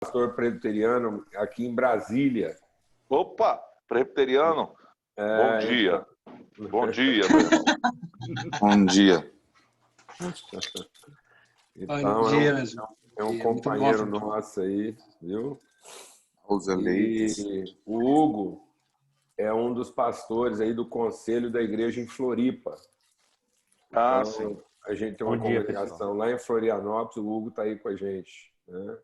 pastor presbiteriano aqui em Brasília. Opa, presbiteriano. Bom dia. Bom dia, meu irmão. Bom dia. Então, Bom dia, é um companheiro nosso aí, viu? Os eleitos. E o Hugo é um dos pastores aí do conselho da igreja em Floripa. Ah, então, sim. A gente tem uma congregação lá em Florianópolis, o Hugo está aí com a gente, né?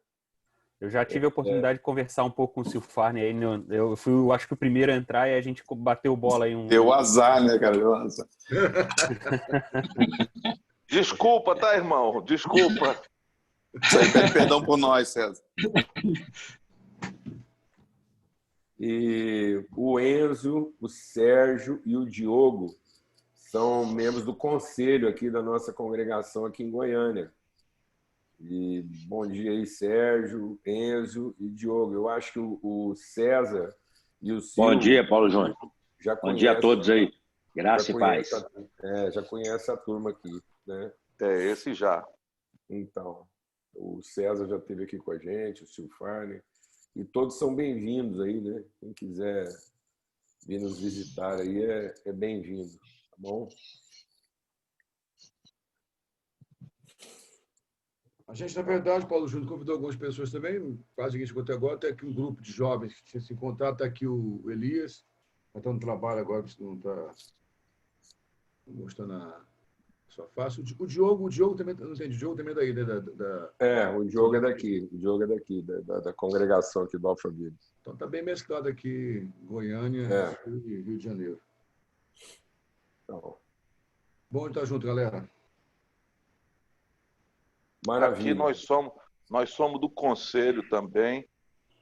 Eu já tive a oportunidade de conversar um pouco com o Silfarne aí. Eu fui, acho que o primeiro a entrar e a gente bateu bola aí. Deu azar, né, cara? Deu azar. Desculpa, tá, irmão? Desculpa. Isso aí, pede perdão por nós, César. E o Enzo, o Sérgio e o Diogo são membros do conselho aqui da nossa congregação aqui em Goiânia. E bom dia aí, Sérgio, Enzo e Diogo. Eu acho que o César e o Silvio... Bom dia, Paulo Júnior. Bom dia a todos aí. Graça e paz. Já conhece a turma aqui, né? Esse já. Então, o César já esteve aqui com a gente, o Silfarne, e todos são bem-vindos aí, né? Quem quiser vir nos visitar aí é bem-vindo, tá bom? A gente, na verdade, Paulo Júnior, convidou algumas pessoas também, quase ninguém chegou até agora. Tem aqui um grupo de jovens que tinha se encontrado, está aqui o Elias, está no trabalho agora, não está mostrando a sua face. O Diogo também, não sei, o Diogo também é daí, né? O Diogo é daqui, da congregação aqui do Alphaville. Então está bem mesclado aqui, Goiânia e Rio de Janeiro. Então, bom estar junto, galera. Maravilha. Aqui nós somos do conselho também,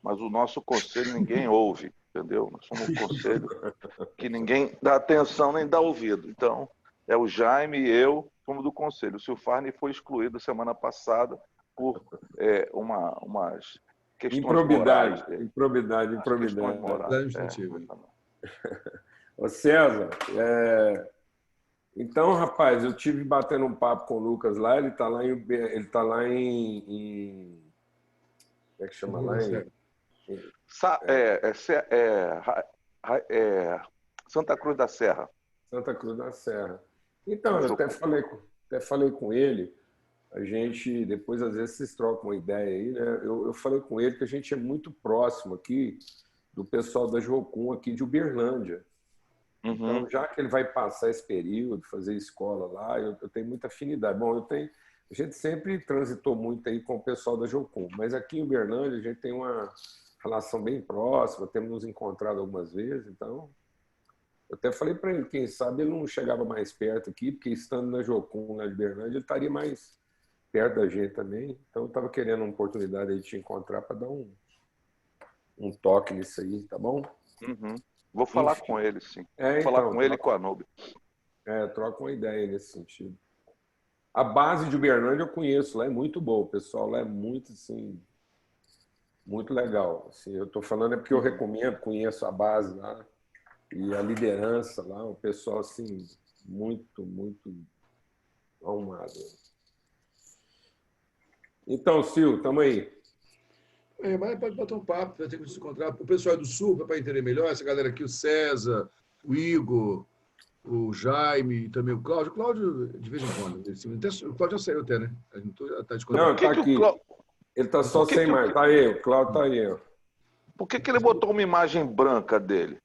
mas o nosso conselho ninguém ouve, entendeu? Nós somos um conselho que ninguém dá atenção nem dá ouvido. Então, é o Jaime e eu somos do conselho. O Silfarne foi excluído semana passada por umas questões morais. Improbidade. Questões morais. Ô César, então, rapaz, eu tive batendo um papo com o Lucas lá, ele está lá em como é que chama lá? Santa Cruz da Serra. Santa Cruz da Serra. Então, eu até falei com ele, a gente, depois às vezes vocês trocam uma ideia aí, né? Eu falei com ele que a gente é muito próximo aqui do pessoal da Jocum aqui de Uberlândia. Então, já que ele vai passar esse período, fazer escola lá, eu tenho muita afinidade. Bom, a gente sempre transitou muito aí com o pessoal da Jocum, mas aqui em Uberlândia a gente tem uma relação bem próxima, temos nos encontrado algumas vezes, então eu até falei para ele, quem sabe ele não chegava mais perto aqui, porque estando na Jocum, lá de Uberlândia, ele estaria mais perto da gente também. Então eu estava querendo uma oportunidade aí de te encontrar para dar um toque nisso aí, tá bom? Vou falar com ele, sim. Vou falar com ele e com a Nube. Troca uma ideia nesse sentido. A base de Uberlândia eu conheço, lá é muito boa. O pessoal lá é muito, assim, muito legal. Assim, eu estou falando porque eu recomendo, conheço a base lá e a liderança lá, o pessoal, assim, muito, muito arrumado. Então, Sil, estamos aí. Mas pode botar um papo, vai ter que se encontrar. O pessoal do Sul, para entender melhor, essa galera aqui, o César, o Igor, o Jaime e também o Cláudio. O Cláudio, de vez em quando. O Cláudio já saiu até, né? Tá não, está aqui. Ele está só sem mais. Está aí, o Cláudio está aí. Por que ele botou uma imagem branca dele?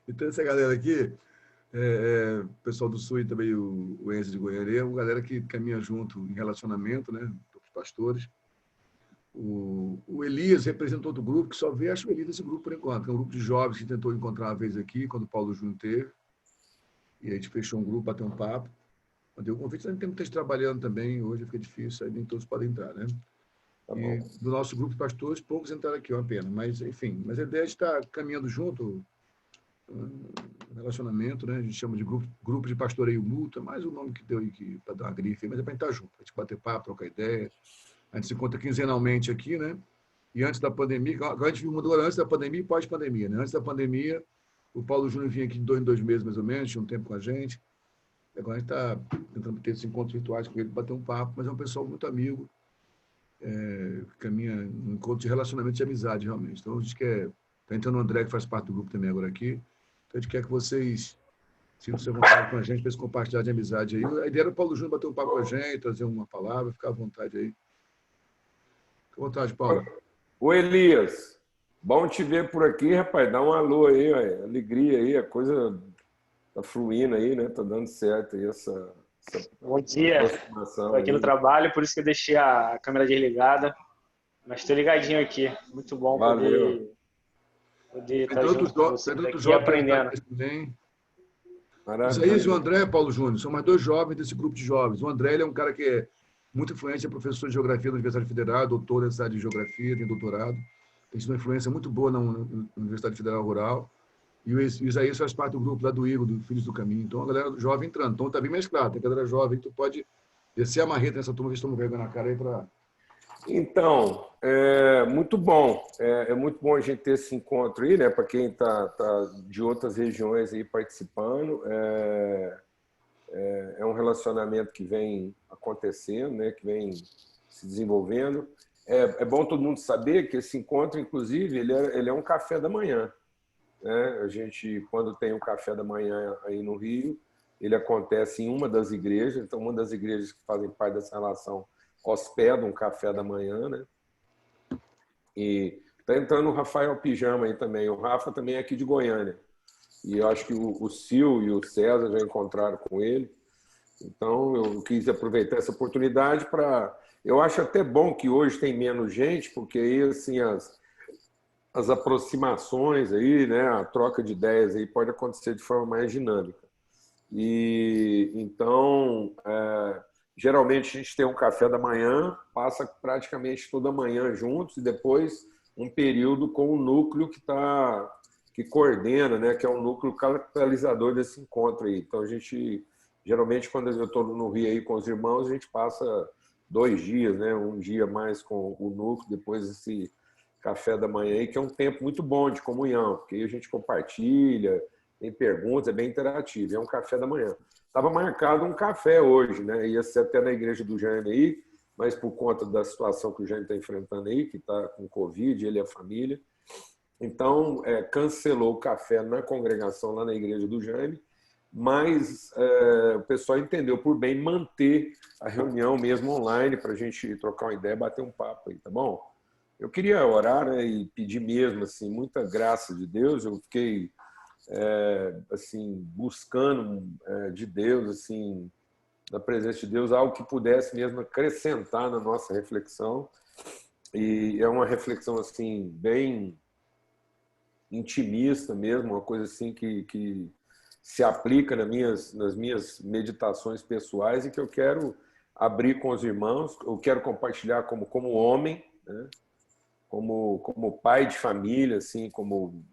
Então, essa galera aqui, o pessoal do Sul e também o Enzo de Goiânia, é uma galera que caminha junto em relacionamento, né? Os pastores. O Elias representa outro grupo que só vê, acho o Elias desse grupo por enquanto, que é um grupo de jovens que tentou encontrar uma vez aqui, quando o Paulo Júnior teve. E a gente fechou um grupo para ter um papo. Mandei o convite, tem muita gente trabalhando também, hoje fica difícil, aí nem todos podem entrar, né? E do nosso grupo de pastores, poucos entraram aqui, é uma pena. Mas, enfim, a ideia é de estar caminhando junto, relacionamento, né? A gente chama de grupo de pastoreio mútuo, é mais o nome que deu aí para dar uma grife, mas é para a gente estar junto, para a gente bater papo, trocar ideia. A gente se encontra quinzenalmente aqui, né? E antes da pandemia, agora a gente mudou antes da pandemia e pós-pandemia, né? Antes da pandemia, o Paulo Júnior vinha aqui de 2 em 2 meses, mais ou menos, tinha um tempo com a gente. Agora a gente está tentando ter esses encontros virtuais com ele, bater um papo, mas é um pessoal muito amigo, caminha um encontro de relacionamento de amizade, realmente. Então, a gente quer... Está entrando o André, que faz parte do grupo também agora aqui. Então, a gente quer que vocês sintam-se à vontade com a gente para esse compartilhar de amizade aí. A ideia era o Paulo Júnior bater um papo com a gente, trazer uma palavra, ficar à vontade aí. Fica à vontade, Paulo. Ô, Elias, bom te ver por aqui, rapaz. Dá um alô aí, ó. Alegria aí, a coisa tá fluindo aí, né? Tá dando certo aí essa Bom dia. Estou aqui no trabalho, por isso que eu deixei a câmera desligada. Mas estou ligadinho aqui. Muito bom poder estar junto com vocês aqui e aprendendo. Isaías e o André, Paulo Júnior, são mais 2 jovens desse grupo de jovens. O André ele é um cara que é muito influente, é professor de geografia da Universidade Federal, doutor nessa área de geografia, tem doutorado. Tem sido uma influência muito boa na Universidade Federal Rural. E o Isaías faz parte do grupo lá do Igor, do Filhos do Caminho. Então, a galera jovem entrando. Então, está bem mesclado. Tem a galera jovem, tu pode descer a marreta nessa turma, ver se estamos vergonha na cara aí para... Então, é muito bom. É muito bom a gente ter esse encontro aí, né? Para quem tá de outras regiões aí participando. É um relacionamento que vem acontecendo, né? Que vem se desenvolvendo. É bom todo mundo saber que esse encontro, inclusive, ele é um café da manhã. Né? A gente, quando tem um café da manhã aí no Rio, ele acontece em uma das igrejas. Então, uma das igrejas que fazem parte dessa relação hospeda um café da manhã, né? E está entrando o Rafael Pijama aí também. O Rafa também é aqui de Goiânia. E eu acho que o Sil e o César já encontraram com ele. Então, eu quis aproveitar essa oportunidade para... Eu acho até bom que hoje tem menos gente, porque aí, assim, as aproximações aí, né, a troca de ideias aí pode acontecer de forma mais dinâmica. E então, geralmente a gente tem um café da manhã, passa praticamente toda manhã juntos e depois um período com o núcleo que coordena, né, que é um núcleo catalisador desse encontro aí. Então a gente, geralmente quando eu estou no Rio aí com os irmãos, a gente passa 2 dias, né, um dia mais com o núcleo, depois esse café da manhã aí, que é um tempo muito bom de comunhão, porque aí a gente compartilha, tem perguntas, é bem interativo, é um café da manhã. Estava marcado um café hoje, né? Ia ser até na igreja do Jaime aí, mas por conta da situação que o Jaime está enfrentando aí, que está com Covid, ele e a família, então cancelou o café na congregação lá na igreja do Jaime, mas o pessoal entendeu por bem manter a reunião mesmo online para a gente trocar uma ideia, bater um papo aí, tá bom? Eu queria orar, né, e pedir mesmo assim, muita graça de Deus. Eu fiquei assim, buscando de Deus, assim, da presença de Deus, algo que pudesse mesmo acrescentar na nossa reflexão. E é uma reflexão assim bem intimista mesmo, uma coisa assim que se aplica nas minhas meditações pessoais e que eu quero abrir com os irmãos. Eu quero compartilhar como homem, né? Como pai de família, assim, como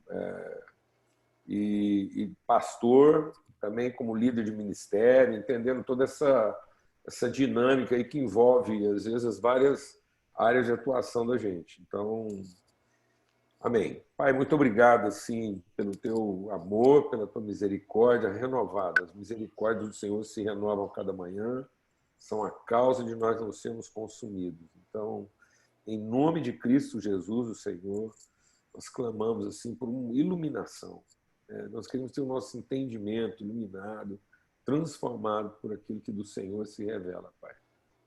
e pastor, também como líder de ministério, entendendo toda essa dinâmica aí que envolve, às vezes, as várias áreas de atuação da gente. Então, amém. Pai, muito obrigado, assim, pelo teu amor, pela tua misericórdia renovada. As misericórdias do Senhor se renovam a cada manhã, são a causa de nós não sermos consumidos. Então, em nome de Cristo Jesus, o Senhor, nós clamamos assim por uma iluminação. Nós queremos ter o nosso entendimento iluminado, transformado por aquilo que do Senhor se revela, Pai.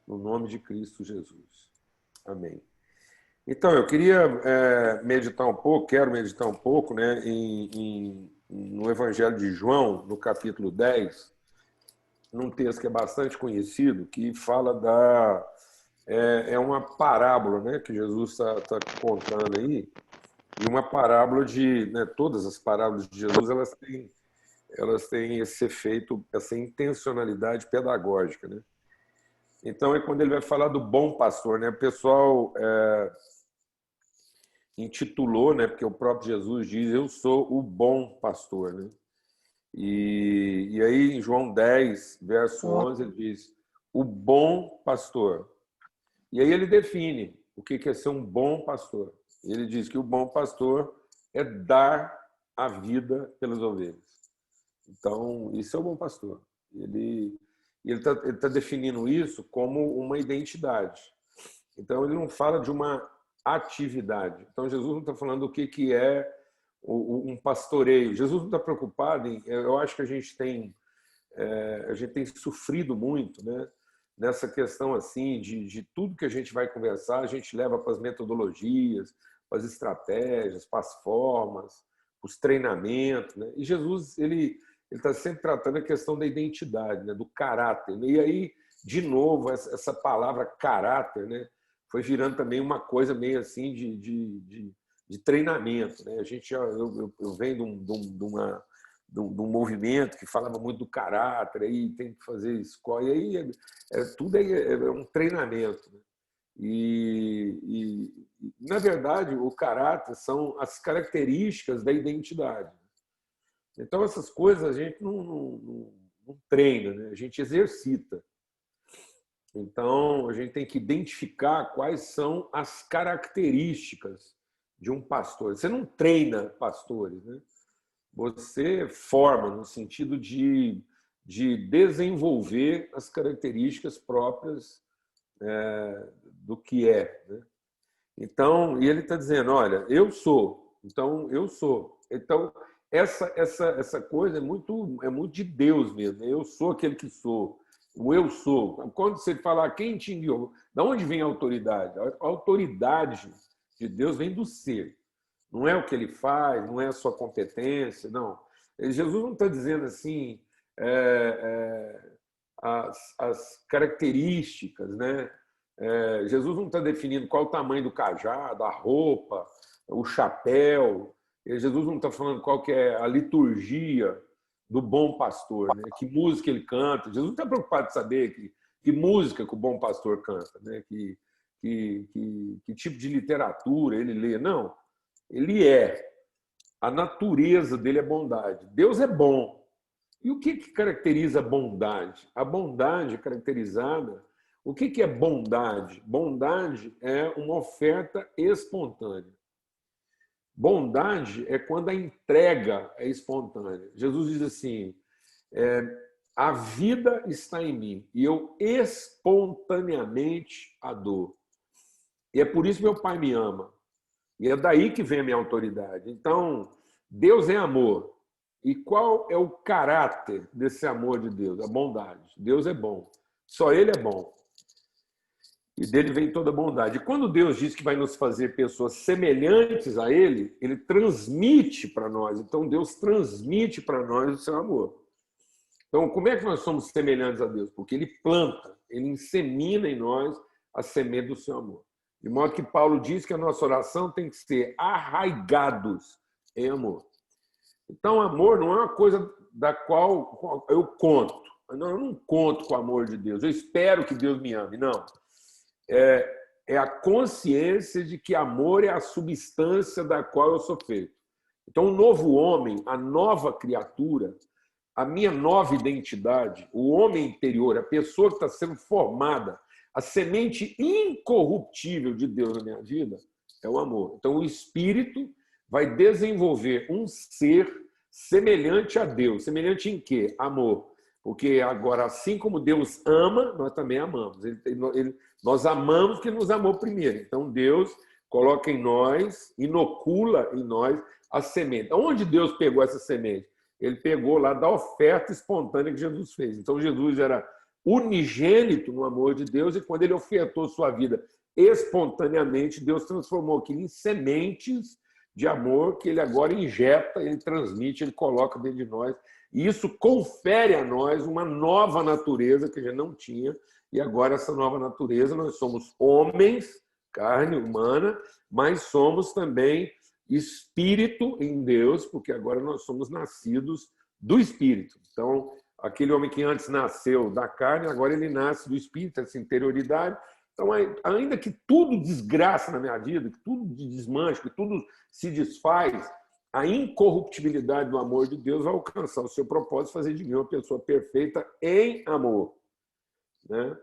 No nome de Cristo Jesus. Amém. Então, eu queria quero meditar um pouco, né, no Evangelho de João, no capítulo 10, num texto que é bastante conhecido, que fala é uma parábola, né, que Jesus está contando aí, e uma parábola né, todas as parábolas de Jesus, elas têm esse efeito, essa intencionalidade pedagógica, né? Então, é quando ele vai falar do bom pastor, né? O pessoal intitulou, né, porque o próprio Jesus diz, eu sou o bom pastor, né? E aí, em João 10, verso 11, ele diz, o bom pastor. E aí ele define o que é ser um bom pastor. Ele diz que o bom pastor é dar a vida pelas ovelhas. Então, isso é o bom pastor. Ele está definindo isso como uma identidade. Então, ele não fala de uma atividade. Então, Jesus não está falando do que é um pastoreio. Jesus não está preocupado em... Eu acho que a gente tem sofrido muito, né? Nessa questão assim de tudo que a gente vai conversar, a gente leva para as metodologias, para as estratégias, para as formas, para os treinamentos, né? E Jesus ele está sempre tratando a questão da identidade, né? Do caráter. E aí, de novo, essa palavra caráter, né? Foi virando também uma coisa meio assim de treinamento, né? Eu venho de um movimento que falava muito do caráter, aí tem que fazer escola, e aí tudo é um treinamento, né? E, na verdade, o caráter são as características da identidade. Então, essas coisas a gente não treina, né? A gente exercita. Então, a gente tem que identificar quais são as características de um pastor. Você não treina pastores, né? Você forma no sentido de desenvolver as características próprias do que é, né? Então, e ele está dizendo, olha, eu sou. Então, eu sou. Então, essa coisa é muito de Deus mesmo. Eu sou aquele que sou. O eu sou. Quando você fala quem te enviou, de onde vem a autoridade? A autoridade de Deus vem do ser. Não é o que ele faz, não é a sua competência, não. Jesus não está dizendo assim as características, né? Jesus não está definindo qual o tamanho do cajado, a roupa, o chapéu. Jesus não está falando qual que é a liturgia do bom pastor, né? Que música ele canta. Jesus não está preocupado de saber que música que o bom pastor canta, né? Que tipo de literatura ele lê. Não. Ele é. A natureza dele é bondade. Deus é bom. E o que caracteriza a bondade? A bondade é caracterizada... O que é bondade? Bondade é uma oferta espontânea. Bondade é quando a entrega é espontânea. Jesus diz assim, a vida está em mim e eu espontaneamente a dou. E é por isso que meu Pai me ama. E é daí que vem a minha autoridade. Então, Deus é amor. E qual é o caráter desse amor de Deus? A bondade. Deus é bom. Só Ele é bom. E dele vem toda a bondade. E quando Deus diz que vai nos fazer pessoas semelhantes a Ele, Ele transmite para nós. Então, Deus transmite para nós o seu amor. Então, como é que nós somos semelhantes a Deus? Porque Ele planta, Ele insemina em nós a semente do seu amor. De modo que Paulo diz que a nossa oração tem que ser arraigados em amor. Então, amor não é uma coisa da qual eu conto. Não, eu não conto com o amor de Deus. Eu espero que Deus me ame. Não. É a consciência de que amor é a substância da qual eu sou feito. Então, o novo homem, a nova criatura, a minha nova identidade, o homem interior, a pessoa que está sendo formada, a semente incorruptível de Deus na minha vida é o amor. Então, o Espírito vai desenvolver um ser semelhante a Deus. Semelhante em quê? Amor. Porque agora, assim como Deus ama, nós também amamos. Nós amamos porque nos amou primeiro. Então, Deus coloca em nós, inocula em nós a semente. Onde Deus pegou essa semente? Ele pegou lá da oferta espontânea que Jesus fez. Então, Jesus era unigênito no amor de Deus e quando ele ofertou sua vida espontaneamente, Deus transformou aquilo em sementes de amor que ele agora injeta, ele transmite, ele coloca dentro de nós. E isso confere a nós uma nova natureza que a gente não tinha. E agora essa nova natureza, nós somos homens, carne humana, mas somos também espírito em Deus, porque agora nós somos nascidos do Espírito. Então, aquele homem que antes nasceu da carne, agora ele nasce do Espírito, essa interioridade. Então, ainda que tudo desgraça na minha vida, que tudo desmanche, que tudo se desfaz, a incorruptibilidade do amor de Deus vai alcançar o seu propósito, fazer de mim uma pessoa perfeita em amor. Né?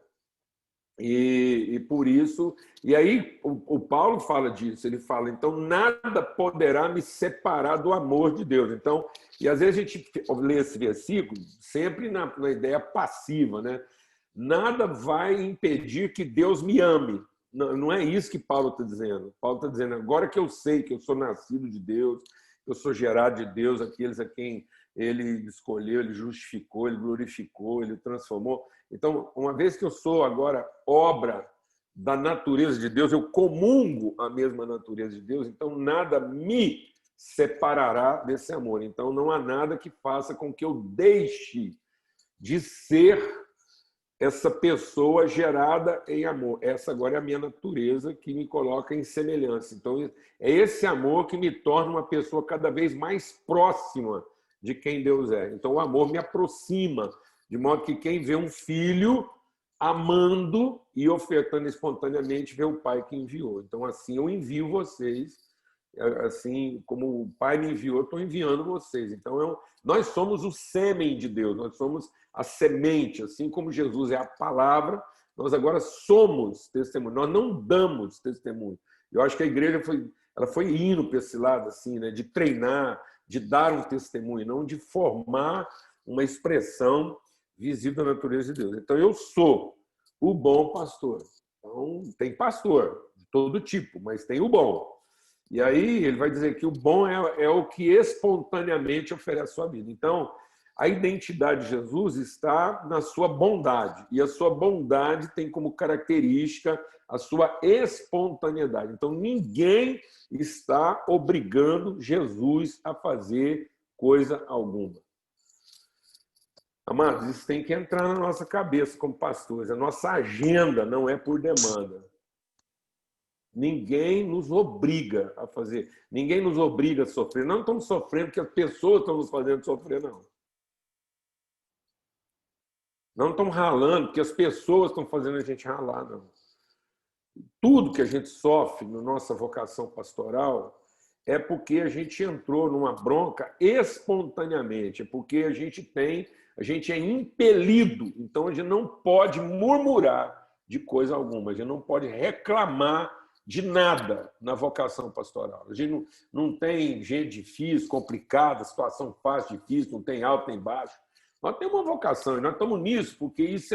E por isso, e aí o Paulo fala disso, ele fala, então nada poderá me separar do amor de Deus. Então, e às vezes a gente lê esse versículo sempre na ideia passiva, né? Nada vai impedir que Deus me ame. Não é isso que Paulo está dizendo. Paulo está dizendo, agora que eu sei que eu sou nascido de Deus, eu sou gerado de Deus, aqueles a quem ele escolheu, ele justificou, ele glorificou, ele transformou. Então, uma vez que eu sou agora obra da natureza de Deus, eu comungo a mesma natureza de Deus, então nada me separará desse amor. Então, não há nada que faça com que eu deixe de ser essa pessoa gerada em amor. Essa agora é a minha natureza que me coloca em semelhança. Então, é esse amor que me torna uma pessoa cada vez mais próxima de quem Deus é. Então, o amor me aproxima, de modo que quem vê um filho amando e ofertando espontaneamente vê o Pai que enviou. Então, assim, eu envio vocês, assim como o Pai me enviou, eu estou enviando vocês. Então, nós somos o sêmen de Deus, nós somos a semente, assim como Jesus é a palavra, nós agora somos testemunho, nós não damos testemunho. Eu acho que a igreja foi indo para esse lado, assim, né, de treinar, de dar um testemunho, não de formar uma expressão visível da natureza de Deus. Então, eu sou o bom pastor. Então, tem pastor de todo tipo, mas tem o bom. E aí ele vai dizer que o bom é o que espontaneamente oferece a sua vida. Então, a identidade de Jesus está na sua bondade. E a sua bondade tem como característica a sua espontaneidade. Então, ninguém está obrigando Jesus a fazer coisa alguma. Amados, isso tem que entrar na nossa cabeça como pastores. A nossa agenda não é por demanda. Ninguém nos obriga a fazer. Ninguém nos obriga a sofrer. Não estamos sofrendo porque as pessoas estão nos fazendo sofrer, não. Não estamos ralando porque as pessoas estão fazendo a gente ralar, não. Tudo que a gente sofre na nossa vocação pastoral é porque a gente entrou numa bronca espontaneamente, é porque a gente é impelido, então a gente não pode murmurar de coisa alguma, a gente não pode reclamar de nada na vocação pastoral. A gente não tem gente difícil, complicada, situação fácil, difícil, não tem alto nem baixo. Nós temos uma vocação e nós estamos nisso, porque isso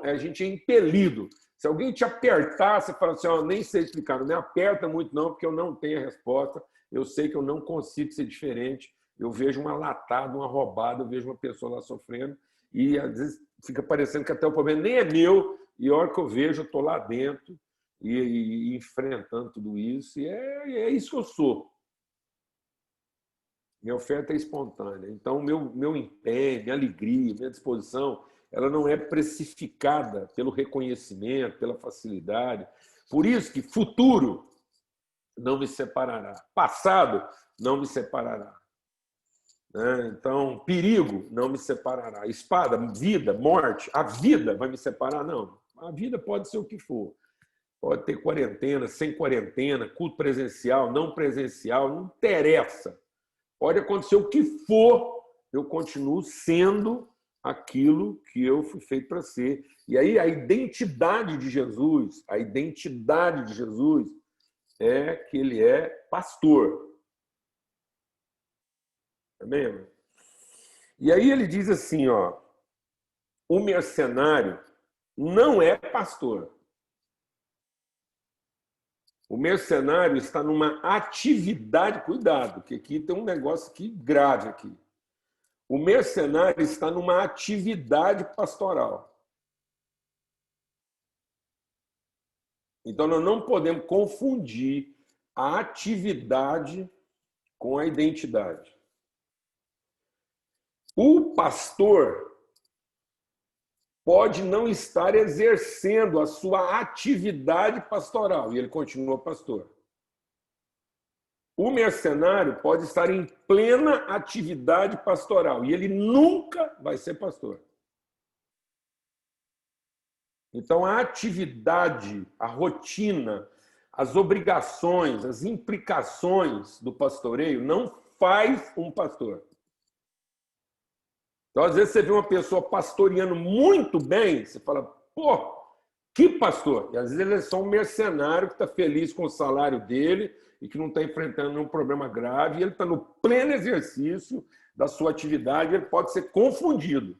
a gente é impelido. Se alguém te apertar, você fala assim, nem sei explicar, não me aperta muito não, porque eu não tenho a resposta, eu sei que eu não consigo ser diferente, eu vejo uma latada, uma roubada, eu vejo uma pessoa lá sofrendo e às vezes fica parecendo que até o problema nem é meu e a hora que eu vejo, eu estou lá dentro e enfrentando tudo isso e é isso que eu sou. Minha oferta é espontânea. Então, meu empenho, minha alegria, minha disposição, ela não é precificada pelo reconhecimento, pela facilidade. Por isso que futuro não me separará. Passado não me separará. Então, perigo não me separará. Espada, vida, morte, a vida vai me separar? Não. A vida pode ser o que for. Pode ter quarentena, sem quarentena, culto presencial, não presencial, não interessa. Pode acontecer o que for, eu continuo sendo aquilo que eu fui feito para ser. E aí a identidade de Jesus é que ele é pastor. Amém? E aí ele diz assim, o mercenário não é pastor. O mercenário está numa atividade, cuidado, que aqui tem um negócio grave aqui. O mercenário está numa atividade pastoral. Então, nós não podemos confundir a atividade com a identidade. O pastor pode não estar exercendo a sua atividade pastoral e ele continua pastor. O mercenário pode estar em plena atividade pastoral e ele nunca vai ser pastor. Então, a atividade, a rotina, as obrigações, as implicações do pastoreio não faz um pastor. Então, às vezes, você vê uma pessoa pastoreando muito bem, você fala, Que pastor? E às vezes ele é só um mercenário que está feliz com o salário dele e que não está enfrentando nenhum problema grave, e ele está no pleno exercício da sua atividade, ele pode ser confundido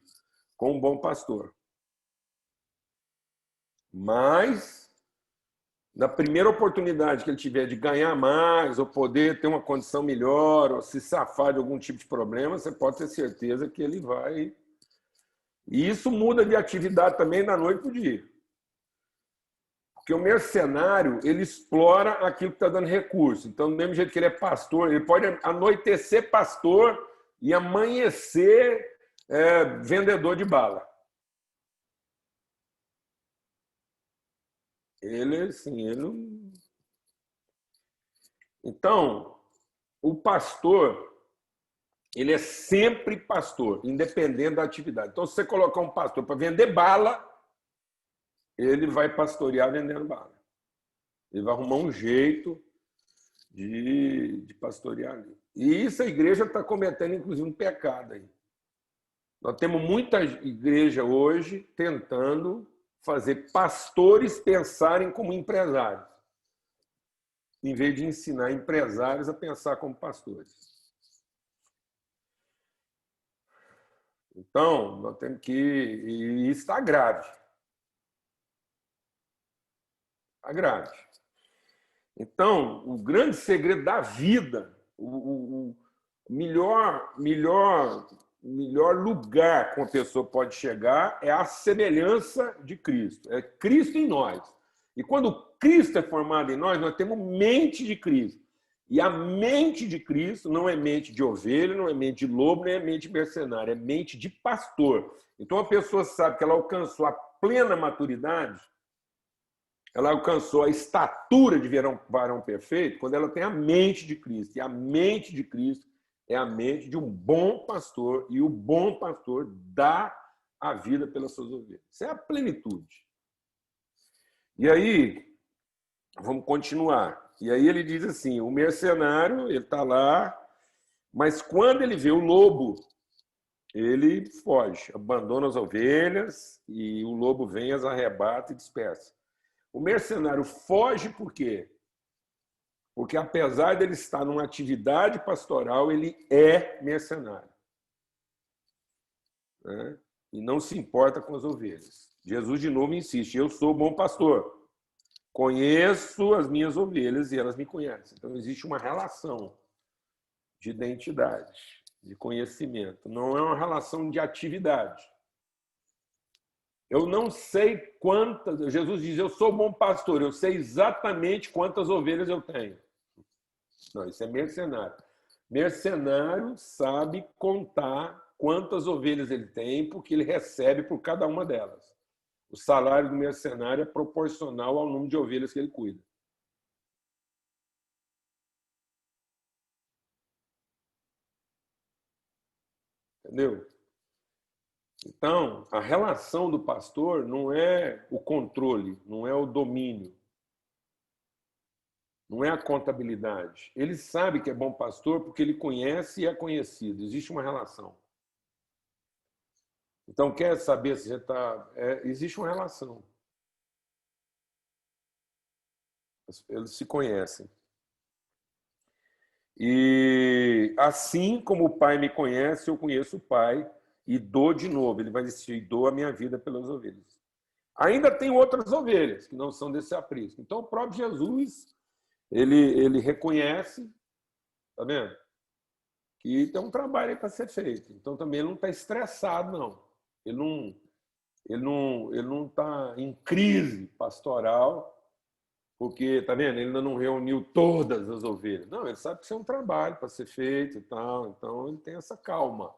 com um bom pastor. Mas, na primeira oportunidade que ele tiver de ganhar mais, ou poder ter uma condição melhor, ou se safar de algum tipo de problema, você pode ter certeza que ele vai... E isso muda de atividade também da noite para o dia. Porque o mercenário, ele explora aquilo que está dando recurso. Então, do mesmo jeito que ele é pastor, ele pode anoitecer pastor e amanhecer vendedor de bala. Ele, assim, ele não... Então, o pastor, ele é sempre pastor, independente da atividade. Então, se você colocar um pastor para vender bala, ele vai pastorear vendendo bala. Ele vai arrumar um jeito de pastorear ali. E isso a igreja está cometendo, inclusive, um pecado aí. Nós temos muita igreja hoje tentando fazer pastores pensarem como empresários, em vez de ensinar empresários a pensar como pastores. Então, nós temos que... E isso está grave. Está grave. Então, o grande segredo da vida, o melhor lugar que uma pessoa pode chegar é a semelhança de Cristo. É Cristo em nós. E quando Cristo é formado em nós, nós temos mente de Cristo. E a mente de Cristo não é mente de ovelha, não é mente de lobo, nem é mente de mercenário, é mente de pastor. Então, a pessoa sabe que ela alcançou a plena maturidade, ela alcançou a estatura de varão perfeito quando ela tem a mente de Cristo. E a mente de Cristo é a mente de um bom pastor, e o bom pastor dá a vida pelas suas ovelhas. Isso é a plenitude. E aí, vamos continuar. E aí ele diz assim, o mercenário, ele está lá, mas quando ele vê o lobo, ele foge, abandona as ovelhas, e o lobo vem, as arrebata e dispersa. O mercenário foge por quê? Porque, apesar dele estar numa atividade pastoral, ele é mercenário. Né? E não se importa com as ovelhas. Jesus, de novo, insiste, eu sou o bom pastor. Conheço as minhas ovelhas e elas me conhecem. Então, existe uma relação de identidade, de conhecimento. Não é uma relação de atividade. Eu não sei quantas... Jesus diz, eu sou bom pastor, eu sei exatamente quantas ovelhas eu tenho. Não, isso é mercenário. Mercenário sabe contar quantas ovelhas ele tem, porque ele recebe por cada uma delas. O salário do mercenário é proporcional ao número de ovelhas que ele cuida. Entendeu? Então, a relação do pastor não é o controle, não é o domínio, não é a contabilidade. Ele sabe que é bom pastor porque ele conhece e é conhecido. Existe uma relação. Então, quer saber se já está... existe uma relação. Eles se conhecem. E assim como o Pai me conhece, eu conheço o Pai e dou de novo. Ele vai dizer, dou a minha vida pelas ovelhas. Ainda tem outras ovelhas que não são desse aprisco. Então, o próprio Jesus, ele reconhece, tá vendo? Que tem um trabalho aí para ser feito. Então, também ele não está estressado, não. Ele não está em crise pastoral, porque, tá vendo? Ele ainda não reuniu todas as ovelhas. Não, ele sabe que isso é um trabalho para ser feito e tal. Então, ele tem essa calma.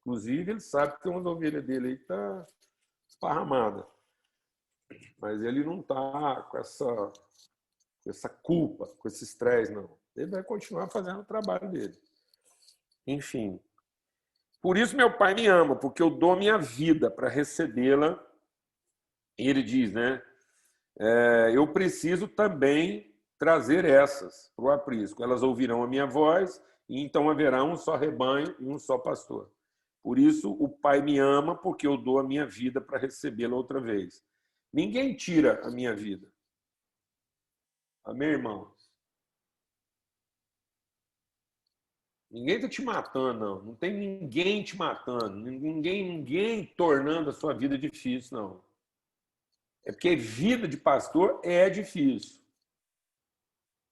Inclusive, ele sabe que tem umas ovelhas dele aí que está esparramada. Mas ele não está com essa culpa, com esse estresse, não. Ele vai continuar fazendo o trabalho dele. Enfim. Por isso meu Pai me ama, porque eu dou minha vida para recebê-la. E ele diz, né? Eu preciso também trazer essas para o aprisco. Elas ouvirão a minha voz e então haverá um só rebanho e um só pastor. Por isso o Pai me ama, porque eu dou a minha vida para recebê-la outra vez. Ninguém tira a minha vida. Amém, irmãos? Ninguém está te matando, não. Não tem ninguém te matando. Ninguém tornando a sua vida difícil, não. É porque vida de pastor é difícil.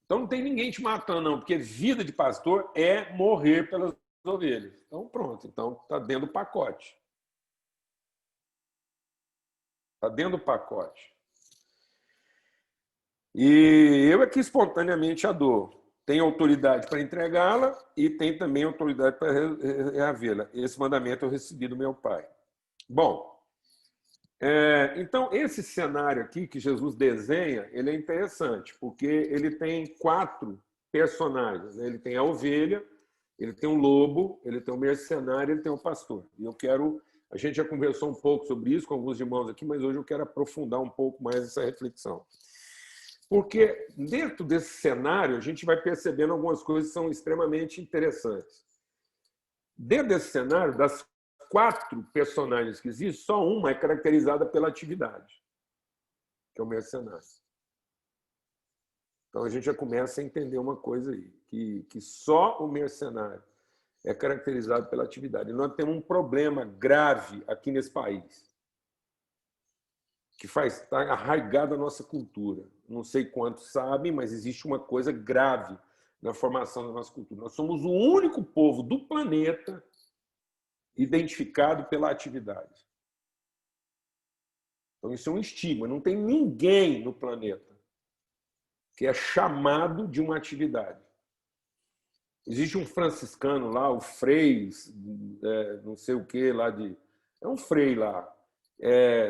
Então não tem ninguém te matando, não. Porque vida de pastor é morrer pelas ovelhas. Então pronto. Então está dentro do pacote. Está dentro do pacote. E eu aqui espontaneamente a dou. Tem autoridade para entregá-la e tem também autoridade para reavê-la. Esse mandamento eu recebi do meu pai. Bom, então esse cenário aqui que Jesus desenha, ele é interessante, porque ele tem 4 personagens. Né? Ele tem a ovelha, ele tem o lobo, ele tem o mercenário, ele tem o pastor. E eu quero... A gente já conversou um pouco sobre isso com alguns irmãos aqui, mas hoje eu quero aprofundar um pouco mais essa reflexão. Porque dentro desse cenário a gente vai percebendo algumas coisas que são extremamente interessantes. Dentro desse cenário, das 4 personagens que existem, só uma é caracterizada pela atividade, que é o mercenário. Então a gente já começa a entender uma coisa aí, que só o mercenário é caracterizado pela atividade. E nós temos um problema grave aqui nesse país, que está arraigado na nossa cultura. Não sei quantos sabem, mas existe uma coisa grave na formação da nossa cultura. Nós somos o único povo do planeta identificado pela atividade. Então, isso é um estigma. Não tem ninguém no planeta que é chamado de uma atividade. Existe um franciscano lá, o Frei, não sei o que lá de... É um Frei lá.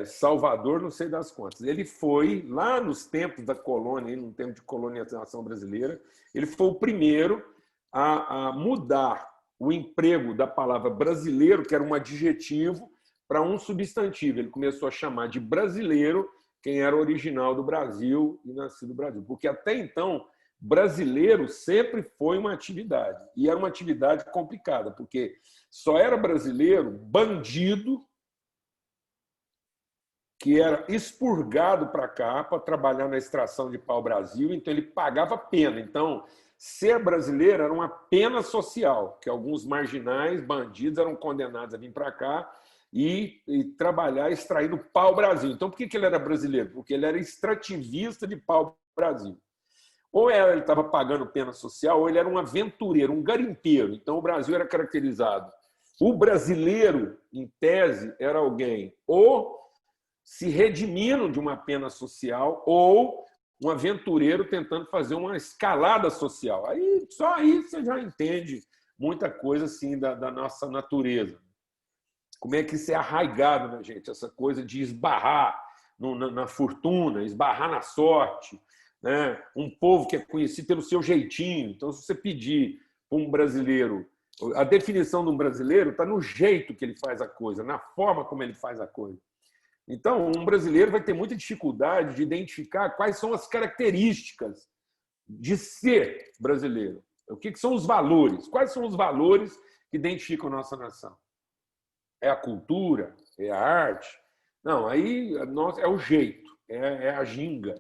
Salvador, não sei das quantas. Ele foi, lá nos tempos da colônia, no tempo de colonização brasileira, ele foi o primeiro a mudar o emprego da palavra brasileiro, que era um adjetivo, para um substantivo. Ele começou a chamar de brasileiro quem era original do Brasil e nascido no Brasil. Porque até então, brasileiro sempre foi uma atividade. E era uma atividade complicada, porque só era brasileiro bandido que era expurgado para cá para trabalhar na extração de pau-brasil, então ele pagava pena. Então, ser brasileiro era uma pena social, que alguns marginais, bandidos, eram condenados a vir para cá e trabalhar extraindo pau-brasil. Então, por que ele era brasileiro? Porque ele era extrativista de pau-brasil. Ou ele estava pagando pena social, ou ele era um aventureiro, um garimpeiro. Então, o Brasil era caracterizado. O brasileiro, em tese, era alguém ou se redimindo de uma pena social ou um aventureiro tentando fazer uma escalada social. Só aí você já entende muita coisa assim da nossa natureza. Como é que isso é arraigado na gente, essa coisa de esbarrar na fortuna, esbarrar na sorte, né? Um povo que é conhecido pelo seu jeitinho. Então, se você pedir para um brasileiro, a definição de um brasileiro está no jeito que ele faz a coisa, na forma como ele faz a coisa. Então, um brasileiro vai ter muita dificuldade de identificar quais são as características de ser brasileiro. O que são os valores? Quais são os valores que identificam a nossa nação? É a cultura? É a arte? Não, aí é o jeito, é a ginga,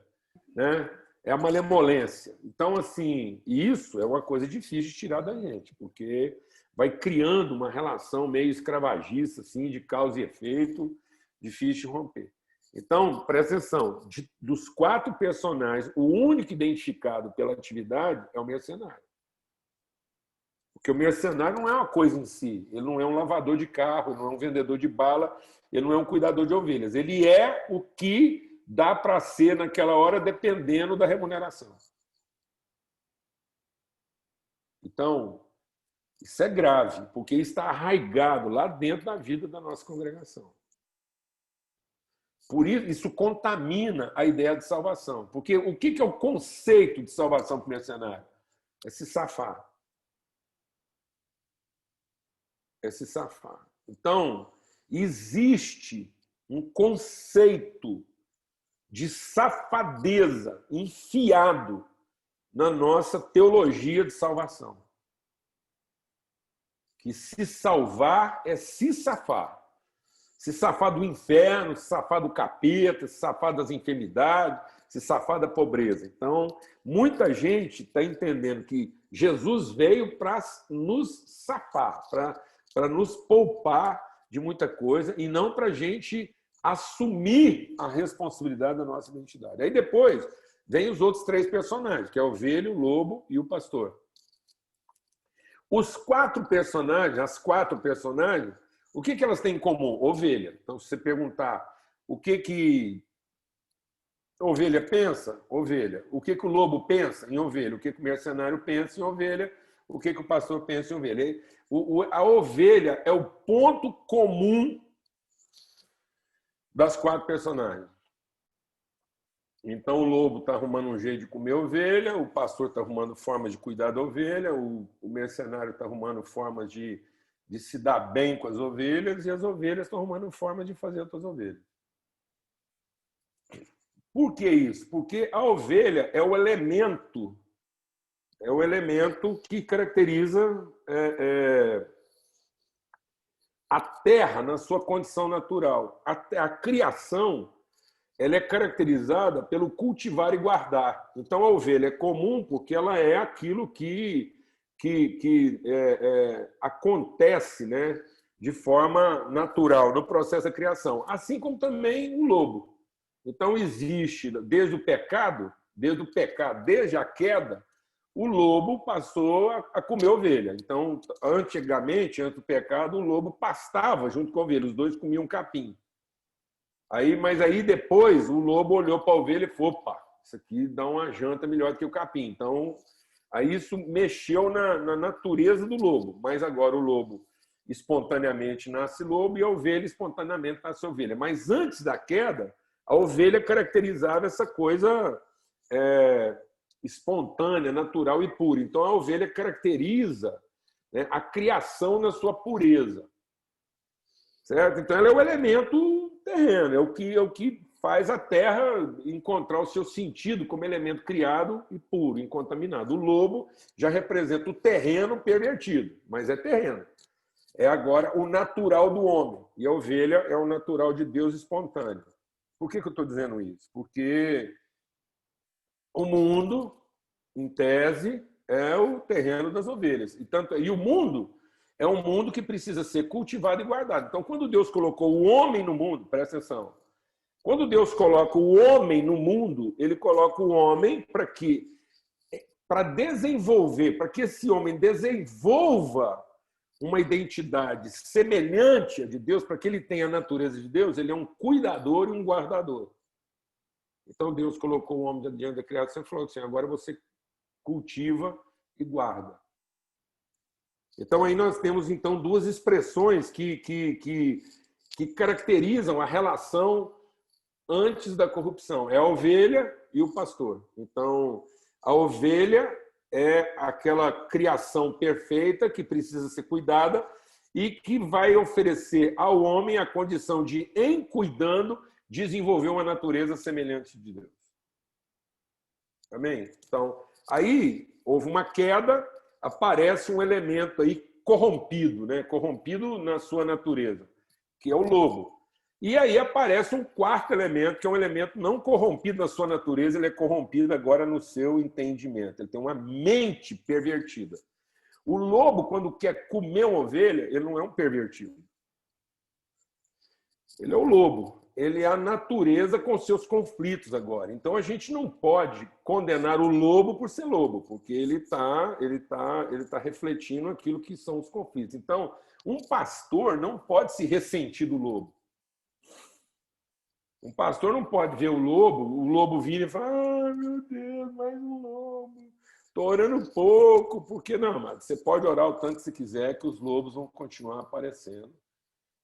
né? É a malemolência. Então, assim, isso é uma coisa difícil de tirar da gente, porque vai criando uma relação meio escravagista, assim, de causa e efeito, difícil de romper. Então, presta atenção, dos 4 personagens, o único identificado pela atividade é o mercenário. Porque o mercenário não é uma coisa em si, ele não é um lavador de carro, ele não é um vendedor de bala, ele não é um cuidador de ovelhas. Ele é o que dá para ser naquela hora, dependendo da remuneração. Então, isso é grave, porque está arraigado lá dentro da vida da nossa congregação. Por isso contamina a ideia de salvação. Porque o que é o conceito de salvação para o mercenário? É se safar. É se safar. Então, existe um conceito de safadeza enfiado na nossa teologia de salvação. Que se salvar é se safar. se safar do inferno, se safar do capeta, se safar das enfermidades, se safar da pobreza. Então, muita gente está entendendo que Jesus veio para nos safar, para nos poupar de muita coisa e não para a gente assumir a responsabilidade da nossa identidade. Aí depois vem os outros 3 personagens, que é a ovelha, o lobo e o pastor. Os 4 personagens, as 4 personagens, o que elas têm em comum? Ovelha. Então, se você perguntar o que a ovelha pensa, ovelha. O que o lobo pensa? Em ovelha. O que o mercenário pensa? Em ovelha. O que o pastor pensa? Em ovelha. A ovelha é o ponto comum das 4 personagens. Então, o lobo está arrumando um jeito de comer a ovelha, o pastor está arrumando formas de cuidar da ovelha, o mercenário está arrumando formas de se dar bem com as ovelhas, e as ovelhas estão arrumando formas de fazer outras ovelhas. Por que isso? Porque a ovelha é o elemento que caracteriza a terra na sua condição natural. A criação, ela é caracterizada pelo cultivar e guardar. Então, a ovelha é comum porque ela é aquilo que acontece, né, de forma natural no processo da criação, assim como também o lobo. Então, existe, desde a queda, o lobo passou a comer ovelha. Então, antigamente, antes do pecado, o lobo pastava junto com a ovelha, os dois comiam capim. Mas aí depois o lobo olhou para a ovelha e falou: opa, isso aqui dá uma janta melhor do que o capim. Então, aí isso mexeu na natureza do lobo. Mas agora o lobo espontaneamente nasce lobo e a ovelha espontaneamente nasce ovelha. Mas antes da queda, a ovelha caracterizava essa coisa espontânea, natural e pura. Então, a ovelha caracteriza, né, a criação na sua pureza. Certo? Então, ela é o elemento terreno, é o que faz a terra encontrar o seu sentido como elemento criado e puro, incontaminado. O lobo já representa o terreno pervertido, mas é terreno. É agora o natural do homem. E a ovelha é o natural de Deus espontâneo. Por que eu estou dizendo isso? Porque o mundo, em tese, é o terreno das ovelhas. E o mundo é um mundo que precisa ser cultivado e guardado. Então, quando Deus colocou o homem no mundo, presta atenção, quando Deus coloca o homem no mundo, ele coloca o homem para desenvolver, para que esse homem desenvolva uma identidade semelhante à de Deus, para que ele tenha a natureza de Deus, ele é um cuidador e um guardador. Então, Deus colocou o homem diante da criação e falou assim: agora você cultiva e guarda. Então, aí nós temos então 2 expressões que caracterizam a relação antes da corrupção. É a ovelha e o pastor. Então, a ovelha é aquela criação perfeita que precisa ser cuidada e que vai oferecer ao homem a condição de, em cuidando, desenvolver uma natureza semelhante de Deus. Amém? Então, aí houve uma queda, aparece um elemento aí corrompido, né? Corrompido na sua natureza, que é o lobo. E aí aparece um 4º elemento, que é um elemento não corrompido na sua natureza, ele é corrompido agora no seu entendimento. Ele tem uma mente pervertida. O lobo, quando quer comer uma ovelha, ele não é um pervertido. Ele é o lobo. Ele é a natureza com seus conflitos agora. Então, a gente não pode condenar o lobo por ser lobo, porque ele tá refletindo aquilo que são os conflitos. Então, um pastor não pode se ressentir do lobo. Um pastor não pode ver o lobo vir e falar: ah, meu Deus, mais um lobo. Estou orando pouco, porque não, mas você pode orar o tanto que você quiser, que os lobos vão continuar aparecendo.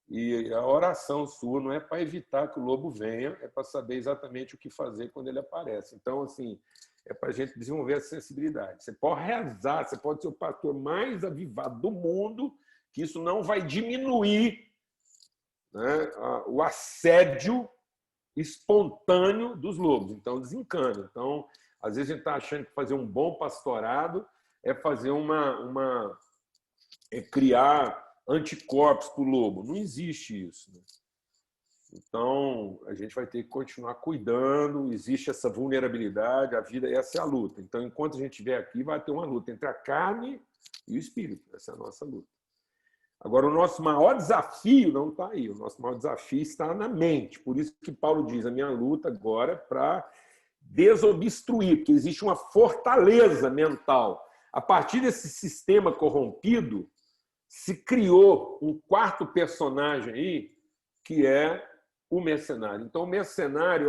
E a oração sua não é para evitar que o lobo venha, é para saber exatamente o que fazer quando ele aparece. Então, assim, é para a gente desenvolver essa sensibilidade. Você pode rezar, você pode ser o pastor mais avivado do mundo, que isso não vai diminuir, né, o assédio espontâneo dos lobos. Então, desencana. Então, às vezes a gente está achando que fazer um bom pastorado é fazer criar anticorpos para o lobo. Não existe isso, né? Então, a gente vai ter que continuar cuidando, existe essa vulnerabilidade, a vida, essa é a luta. Então, enquanto a gente estiver aqui, vai ter uma luta entre a carne e o espírito. Essa é a nossa luta. Agora, o nosso maior desafio não está aí, o nosso maior desafio está na mente. Por isso que Paulo diz, a minha luta agora é para desobstruir, porque existe uma fortaleza mental. A partir desse sistema corrompido, se criou um quarto personagem aí, que é o mercenário. Então, o mercenário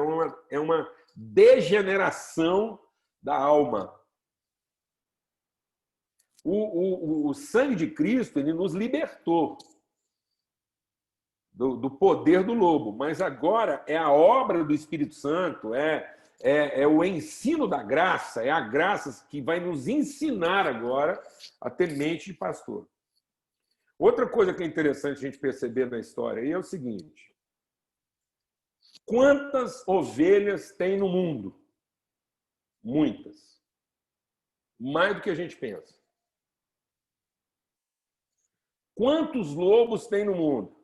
é uma degeneração da alma. O sangue de Cristo, ele nos libertou do poder do lobo, mas agora é a obra do Espírito Santo, é o ensino da graça, é a graça que vai nos ensinar agora a ter mente de pastor. Outra coisa que é interessante a gente perceber na história aí é o seguinte: quantas ovelhas tem no mundo? Muitas. Mais do que a gente pensa. Quantos lobos tem no mundo?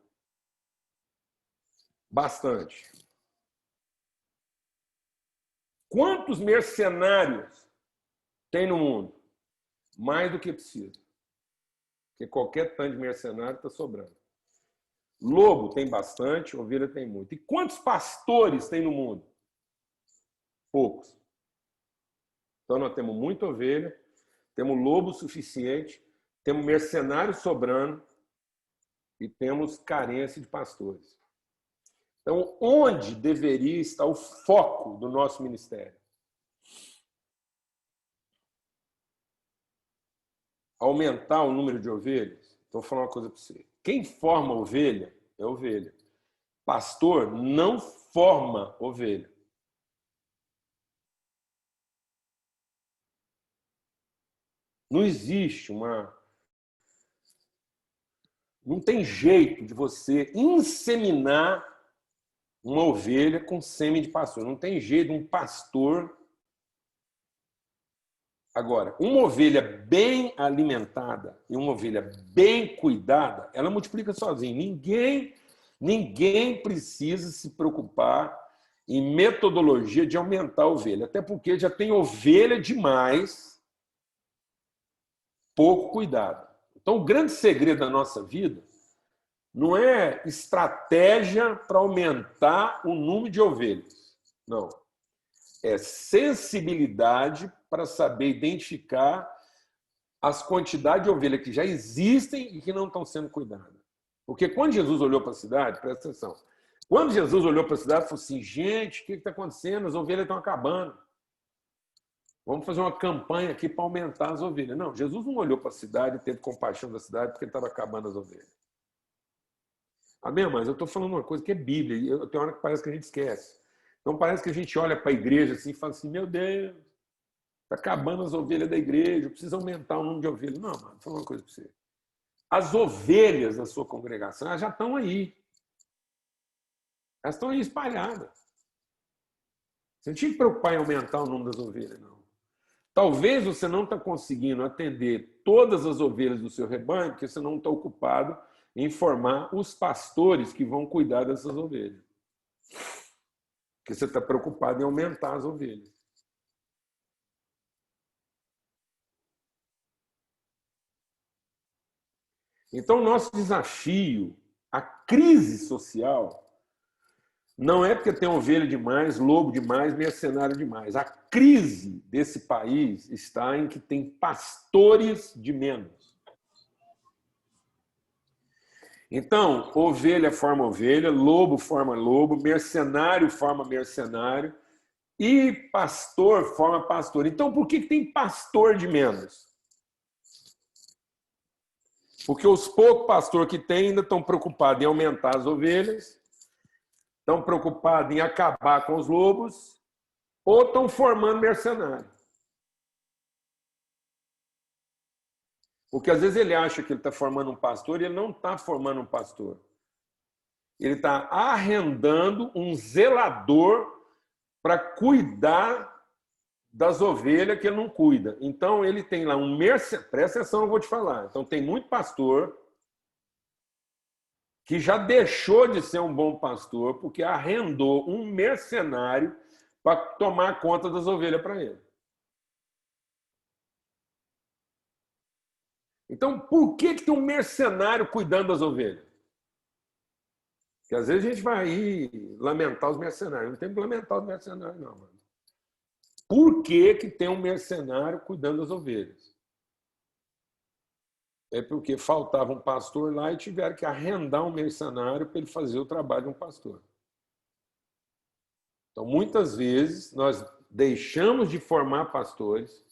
Bastante. Quantos mercenários tem no mundo? Mais do que precisa. Porque qualquer tanto de mercenário está sobrando. Lobo tem bastante, ovelha tem muito. E quantos pastores tem no mundo? Poucos. Então nós temos muita ovelha, temos lobo suficiente, temos mercenários sobrando e temos carência de pastores. Então, onde deveria estar o foco do nosso ministério? Aumentar o número de ovelhas? Então, vou falar uma coisa para você. Quem forma ovelha é ovelha. Pastor não forma ovelha. Não existe não tem jeito de você inseminar uma ovelha com sêmen de pastor. Não tem jeito de um pastor. Agora, uma ovelha bem alimentada e uma ovelha bem cuidada, ela multiplica sozinha. Ninguém precisa se preocupar em metodologia de aumentar a ovelha. Até porque já tem ovelha demais, pouco cuidado. Então, o grande segredo da nossa vida não é estratégia para aumentar o número de ovelhas. Não. É sensibilidade para saber identificar as quantidades de ovelhas que já existem e que não estão sendo cuidadas. Porque quando Jesus olhou para a cidade, presta atenção, quando Jesus olhou para a cidade, falou assim, gente, o que está acontecendo? As ovelhas estão acabando. Vamos fazer uma campanha aqui para aumentar as ovelhas. Não, Jesus não olhou para a cidade e teve compaixão da cidade porque ele estava acabando as ovelhas. Amém? Mas eu estou falando uma coisa que é Bíblia, e tem hora que parece que a gente esquece. Então parece que a gente olha para a igreja assim e fala assim, meu Deus, está acabando as ovelhas da igreja, precisa aumentar o número de ovelhas. Não, mano, vou falar uma coisa para você. As ovelhas da sua congregação, elas já estão aí. Elas estão aí espalhadas. Você não tinha que preocupar em aumentar o número das ovelhas, não. Talvez você não está conseguindo atender todas as ovelhas do seu rebanho porque você não está ocupado em formar os pastores que vão cuidar dessas ovelhas. Porque você está preocupado em aumentar as ovelhas. Então, o nosso desafio, a crise social, não é porque tem ovelha demais, lobo demais, mercenário demais. A crise desse país está em que tem pastores de menos. Então, ovelha forma ovelha, lobo forma lobo, mercenário forma mercenário e pastor forma pastor. Então, por que tem pastor de menos? Porque os poucos pastores que tem ainda estão preocupados em aumentar as ovelhas, estão preocupados em acabar com os lobos ou estão formando mercenário. Porque às vezes ele acha que ele está formando um pastor e ele não está formando um pastor. Ele está arrendando um zelador para cuidar das ovelhas que ele não cuida. Então ele tem lá um mercenário. Presta atenção, eu vou te falar. Então tem muito pastor que já deixou de ser um bom pastor porque arrendou um mercenário para tomar conta das ovelhas para ele. Então, por que tem um mercenário cuidando das ovelhas? Porque às vezes a gente vai aí lamentar os mercenários. Não tem que lamentar os mercenários, não, mano. Por que tem um mercenário cuidando das ovelhas? É porque faltava um pastor lá e tiveram que arrendar um mercenário para ele fazer o trabalho de um pastor. Então, muitas vezes, nós deixamos de formar pastores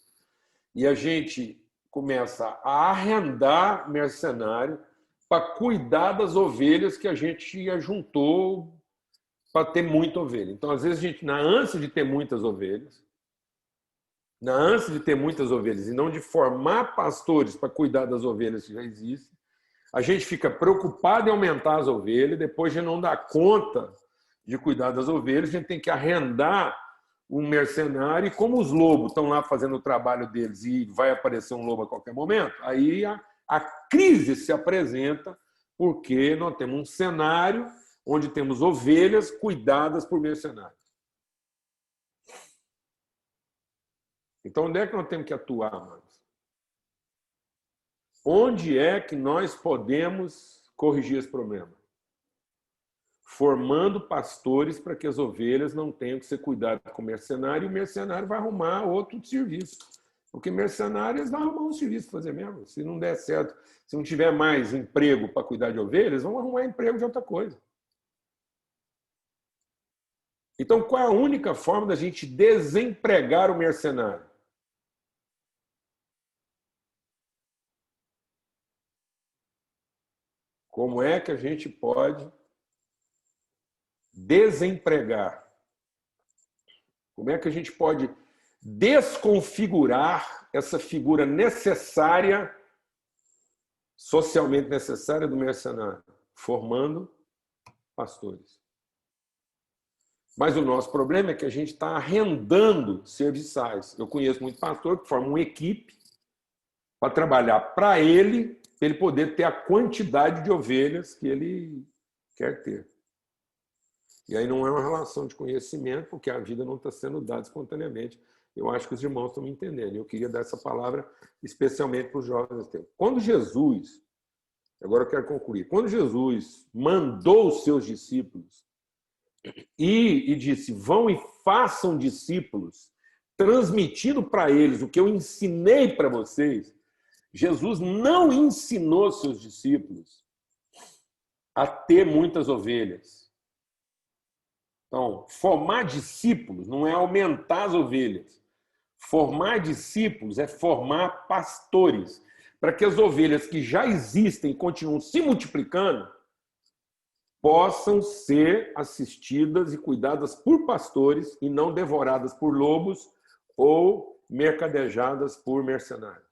e a gente começa a arrendar mercenário para cuidar das ovelhas que a gente ajuntou para ter muita ovelha. Então, às vezes, a gente, na ânsia de ter muitas ovelhas, e não de formar pastores para cuidar das ovelhas que já existem, a gente fica preocupado em aumentar as ovelhas, depois de não dar conta de cuidar das ovelhas, a gente tem que arrendar um mercenário, e como os lobos estão lá fazendo o trabalho deles e vai aparecer um lobo a qualquer momento, aí a crise se apresenta porque nós temos um cenário onde temos ovelhas cuidadas por mercenários. Então, onde é que nós temos que atuar, amados? Onde é que nós podemos corrigir esse problema? Formando pastores para que as ovelhas não tenham que ser cuidadas com mercenário, e o mercenário vai arrumar outro serviço. Porque mercenários vão arrumar um serviço para fazer mesmo. Se não der certo, se não tiver mais emprego para cuidar de ovelhas, vão arrumar emprego de outra coisa. Então, qual é a única forma da gente desempregar o mercenário? Como é que a gente pode desempregar? Como é que a gente pode desconfigurar essa figura necessária, socialmente necessária do mercenário? Formando pastores. Mas o nosso problema é que a gente está arrendando serviçais. Eu conheço muito pastor que forma uma equipe para trabalhar para ele poder ter a quantidade de ovelhas que ele quer ter. E aí não é uma relação de conhecimento, porque a vida não está sendo dada espontaneamente. Eu acho que os irmãos estão me entendendo. Eu queria dar essa palavra especialmente para os jovens. Quando Jesus, agora eu quero concluir, quando Jesus mandou os seus discípulos e disse, vão e façam discípulos, transmitindo para eles o que eu ensinei para vocês, Jesus não ensinou seus discípulos a ter muitas ovelhas. Então, formar discípulos não é aumentar as ovelhas. Formar discípulos é formar pastores, para que as ovelhas que já existem e continuam se multiplicando possam ser assistidas e cuidadas por pastores e não devoradas por lobos ou mercadejadas por mercenários.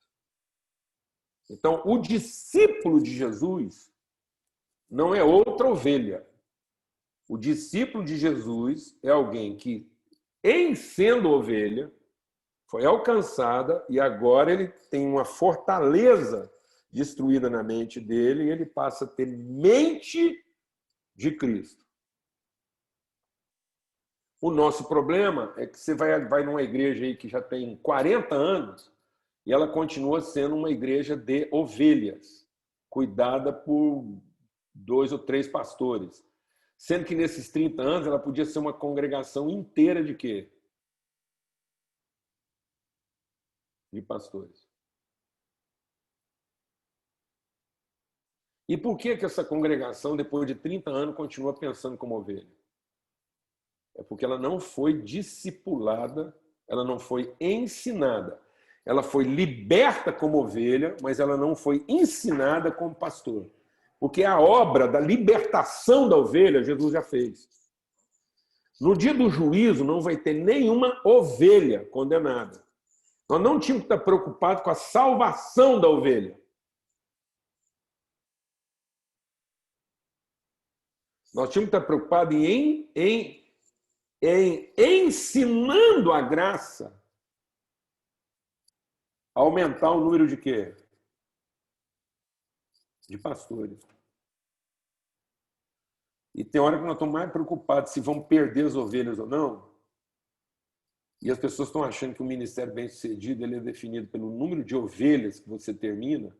Então, o discípulo de Jesus não é outra ovelha. O discípulo de Jesus é alguém que, em sendo ovelha, foi alcançada e agora ele tem uma fortaleza destruída na mente dele e ele passa a ter mente de Cristo. O nosso problema é que você vai numa igreja aí que já tem 40 anos e ela continua sendo uma igreja de ovelhas, cuidada por 2 ou 3 pastores. Sendo que nesses 30 anos ela podia ser uma congregação inteira de quê? De pastores. E por que essa congregação, depois de 30 anos, continua pensando como ovelha? É porque ela não foi discipulada, ela não foi ensinada. Ela foi liberta como ovelha, mas ela não foi ensinada como pastor. Porque a obra da libertação da ovelha, Jesus já fez. No dia do juízo, não vai ter nenhuma ovelha condenada. Nós não tínhamos que estar preocupados com a salvação da ovelha. Nós tínhamos que estar preocupados em ensinando a graça a aumentar o número de quê? De pastores. E tem hora que nós estamos mais preocupados se vão perder as ovelhas ou não. E as pessoas estão achando que o ministério bem-sucedido ele é definido pelo número de ovelhas que você termina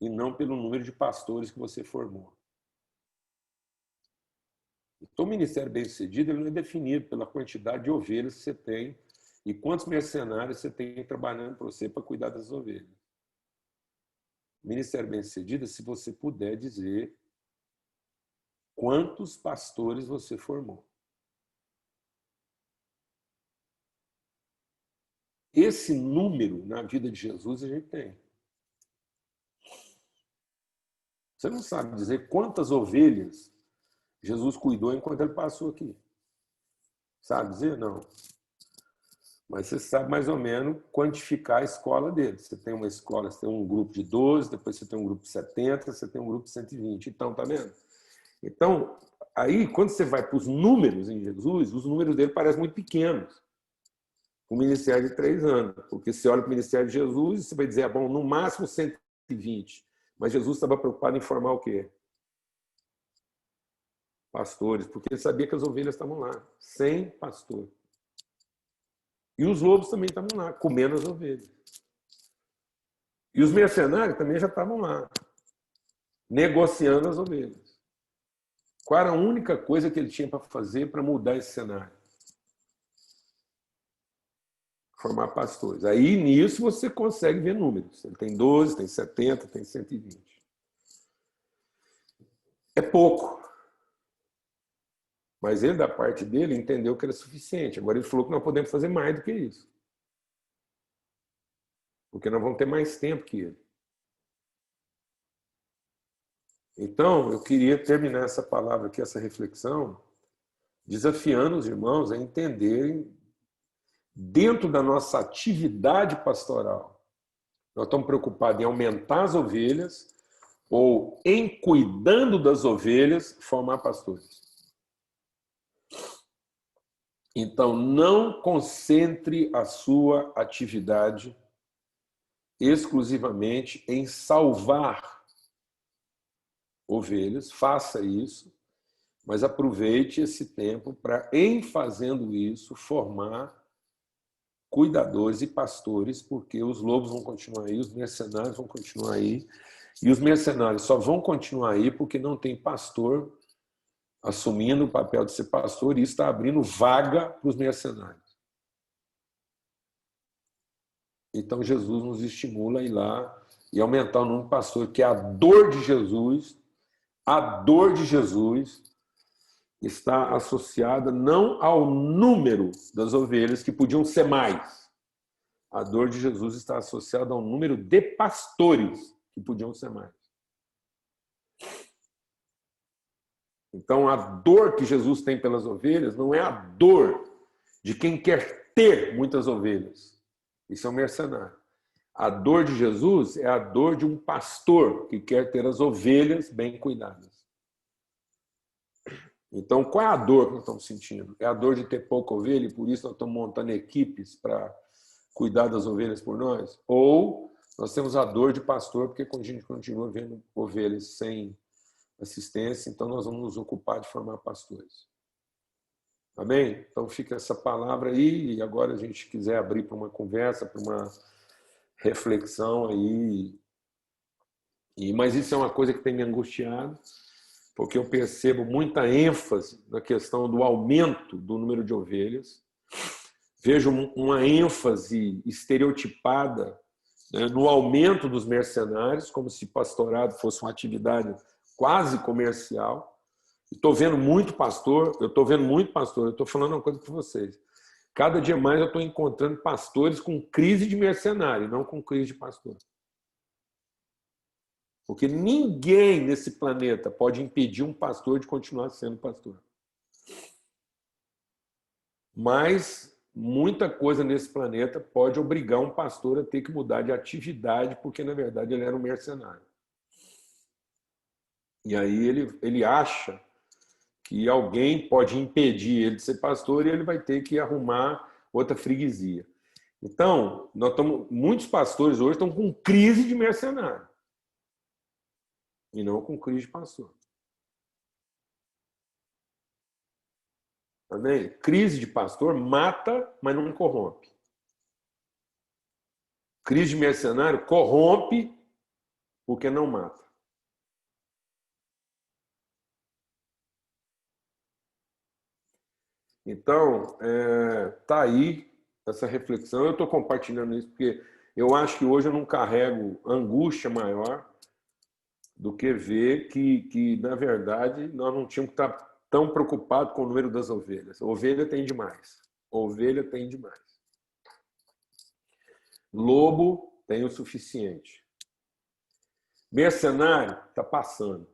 e não pelo número de pastores que você formou. Então, o ministério bem-sucedido ele não é definido pela quantidade de ovelhas que você tem e quantos mercenários você tem trabalhando para você para cuidar das ovelhas. O ministério bem-sucedido é se você puder dizer quantos pastores você formou. Esse número na vida de Jesus a gente tem. Você não sabe dizer quantas ovelhas Jesus cuidou enquanto ele passou aqui. Sabe dizer? Não. Mas você sabe mais ou menos quantificar a escola dele. Você tem uma escola, você tem um grupo de 12, depois você tem um grupo de 70, você tem um grupo de 120. Então, tá vendo? Então, aí, quando você vai para os números em Jesus, os números dele parecem muito pequenos. O ministério de 3 anos. Porque você olha para o ministério de Jesus e você vai dizer, bom, no máximo 120. Mas Jesus estava preocupado em formar o quê? Pastores, porque ele sabia que as ovelhas estavam lá, sem pastor. E os lobos também estavam lá, comendo as ovelhas. E os mercenários também já estavam lá, negociando as ovelhas. Qual era a única coisa que ele tinha para fazer para mudar esse cenário? Formar pastores. Aí, nisso, você consegue ver números. Ele tem 12, tem 70, tem 120. É pouco. Mas ele, da parte dele, entendeu que era suficiente. Agora ele falou que nós podemos fazer mais do que isso. Porque nós vamos ter mais tempo que ele. Então, eu queria terminar essa palavra aqui, essa reflexão, desafiando os irmãos a entenderem, dentro da nossa atividade pastoral, nós estamos preocupados em aumentar as ovelhas ou, em cuidando das ovelhas, formar pastores. Então, não concentre a sua atividade exclusivamente em salvar ovelhas, faça isso, mas aproveite esse tempo para, em fazendo isso, formar cuidadores e pastores, porque os lobos vão continuar aí, os mercenários vão continuar aí, e os mercenários só vão continuar aí porque não tem pastor assumindo o papel de ser pastor, e isso está abrindo vaga para os mercenários. Então, Jesus nos estimula a ir lá e aumentar o número de pastores, que é a dor de Jesus está associada não ao número das ovelhas, que podiam ser mais. A dor de Jesus está associada ao número de pastores, que podiam ser mais. Então, a dor que Jesus tem pelas ovelhas não é a dor de quem quer ter muitas ovelhas. Isso é um mercenário. A dor de Jesus é a dor de um pastor que quer ter as ovelhas bem cuidadas. Então, qual é a dor que nós estamos sentindo? É a dor de ter pouca ovelha e por isso nós estamos montando equipes para cuidar das ovelhas por nós? Ou nós temos a dor de pastor porque a gente continua vendo ovelhas sem assistência, então nós vamos nos ocupar de formar pastores. Amém? Então fica essa palavra aí, e agora a gente quiser abrir para uma conversa, para uma reflexão aí. Mas isso é uma coisa que tem me angustiado, porque eu percebo muita ênfase na questão do aumento do número de ovelhas. Vejo uma ênfase estereotipada, né, no aumento dos mercenários, como se pastorado fosse uma atividade quase comercial. Estou vendo muito pastor, eu estou falando uma coisa para vocês. Cada dia mais eu estou encontrando pastores com crise de mercenário, não com crise de pastor. Porque ninguém nesse planeta pode impedir um pastor de continuar sendo pastor. Mas muita coisa nesse planeta pode obrigar um pastor a ter que mudar de atividade, porque, na verdade, ele era um mercenário. E aí ele acha que alguém pode impedir ele de ser pastor e ele vai ter que arrumar outra freguesia. Então, muitos pastores hoje estão com crise de mercenário e não com crise de pastor. Amém? Crise de pastor mata, mas não corrompe. Crise de mercenário corrompe porque não mata. Então, tá aí essa reflexão. Eu estou compartilhando isso porque eu acho que hoje eu não carrego angústia maior do que ver que na verdade, nós não tínhamos que estar tão preocupados com o número das ovelhas. Ovelha tem demais. Ovelha tem demais. Lobo tem o suficiente. Mercenário está passando.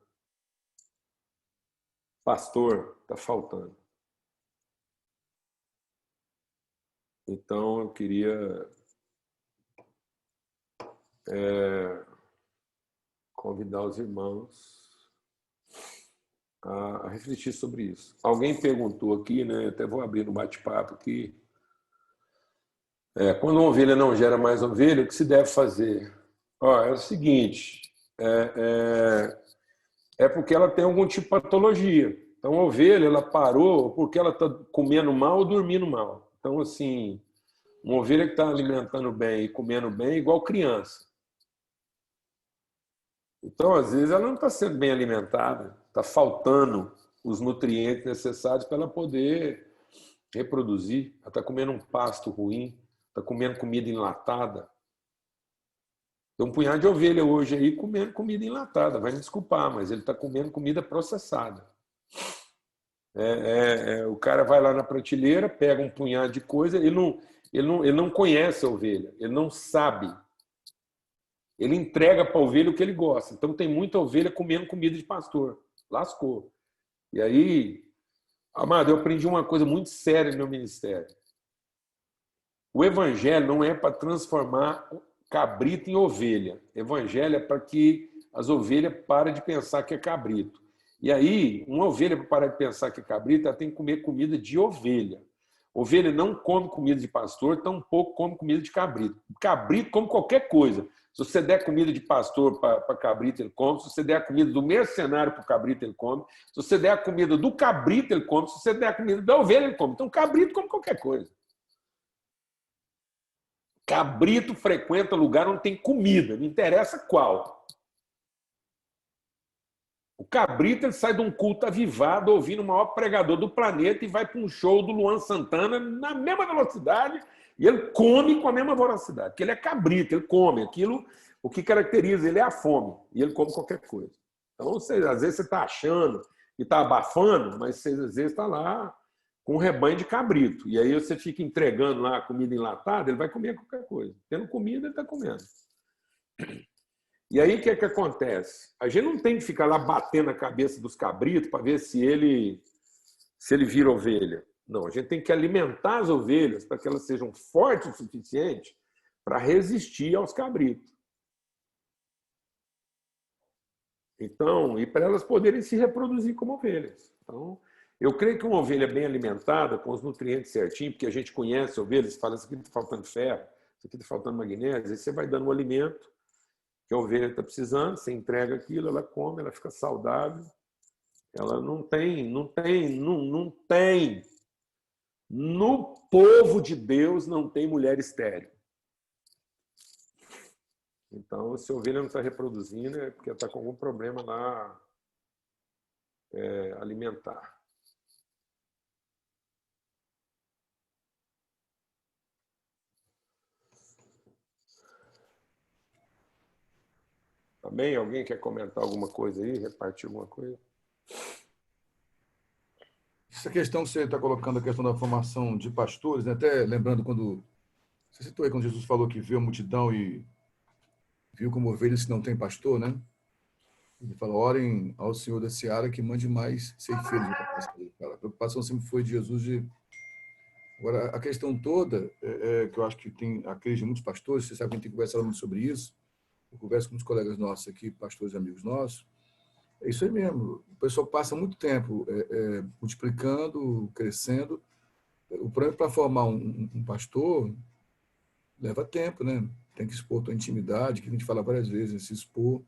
Pastor está faltando. Então, eu queria convidar os irmãos a refletir sobre isso. Alguém perguntou aqui, né? Eu até vou abrir no bate-papo aqui. Quando uma ovelha não gera mais ovelha, o que se deve fazer? É o seguinte, porque ela tem algum tipo de patologia. Então, a ovelha ela parou porque ela está comendo mal ou dormindo mal. Então, assim, uma ovelha que está alimentando bem e comendo bem é igual criança. Então, às vezes, ela não está sendo bem alimentada, está faltando os nutrientes necessários para ela poder reproduzir. Ela está comendo um pasto ruim, está comendo comida enlatada. Tem um punhado de ovelha hoje aí comendo comida enlatada, vai me desculpar, mas ele está comendo comida processada. O cara vai lá na prateleira, pega um punhado de coisa, ele não conhece a ovelha, ele não sabe. Ele entrega para a ovelha o que ele gosta. Então tem muita ovelha comendo comida de pastor. Lascou. E aí, amado, eu aprendi uma coisa muito séria no meu ministério. O evangelho não é para transformar cabrito em ovelha. O evangelho é para que as ovelhas parem de pensar que é cabrito. E aí, uma ovelha, para parar de pensar que é cabrito, ela tem que comer comida de ovelha. Ovelha não come comida de pastor, tampouco come comida de cabrito. Cabrito come qualquer coisa. Se você der comida de pastor para cabrito, ele come. Se você der a comida do mercenário para o cabrito, ele come. Se você der a comida do cabrito, ele come. Se você der a comida da ovelha, ele come. Então, cabrito come qualquer coisa. Cabrito frequenta lugar onde tem comida, não interessa qual. O cabrito ele sai de um culto avivado, ouvindo o maior pregador do planeta e vai para um show do Luan Santana na mesma velocidade e ele come com a mesma voracidade, porque ele é cabrito, ele come. Aquilo, o que caracteriza ele é a fome, e ele come qualquer coisa. Então, às vezes você está achando e está abafando, mas você, às vezes, está lá com um rebanho de cabrito. E aí você fica entregando lá comida enlatada, ele vai comer qualquer coisa. Tendo comida, ele está comendo. E aí, o que acontece? A gente não tem que ficar lá batendo a cabeça dos cabritos para ver se ele vira ovelha. Não, a gente tem que alimentar as ovelhas para que elas sejam fortes o suficiente para resistir aos cabritos. Então, e para elas poderem se reproduzir como ovelhas. Então, eu creio que uma ovelha bem alimentada, com os nutrientes certinhos, porque a gente conhece ovelhas, fala, isso aqui está faltando ferro, isso aqui está faltando magnésio, aí você vai dando um alimento que a ovelha está precisando, você entrega aquilo, ela come, ela fica saudável. Ela não tem. No povo de Deus não tem mulher estéril. Então, se a ovelha não está reproduzindo, é porque está com algum problema lá alimentar. Amém? Alguém quer comentar alguma coisa aí? Repartir alguma coisa? Essa questão que você está colocando, a questão da formação de pastores, né? Até lembrando quando... Você citou aí quando Jesus falou que viu a multidão e viu como ovelhas se não tem pastor, né? Ele falou, orem ao Senhor da Seara que mande mais ceifeiros. A preocupação sempre foi de Jesus de... Agora, a questão toda, que eu acho que tem a crise de muitos pastores, você sabe que a gente tem conversado muito sobre isso, eu converso com uns colegas nossos aqui, pastores e amigos nossos, é isso aí mesmo. O pessoal passa muito tempo multiplicando, crescendo. O problema para formar um pastor leva tempo, né? Tem que expor a tua intimidade, que a gente fala várias vezes, se expor.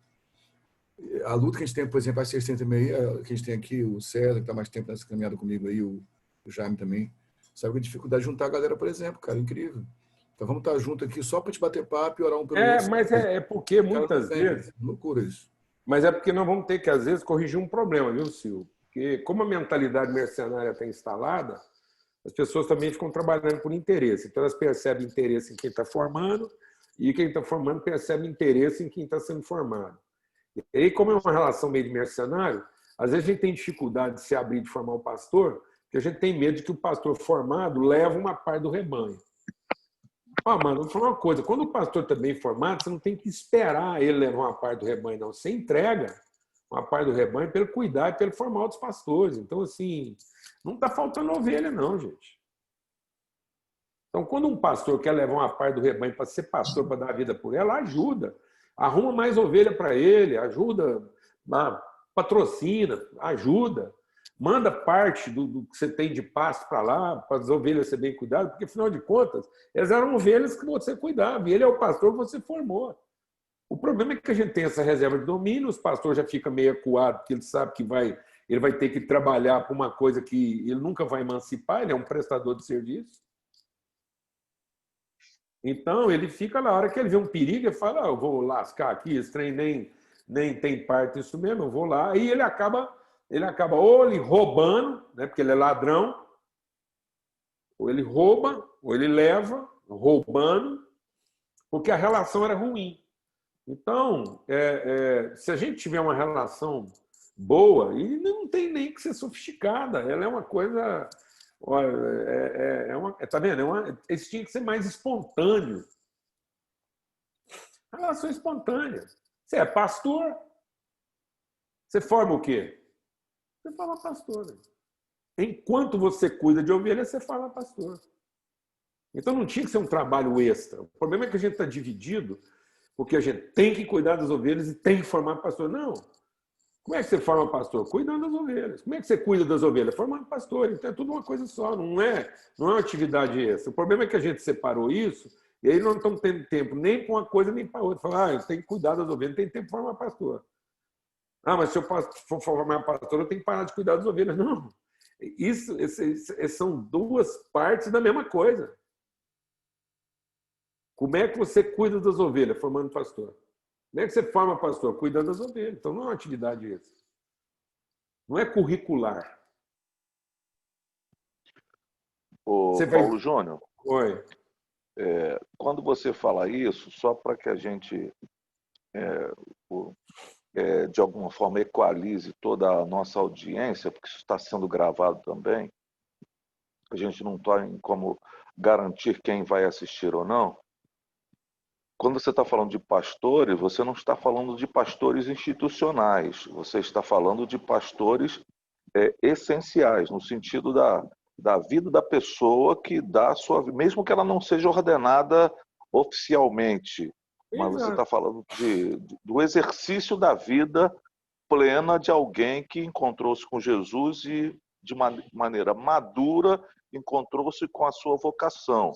A luta que a gente tem, por exemplo, a assistência meio, que a gente tem aqui, o César, que está mais tempo nessa caminhada comigo aí, o o Jaime também, sabe que a dificuldade de juntar a galera, por exemplo, cara, incrível. Então vamos estar junto aqui só para te bater papo e orar um pelo outro. Mas é porque muitas vezes... Loucura isso. Mas é porque nós vamos ter que, às vezes, corrigir um problema, viu, Silvio? Porque como a mentalidade mercenária está instalada, as pessoas também ficam trabalhando por interesse. Então, elas percebem interesse em quem está formando e quem está formando percebe interesse em quem está sendo formado. E aí, como é uma relação meio de mercenário, às vezes a gente tem dificuldade de se abrir de formar um pastor, porque a gente tem medo de que o pastor formado leve uma parte do rebanho. Mano, vou falar uma coisa. Quando o pastor está bem formado, você não tem que esperar ele levar uma parte do rebanho, não. Você entrega uma parte do rebanho para ele cuidar e para ele formar outros pastores. Então, assim, não está faltando ovelha, não, gente. Então, quando um pastor quer levar uma parte do rebanho para ser pastor, para dar a vida por ela, ajuda. Arruma mais ovelha para ele, ajuda, patrocina, ajuda. Manda parte do que você tem de pasto para lá, para as ovelhas ser bem cuidadas, porque, afinal de contas, elas eram ovelhas que você cuidava, e ele é o pastor que você formou. O problema é que a gente tem essa reserva de domínio, os pastores já ficam meio acuados, porque ele sabe que ele vai ter que trabalhar por uma coisa que ele nunca vai emancipar, ele é um prestador de serviço. Então, ele fica na hora que ele vê um perigo, ele fala, eu vou lascar aqui, esse trem nem tem parte disso mesmo, eu vou lá, e ele acaba ou ele roubando, né, porque ele é ladrão, ou ele rouba, ou ele leva, roubando, porque a relação era ruim. Então, se a gente tiver uma relação boa, e não tem nem que ser sofisticada, ela é uma coisa... tá vendo? Isso tinha que ser mais espontâneo. Relação espontânea. Você é pastor, você forma o quê? Você fala pastor. Né? Enquanto você cuida de ovelha, você fala pastor. Então não tinha que ser um trabalho extra. O problema é que a gente está dividido, porque a gente tem que cuidar das ovelhas e tem que formar pastor. Não. Como é que você forma pastor? Cuidando das ovelhas. Como é que você cuida das ovelhas? Formando pastor. Então é tudo uma coisa só, não é uma atividade extra. O problema é que a gente separou isso e aí não estamos tendo tempo nem para uma coisa nem para outra. Falar, eu tenho que cuidar das ovelhas, não tem tempo para formar pastor. Mas se eu for formar pastor, eu tenho que parar de cuidar das ovelhas. Não. Isso são duas partes da mesma coisa. Como é que você cuida das ovelhas formando pastor? Como é que você forma pastor? Cuidando das ovelhas. Então não é uma atividade extra. Não é curricular. Paulo Júnior. Oi. Quando você fala isso, só para que a gente de alguma forma equalize toda a nossa audiência, porque isso está sendo gravado também, a gente não tem como garantir quem vai assistir ou não. Quando você está falando de pastores, você não está falando de pastores institucionais, você está falando de pastores essenciais, no sentido da vida da pessoa que dá a sua vida, mesmo que ela não seja ordenada oficialmente. Mas você está falando do exercício da vida plena de alguém que encontrou-se com Jesus e, de maneira madura, encontrou-se com a sua vocação.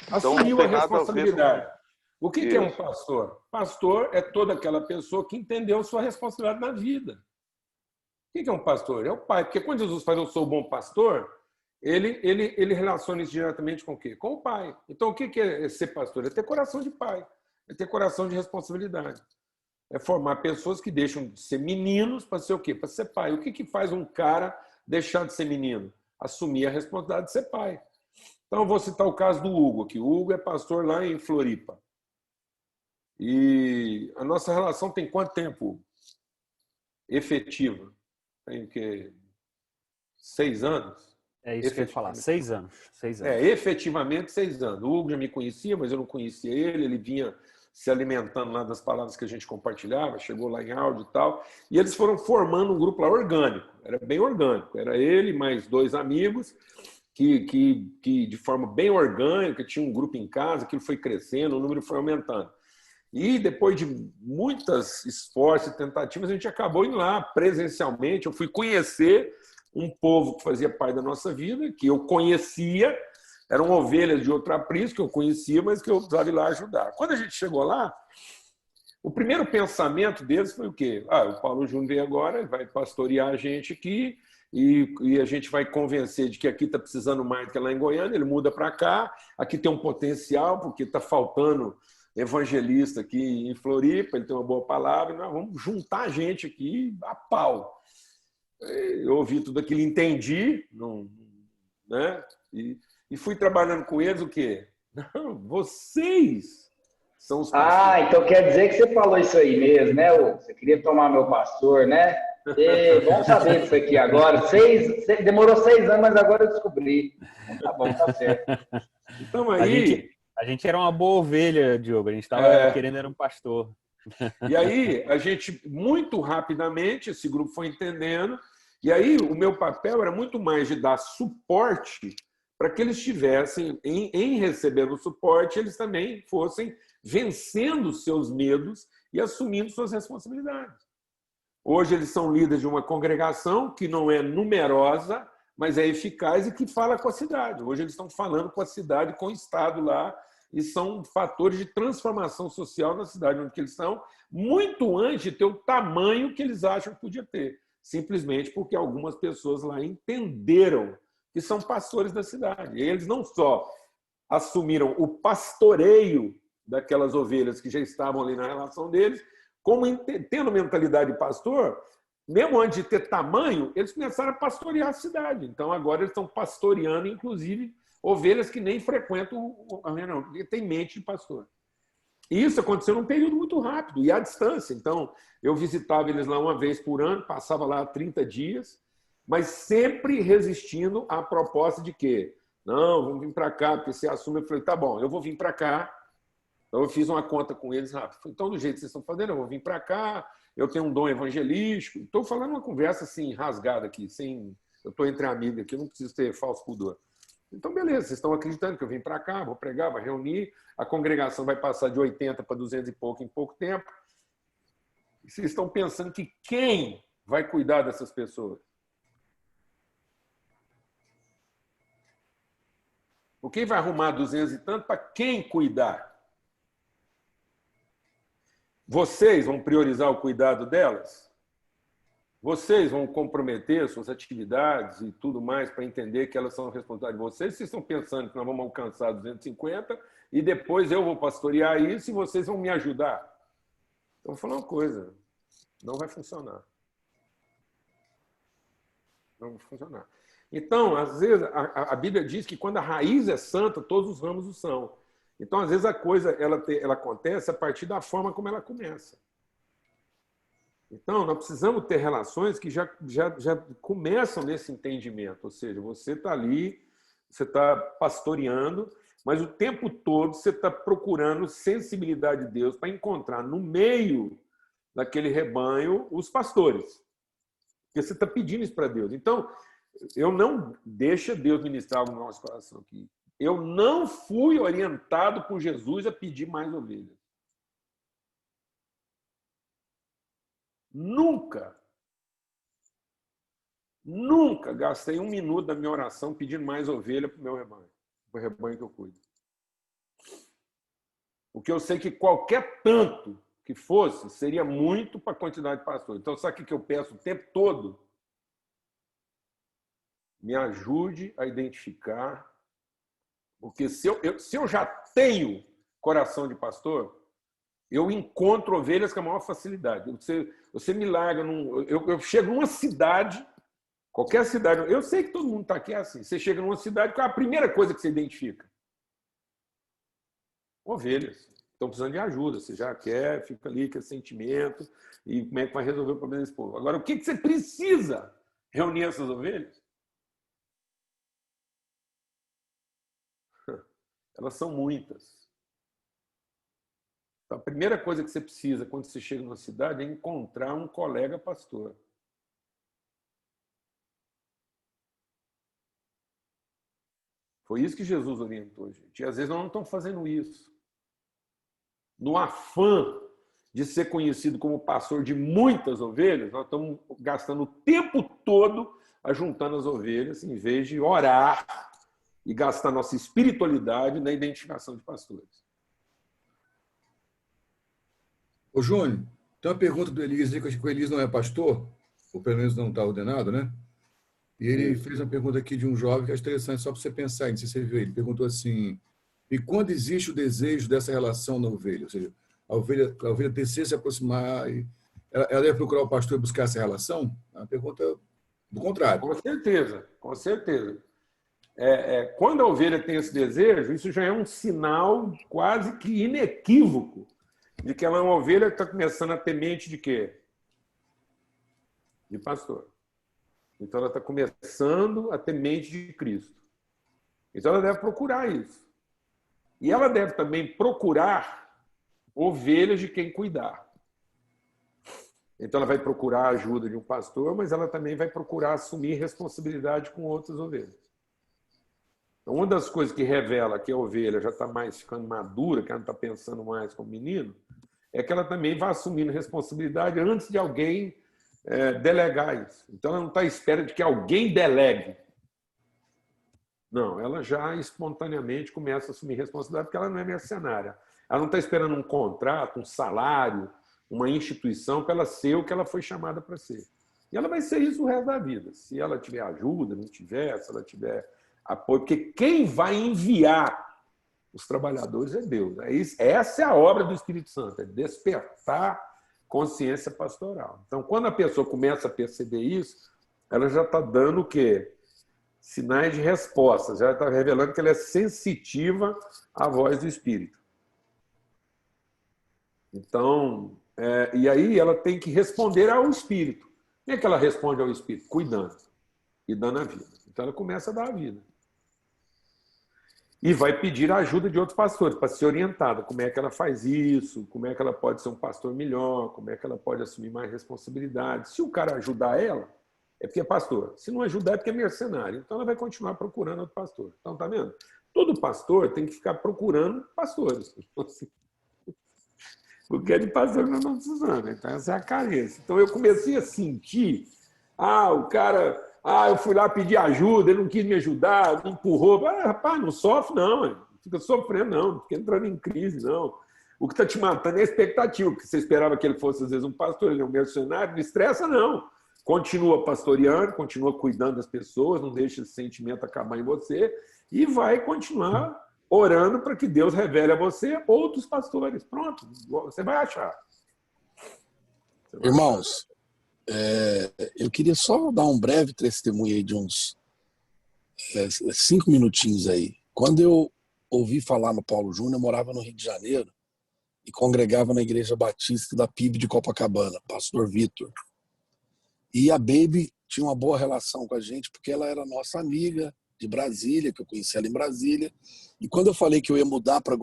Então, assumiu a responsabilidade. O que é um pastor? Pastor é toda aquela pessoa que entendeu sua responsabilidade na vida. O que é um pastor? É o pai. Porque quando Jesus fala, eu sou o bom pastor, ele relaciona isso diretamente com o quê? Com o pai. Então, o que é ser pastor? É ter coração de pai. É ter coração de responsabilidade. É formar pessoas que deixam de ser meninos para ser o quê? Para ser pai. O que faz um cara deixar de ser menino? Assumir a responsabilidade de ser pai. Então, eu vou citar o caso do Hugo aqui. O Hugo é pastor lá em Floripa. E a nossa relação tem quanto tempo efetiva? Tem o quê? 6 anos? É isso que eu ia falar, 6 anos. 6 anos. Efetivamente 6 anos. O Hugo já me conhecia, mas eu não conhecia ele. Ele vinha se alimentando lá das palavras que a gente compartilhava, chegou lá em áudio e tal. E eles foram formando um grupo lá orgânico. Era bem orgânico. Era ele mais 2 amigos que de forma bem orgânica, tinha um grupo em casa, aquilo foi crescendo, o número foi aumentando. E depois de muitos esforços e tentativas, a gente acabou indo lá presencialmente. Eu fui conhecer um povo que fazia parte da nossa vida, que eu conhecia, eram ovelhas de outro aprisco que eu conhecia, mas que eu precisava ir lá ajudar. Quando a gente chegou lá, o primeiro pensamento deles foi o quê? O Paulo Júnior veio agora, vai pastorear a gente aqui, e a gente vai convencer de que aqui está precisando mais do que lá em Goiânia, ele muda para cá, aqui tem um potencial, porque está faltando evangelista aqui em Floripa, ele tem uma boa palavra, nós vamos juntar gente aqui a pau. Eu ouvi tudo aquilo, entendi, não, né? E fui trabalhando com eles o quê? Não, vocês são os pastores. Então quer dizer que você falou isso aí mesmo, né? Você queria tomar meu pastor, né? Vamos saber disso aqui agora. Demorou 6 anos, mas agora eu descobri. Tá bom, tá certo. Então aí... A gente era uma boa ovelha, Diogo. A gente estava querendo era um pastor. E aí, a gente, muito rapidamente, esse grupo foi entendendo. E aí, o meu papel era muito mais de dar suporte para que eles tivessem, em receber o suporte, eles também fossem vencendo seus medos e assumindo suas responsabilidades. Hoje, eles são líderes de uma congregação que não é numerosa, mas é eficaz e que fala com a cidade. Hoje eles estão falando com a cidade, com o Estado lá, e são fatores de transformação social na cidade onde eles estão, muito antes de ter o tamanho que eles acham que podia ter, simplesmente porque algumas pessoas lá entenderam que são pastores da cidade. E eles não só assumiram o pastoreio daquelas ovelhas que já estavam ali na relação deles, como tendo mentalidade de pastor, mesmo antes de ter tamanho, eles começaram a pastorear a cidade. Então, agora eles estão pastoreando, inclusive, ovelhas que nem frequentam a reunião, porque tem mente de pastor. E isso aconteceu num período muito rápido e à distância. Então, eu visitava eles lá uma vez por ano, passava lá 30 dias, mas sempre resistindo à proposta de que, não, vamos vir para cá, porque você assume. Eu falei, tá bom, eu vou vir para cá. Então, eu fiz uma conta com eles rápido. Então, do jeito que vocês estão fazendo, eu vou vir para cá, eu tenho um dom evangelístico. Estou falando uma conversa assim, rasgada aqui, sem... Eu estou entre amigos aqui, não preciso ter falso pudor. Então, beleza, vocês estão acreditando que eu vim para cá, vou pregar, vou reunir, a congregação vai passar de 80 para 200 e pouco em pouco tempo. E vocês estão pensando que quem vai cuidar dessas pessoas? Ou quem vai arrumar 200 e tanto para quem cuidar? Vocês vão priorizar o cuidado delas? Vocês vão comprometer suas atividades e tudo mais para entender que elas são responsabilidade de vocês? Vocês estão pensando que nós vamos alcançar 250 e depois eu vou pastorear isso e vocês vão me ajudar? Eu vou falar uma coisa, não vai funcionar. Não vai funcionar. Então, às vezes, a Bíblia diz que quando a raiz é santa, todos os ramos o são. Então, às vezes, a coisa ela acontece a partir da forma como ela começa. Então, nós precisamos ter relações que já começam nesse entendimento. Ou seja, você está ali, você está pastoreando, mas o tempo todo você está procurando sensibilidade de Deus para encontrar no meio daquele rebanho os pastores. Porque você está pedindo isso para Deus. Então, eu não... Deixa Deus ministrar algo no nosso coração aqui. Eu não fui orientado por Jesus a pedir mais ovelhas. Nunca gastei 1 minuto da minha oração pedindo mais ovelha para o meu rebanho, para o rebanho que eu cuido. Porque eu sei que qualquer tanto que fosse, seria muito para a quantidade de pastores. Então, sabe o que eu peço o tempo todo? Me ajude a identificar, porque se eu já tenho coração de pastor, eu encontro ovelhas com a maior facilidade. Você me larga eu chego numa cidade, qualquer cidade, eu sei que todo mundo está aqui assim. Você chega numa cidade, qual é a primeira coisa que você identifica? Ovelhas. Estão precisando de ajuda. Você já quer, fica ali com esse sentimento, e como é que vai resolver o problema desse povo? Agora, o que você precisa reunir essas ovelhas? Elas são muitas. Então, a primeira coisa que você precisa quando você chega numa cidade é encontrar um colega pastor. Foi isso que Jesus orientou, gente. E às vezes nós não estamos fazendo isso. No afã de ser conhecido como pastor de muitas ovelhas, nós estamos gastando o tempo todo ajuntando as ovelhas, em vez de orar e gastar nossa espiritualidade na identificação de pastores. Ô, Júnior, tem uma pergunta do Elias, que o Elias não é pastor, ou pelo menos não está ordenado, né? E ele fez uma pergunta aqui de um jovem que é interessante, só para você pensar, não sei se você viu. Ele perguntou assim: e quando existe o desejo dessa relação na ovelha? Ou seja, a ovelha deseja se aproximar, ela deve procurar o pastor e buscar essa relação? É uma pergunta do contrário. Com certeza, com certeza. Quando a ovelha tem esse desejo, isso já é um sinal quase que inequívoco de que ela é uma ovelha que está começando a ter mente de quê? De pastor. Então, ela está começando a ter mente de Cristo. Então, ela deve procurar isso. E ela deve também procurar ovelhas de quem cuidar. Então, ela vai procurar a ajuda de um pastor, mas ela também vai procurar assumir responsabilidade com outras ovelhas. Então, uma das coisas que revela que a ovelha já está mais ficando madura, que ela não está pensando mais como menino, é que ela também vai assumindo responsabilidade antes de alguém delegar isso. Então, ela não está à espera de que alguém delegue. Não, ela já espontaneamente começa a assumir responsabilidade porque ela não é mercenária. Ela não está esperando um contrato, um salário, uma instituição para ela ser o que ela foi chamada para ser. E ela vai ser isso o resto da vida. Se ela tiver ajuda, não tiver, se ela tiver apoio, porque quem vai enviar os trabalhadores é Deus. Essa é a obra do Espírito Santo, é despertar consciência pastoral. Então, quando a pessoa começa a perceber isso, ela já está dando o quê? Sinais de resposta, já está revelando que ela é sensitiva à voz do Espírito. Então, e aí ela tem que responder ao Espírito. Como é que ela responde ao Espírito? Cuidando e dando a vida. Então, ela começa a dar a vida. E vai pedir a ajuda de outros pastores para ser orientada. Como é que ela faz isso? Como é que ela pode ser um pastor melhor? Como é que ela pode assumir mais responsabilidade? Se o cara ajudar ela, é porque é pastor. Se não ajudar, é porque é mercenário. Então, ela vai continuar procurando outro pastor. Então, tá vendo? Todo pastor tem que ficar procurando pastores. Porque é de pastor que nós estamos precisando. Então, essa é a carência. Então, eu comecei a sentir... o cara... eu fui lá pedir ajuda, ele não quis me ajudar, me empurrou. Rapaz, não sofre, não. Não fica sofrendo, não. Não fica entrando em crise, não. O que está te matando é a expectativa, porque você esperava que ele fosse, às vezes, um pastor, ele é um mercenário. Não estressa, não. Continua pastoreando, continua cuidando das pessoas, não deixa esse sentimento acabar em você e vai continuar orando para que Deus revele a você outros pastores. Pronto, você vai achar. Irmãos, eu queria só dar um breve testemunho aí de uns 5 minutinhos aí. Quando eu ouvi falar no Paulo Júnior, eu morava no Rio de Janeiro e congregava na Igreja Batista da PIB de Copacabana, pastor Vitor. E a Baby tinha uma boa relação com a gente, porque ela era nossa amiga de Brasília, que eu conheci ela em Brasília. E quando eu falei que eu ia mudar para...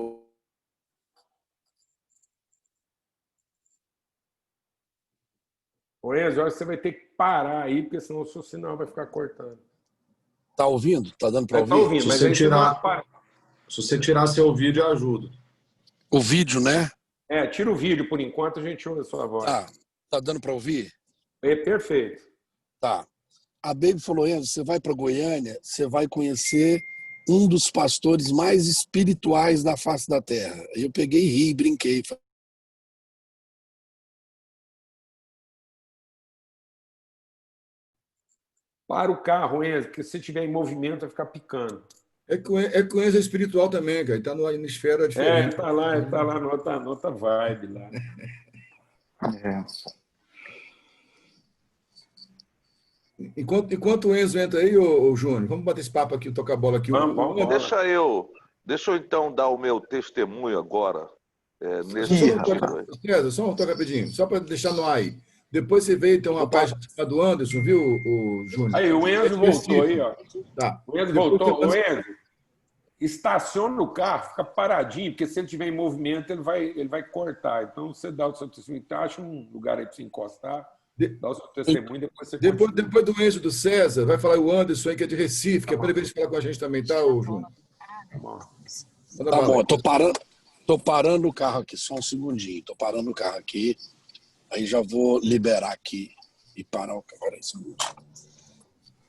Ô Enzo, você vai ter que parar aí, porque senão o seu sinal vai ficar cortando. Tá ouvindo? Tá dando para ouvir? Tá ouvindo, mas se você tirar seu vídeo, ajuda. O vídeo, né? Tira o vídeo por enquanto, a gente ouve a sua voz. Tá dando para ouvir? Perfeito. Tá. A Baby falou, Enzo, você vai para Goiânia, você vai conhecer um dos pastores mais espirituais da face da terra. Eu peguei e ri, brinquei. Para o carro, Enzo, porque se tiver em movimento vai ficar picando. É que o Enzo é espiritual também, cara. Ele está numa esfera diferente. Ele está lá no outra vibe lá. Enquanto o Enzo entra aí, ô Júnior, vamos bater esse papo aqui, tocar a bola aqui. Vamos. Deixa eu então dar o meu testemunho agora. César, só um toque rapidinho, só para deixar no ar aí. Depois você veio ter uma página do Anderson, viu, o Júnior? Aí, o Enzo voltou aí, ó. Tá. O Enzo voltou. O Enzo, estaciona o carro, fica paradinho, porque se ele estiver em movimento, ele vai cortar. Então, você dá o seu testemunho, acha um lugar aí para você encostar, dá o seu testemunho e depois você depois do Enzo do César, vai falar o Anderson aí, que é de Recife, que é para ele falar com a gente também, tá, ô Júnior? Tá bom. Tá bom, tô parando o carro aqui, só um segundinho. Tô parando o carro aqui. Aí já vou liberar aqui e parar o carro.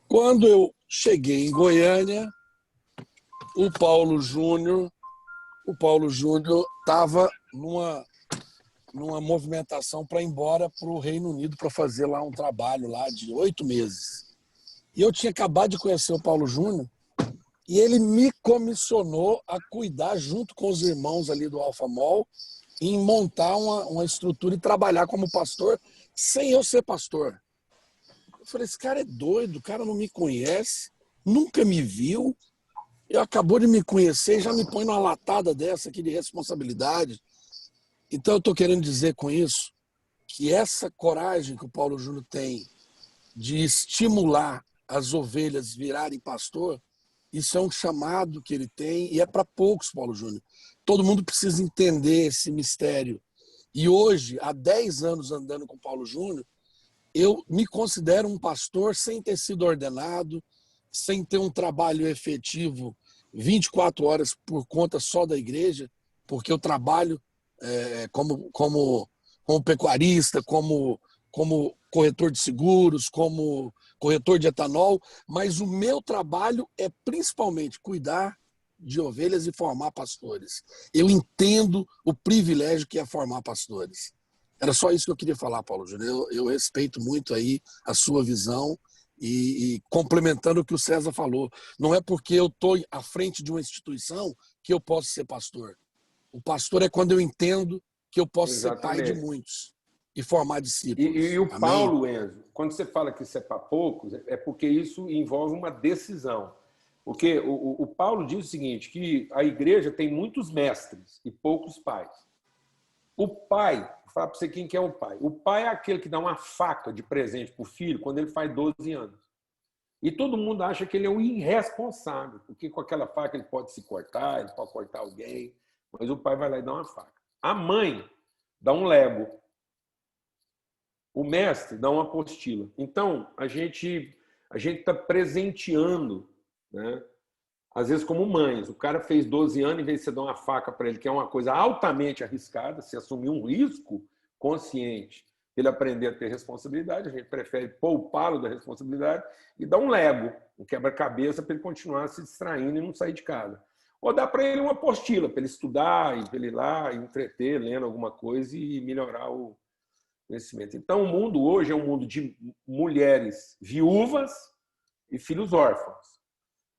Quando eu cheguei em Goiânia, o Paulo Júnior estava numa movimentação para ir embora para o Reino Unido para fazer lá um trabalho lá de 8 meses. E eu tinha acabado de conhecer o Paulo Júnior e ele me comissionou a cuidar, junto com os irmãos ali do Alfa Mall, em montar uma estrutura e trabalhar como pastor, sem eu ser pastor. Eu falei, esse cara é doido, o cara não me conhece, nunca me viu, acabou de me conhecer e já me põe numa latada dessa aqui de responsabilidade. Então eu estou querendo dizer com isso que essa coragem que o Paulo Júnior tem de estimular as ovelhas virarem pastor, isso é um chamado que ele tem e é para poucos, Paulo Júnior. Todo mundo precisa entender esse mistério. E hoje, há 10 anos andando com o Paulo Júnior, eu me considero um pastor sem ter sido ordenado, sem ter um trabalho efetivo 24 horas por conta só da igreja, porque eu trabalho como pecuarista, como corretor de seguros, como corretor de etanol, mas o meu trabalho é principalmente cuidar de ovelhas e formar pastores. Eu entendo o privilégio que é formar pastores. Era só isso que eu queria falar, Paulo Júnior. Eu respeito muito aí a sua visão e complementando o que o César falou, não é porque eu estou à frente de uma instituição que eu posso ser pastor. O pastor é quando eu entendo que eu posso ser pai de muitos e formar discípulos. E o Amém? Paulo, Enzo, quando você fala que isso é para poucos, é porque isso envolve uma decisão. Porque o Paulo diz o seguinte, que a igreja tem muitos mestres e poucos pais. O pai, vou falar para você quem que é o pai. O pai é aquele que dá uma faca de presente para o filho quando ele faz 12 anos. E todo mundo acha que ele é um irresponsável, porque com aquela faca ele pode se cortar, ele pode cortar alguém, mas o pai vai lá e dá uma faca. A mãe dá um Lego. O mestre dá uma apostila. Então, a gente está presenteando, né? Às vezes como mães. O cara fez 12 anos, em vez de você dar uma faca para ele, que é uma coisa altamente arriscada, se assumir um risco consciente, ele aprender a ter responsabilidade, a gente prefere poupá-lo da responsabilidade e dar um Lego, um quebra-cabeça para ele continuar se distraindo e não sair de casa. Ou dá para ele uma apostila, para ele estudar, e para ele ir lá, entreter, lendo alguma coisa e melhorar o conhecimento. Então, o mundo hoje é um mundo de mulheres viúvas e filhos órfãos.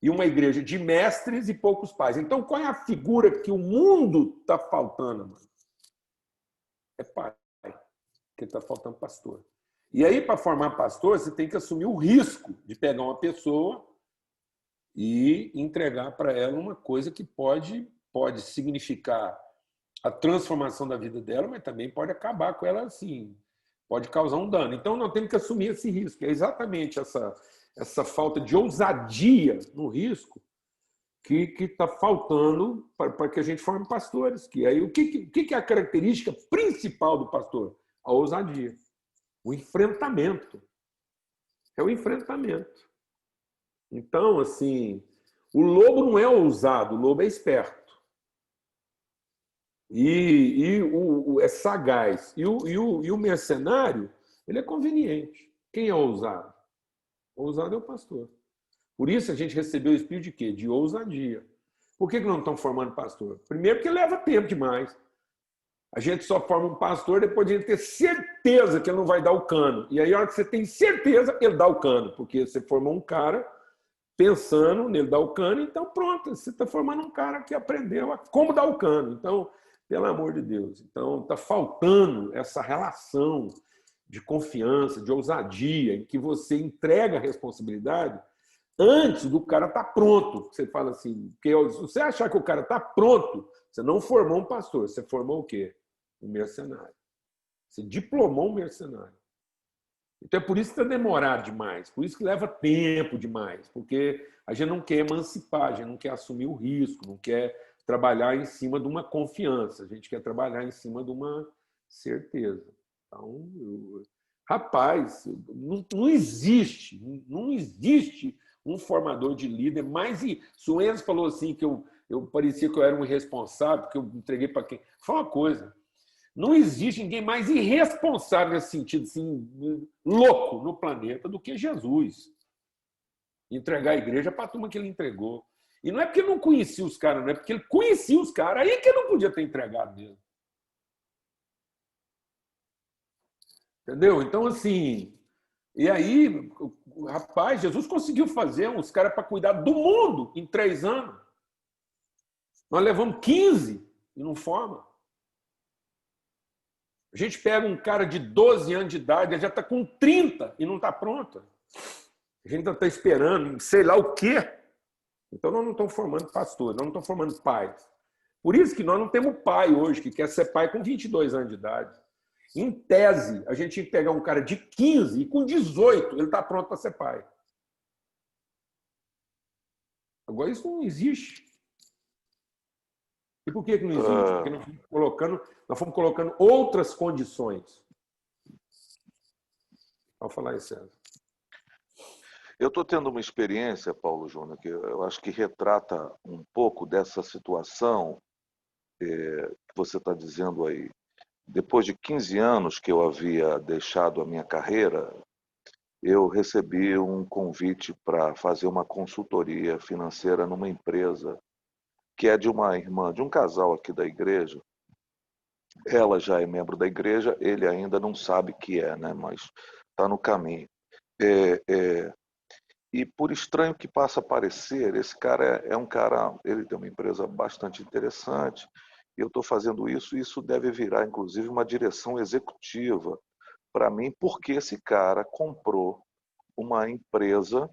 E uma igreja de mestres e poucos pais. Então, qual é a figura que o mundo está faltando, mano? É pai. Porque está faltando pastor. E aí, para formar pastor, você tem que assumir o risco de pegar uma pessoa e entregar para ela uma coisa que pode significar a transformação da vida dela, mas também pode acabar com ela assim, pode causar um dano. Então, nós temos que assumir esse risco. É exatamente essa falta de ousadia no risco que está faltando para que a gente forme pastores. Que aí, o que é a característica principal do pastor? A ousadia. O enfrentamento. É o enfrentamento. Então, assim, o lobo não é ousado, o lobo é esperto. É sagaz. E o mercenário, ele é conveniente. Quem é ousado? O ousado é o pastor. Por isso a gente recebeu o espírito de quê? De ousadia. Por que não estão formando pastor? Primeiro porque leva tempo demais. A gente só forma um pastor depois de ter certeza que ele não vai dar o cano. E aí, a hora que você tem certeza, ele dá o cano. Porque você formou um cara pensando nele dar o cano, então pronto, você está formando um cara que aprendeu a como dar o cano. Então, pelo amor de Deus. Então, está faltando essa relação de confiança, de ousadia, em que você entrega a responsabilidade antes do cara estar pronto. Você fala assim, porque se você achar que o cara está pronto, você não formou um pastor, você formou o quê? Um mercenário. Você diplomou um mercenário. Então é por isso que está demorado demais, por isso que leva tempo demais, porque a gente não quer emancipar, a gente não quer assumir o risco, não quer trabalhar em cima de uma confiança, a gente quer trabalhar em cima de uma certeza. Então, rapaz, não existe um formador de líder, mas se o Enzo falou assim que eu parecia que eu era um irresponsável, que eu entreguei para quem... Fala uma coisa, não existe ninguém mais irresponsável nesse sentido, assim, louco no planeta do que Jesus. Entregar a igreja para a turma que ele entregou. E não é porque ele não conhecia os caras, não é porque ele conhecia os caras, aí que ele não podia ter entregado mesmo. Entendeu? Então, assim, E aí, rapaz, Jesus conseguiu fazer uns caras para cuidar do mundo em 3 anos. Nós levamos 15 e não forma. A gente pega um cara de 12 anos de idade, ele já está com 30 e não está pronto. A gente ainda está esperando, sei lá o quê. Então, nós não estamos formando pastores, nós não estamos formando pais. Por isso que nós não temos pai hoje que quer ser pai com 22 anos de idade. Em tese, a gente tinha que pegar um cara de 15 e com 18 ele está pronto para ser pai. Agora, isso não existe. E por que não existe? Porque nós fomos colocando outras condições. Vou falar isso, César. Eu estou tendo uma experiência, Paulo Júnior, que eu acho que retrata um pouco dessa situação que você está dizendo aí. Depois de 15 anos que eu havia deixado a minha carreira, eu recebi um convite para fazer uma consultoria financeira numa empresa que é de uma irmã, de um casal aqui da igreja. Ela já é membro da igreja, ele ainda não sabe que é, né? Mas está no caminho. E por estranho que possa parecer, esse cara é um cara, ele tem uma empresa bastante interessante, e eu estou fazendo isso, e isso deve virar, inclusive, uma direção executiva para mim, porque esse cara comprou uma empresa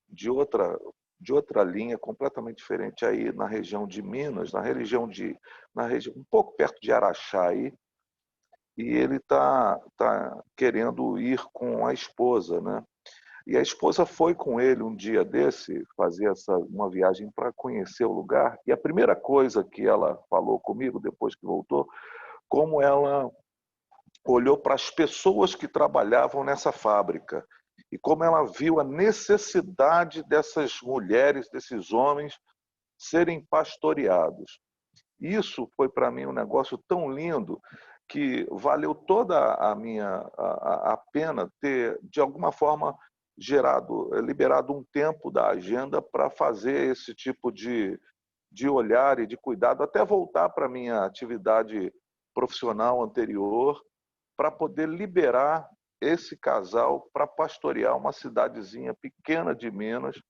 de outra linha completamente diferente aí na região de Minas, na região um pouco perto de Araxá aí, e ele tá querendo ir com a esposa, né? E a esposa foi com ele um dia desse fazer uma viagem para conhecer o lugar. E a primeira coisa que ela falou comigo depois que voltou, como ela olhou para as pessoas que trabalhavam nessa fábrica e como ela viu a necessidade dessas mulheres, desses homens serem pastoreados. Isso foi para mim um negócio tão lindo que valeu toda a pena ter, de alguma forma, liberado um tempo da agenda para fazer esse tipo de olhar e de cuidado, até voltar para a minha atividade profissional anterior, para poder liberar esse casal para pastorear uma cidadezinha pequena de Minas,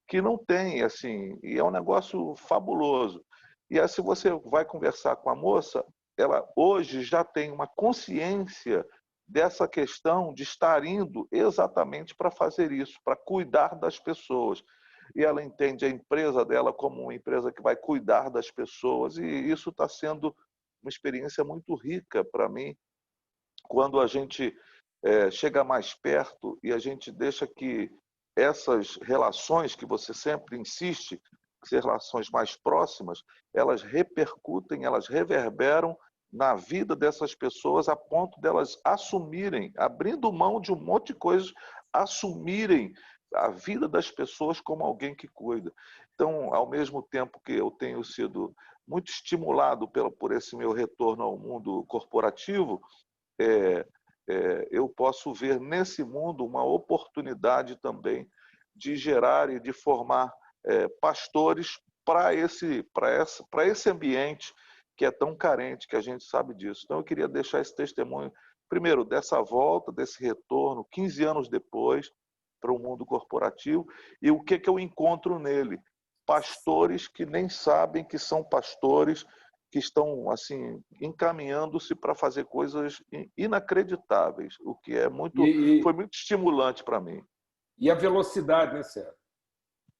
que não tem, assim, e é um negócio fabuloso. E aí, se você vai conversar com a moça, ela hoje já tem uma consciência dessa questão de estar indo exatamente para fazer isso, para cuidar das pessoas. E ela entende a empresa dela como uma empresa que vai cuidar das pessoas, e isso está sendo uma experiência muito rica para mim, quando a gente chega mais perto e a gente deixa que essas relações que você sempre insiste, que são relações mais próximas, elas repercutem, elas reverberam na vida dessas pessoas a ponto delas assumirem, abrindo mão de um monte de coisas, assumirem a vida das pessoas como alguém que cuida. Então, ao mesmo tempo que eu tenho sido muito estimulado por esse meu retorno ao mundo corporativo, eu posso ver nesse mundo uma oportunidade também de gerar e de formar pastores para esse ambiente que é tão carente, que a gente sabe disso. Então, eu queria deixar esse testemunho, primeiro, dessa volta, desse retorno, 15 anos depois, para o mundo corporativo, e o que eu encontro nele? Pastores que nem sabem que são pastores, que estão assim encaminhando-se para fazer coisas inacreditáveis, o que foi muito estimulante para mim. E a velocidade, né, Sérgio?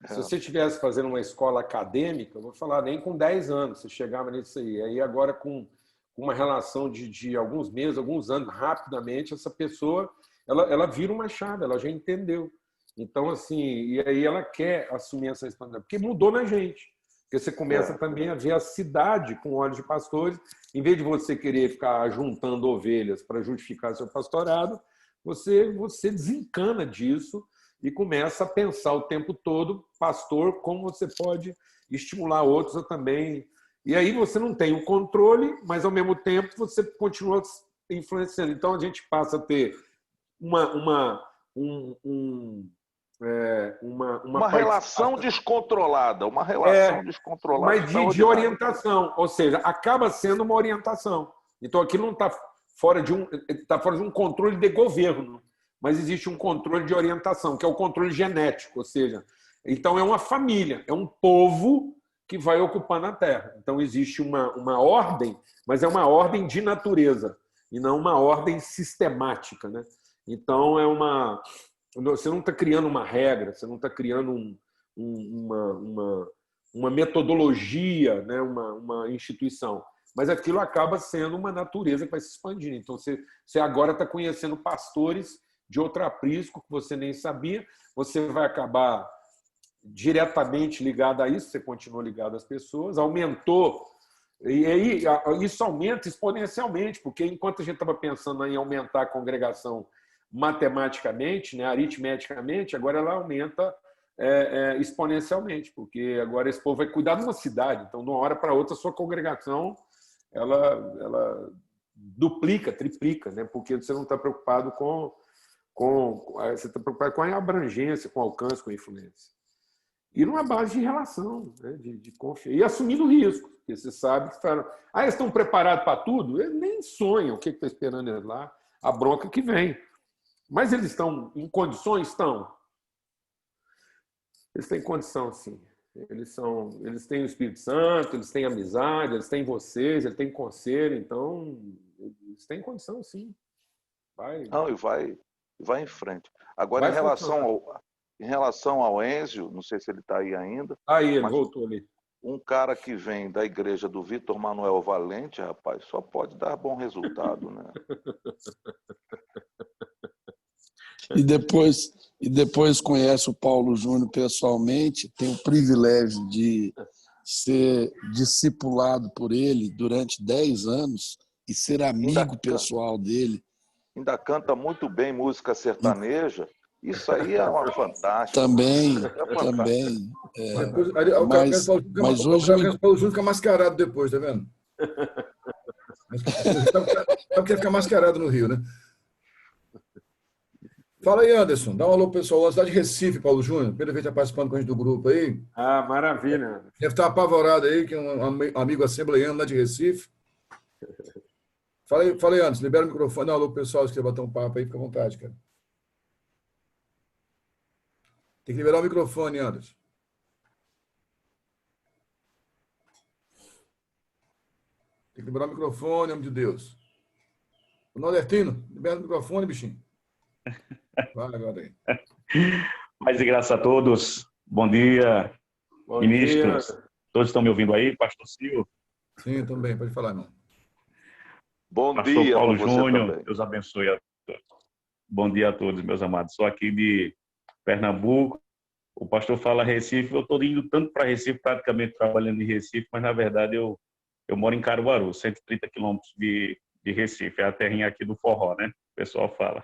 Se você estivesse fazendo uma escola acadêmica, eu vou falar, nem com 10 anos você chegava nisso aí. Aí agora, com uma relação de alguns meses, alguns anos, rapidamente, essa pessoa ela vira uma chave, ela já entendeu. Então, assim, e aí ela quer assumir essa responsabilidade, porque mudou na gente. Porque você começa também a ver a cidade com olhos de pastores. Em vez de você querer ficar juntando ovelhas para justificar seu pastorado, você desencana disso e começa a pensar o tempo todo, pastor, como você pode estimular outros a também. E aí você não tem o controle, mas ao mesmo tempo você continua influenciando. Então a gente passa a ter uma relação descontrolada, mas de orientação, ou seja, acaba sendo uma orientação. Então aqui não está fora de um controle de governo. mas existe um controle de orientação, que é o controle genético, ou seja, então é uma família, é um povo que vai ocupando a Terra. Então existe uma ordem, mas é uma ordem de natureza, e não uma ordem sistemática, né? Então você não está criando uma regra, você não está criando uma metodologia, né? uma instituição, mas aquilo acaba sendo uma natureza que vai se expandindo. Então você agora está conhecendo pastores de outro aprisco que você nem sabia, você vai acabar diretamente ligado a isso, você continua ligado às pessoas, aumentou, e aí isso aumenta exponencialmente, porque enquanto a gente estava pensando em aumentar a congregação matematicamente, né, aritmeticamente, agora ela aumenta exponencialmente, porque agora esse povo vai cuidar de uma cidade, então de uma hora para outra a sua congregação ela duplica, triplica, né, porque você não está preocupado você está preocupado com a abrangência, com o alcance, com a influência. E numa base de relação, né, de confiança. E assumindo o risco, porque você sabe que eles estão preparados para tudo? Eles nem sonham o que está esperando eles lá, a bronca que vem. Mas eles estão em condições? Estão. Eles têm condição, sim. Eles têm o Espírito Santo, eles têm amizade, eles têm vocês, eles têm conselho, então eles têm condição, sim. Não, e vai em frente. Agora, em relação ao Enzio, não sei se ele está aí ainda. Ele voltou ali. Um cara que vem da igreja do Vitor Manuel Valente, rapaz, só pode dar bom resultado, né? E depois conhece o Paulo Júnior pessoalmente, tem o privilégio de ser discipulado por ele durante 10 anos e ser amigo pessoal dele. Ainda canta muito bem música sertaneja. Isso aí é uma fantástica. Também. Mas hoje o Paulo Júnior fica mascarado depois, tá vendo? Sabe que fica mascarado no Rio, né? Fala aí, Anderson. Dá um alô, pessoal. Da cidade de Recife, Paulo Júnior. Primeira vez que está participando com a gente do grupo aí. Maravilha. Deve estar apavorado aí, que é um amigo assembleiano lá de Recife. Fala aí, Anderson. Libera o microfone. Dá um alô, pessoal. Se quiser bater um papo aí, fica à vontade, cara. Tem que liberar o microfone, Anderson. Tem que liberar o microfone, homem de Deus. O nordestino, libera o microfone, bichinho. Vai agora aí. Paz e graça a todos. Bom dia, ministros. Todos estão me ouvindo aí? Pastor Silvio? Sim, também. Pode falar, irmão. Bom Pastor dia, Paulo Júnior. Deus abençoe a todos. Bom dia a todos, meus amados. Sou aqui de Pernambuco. O pastor fala Recife. Eu estou indo tanto para Recife, praticamente trabalhando em Recife, mas, na verdade, eu moro em Caruaru, 130 quilômetros de Recife. É a terrinha aqui do forró, né? O pessoal fala.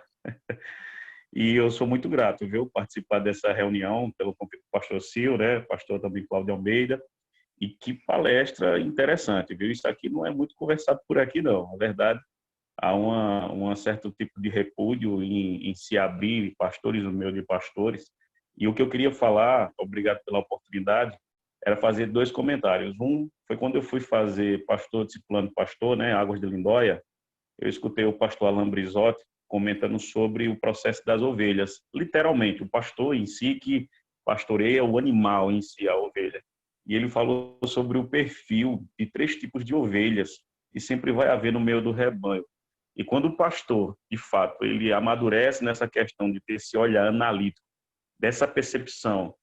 E eu sou muito grato, viu, participar dessa reunião pelo pastor Sil, né, pastor também Cláudio Almeida, e que palestra interessante, viu? Isso aqui não é muito conversado por aqui, não. Na verdade, há um certo tipo de repúdio em se abrir, pastores no meio de pastores. E o que eu queria falar, obrigado pela oportunidade, era fazer 2 comentários. Um foi quando eu fui fazer pastor, discipulando pastor, né, Águas de Lindóia, eu escutei o pastor Alain Brizotti comentando sobre o processo das ovelhas. Literalmente, o pastor em si que pastoreia o animal em si, a ovelha. E ele falou sobre o perfil de 3 tipos de ovelhas que sempre vai haver no meio do rebanho. E quando o pastor, de fato, ele amadurece nessa questão de ter esse olhar analítico, dessa percepção,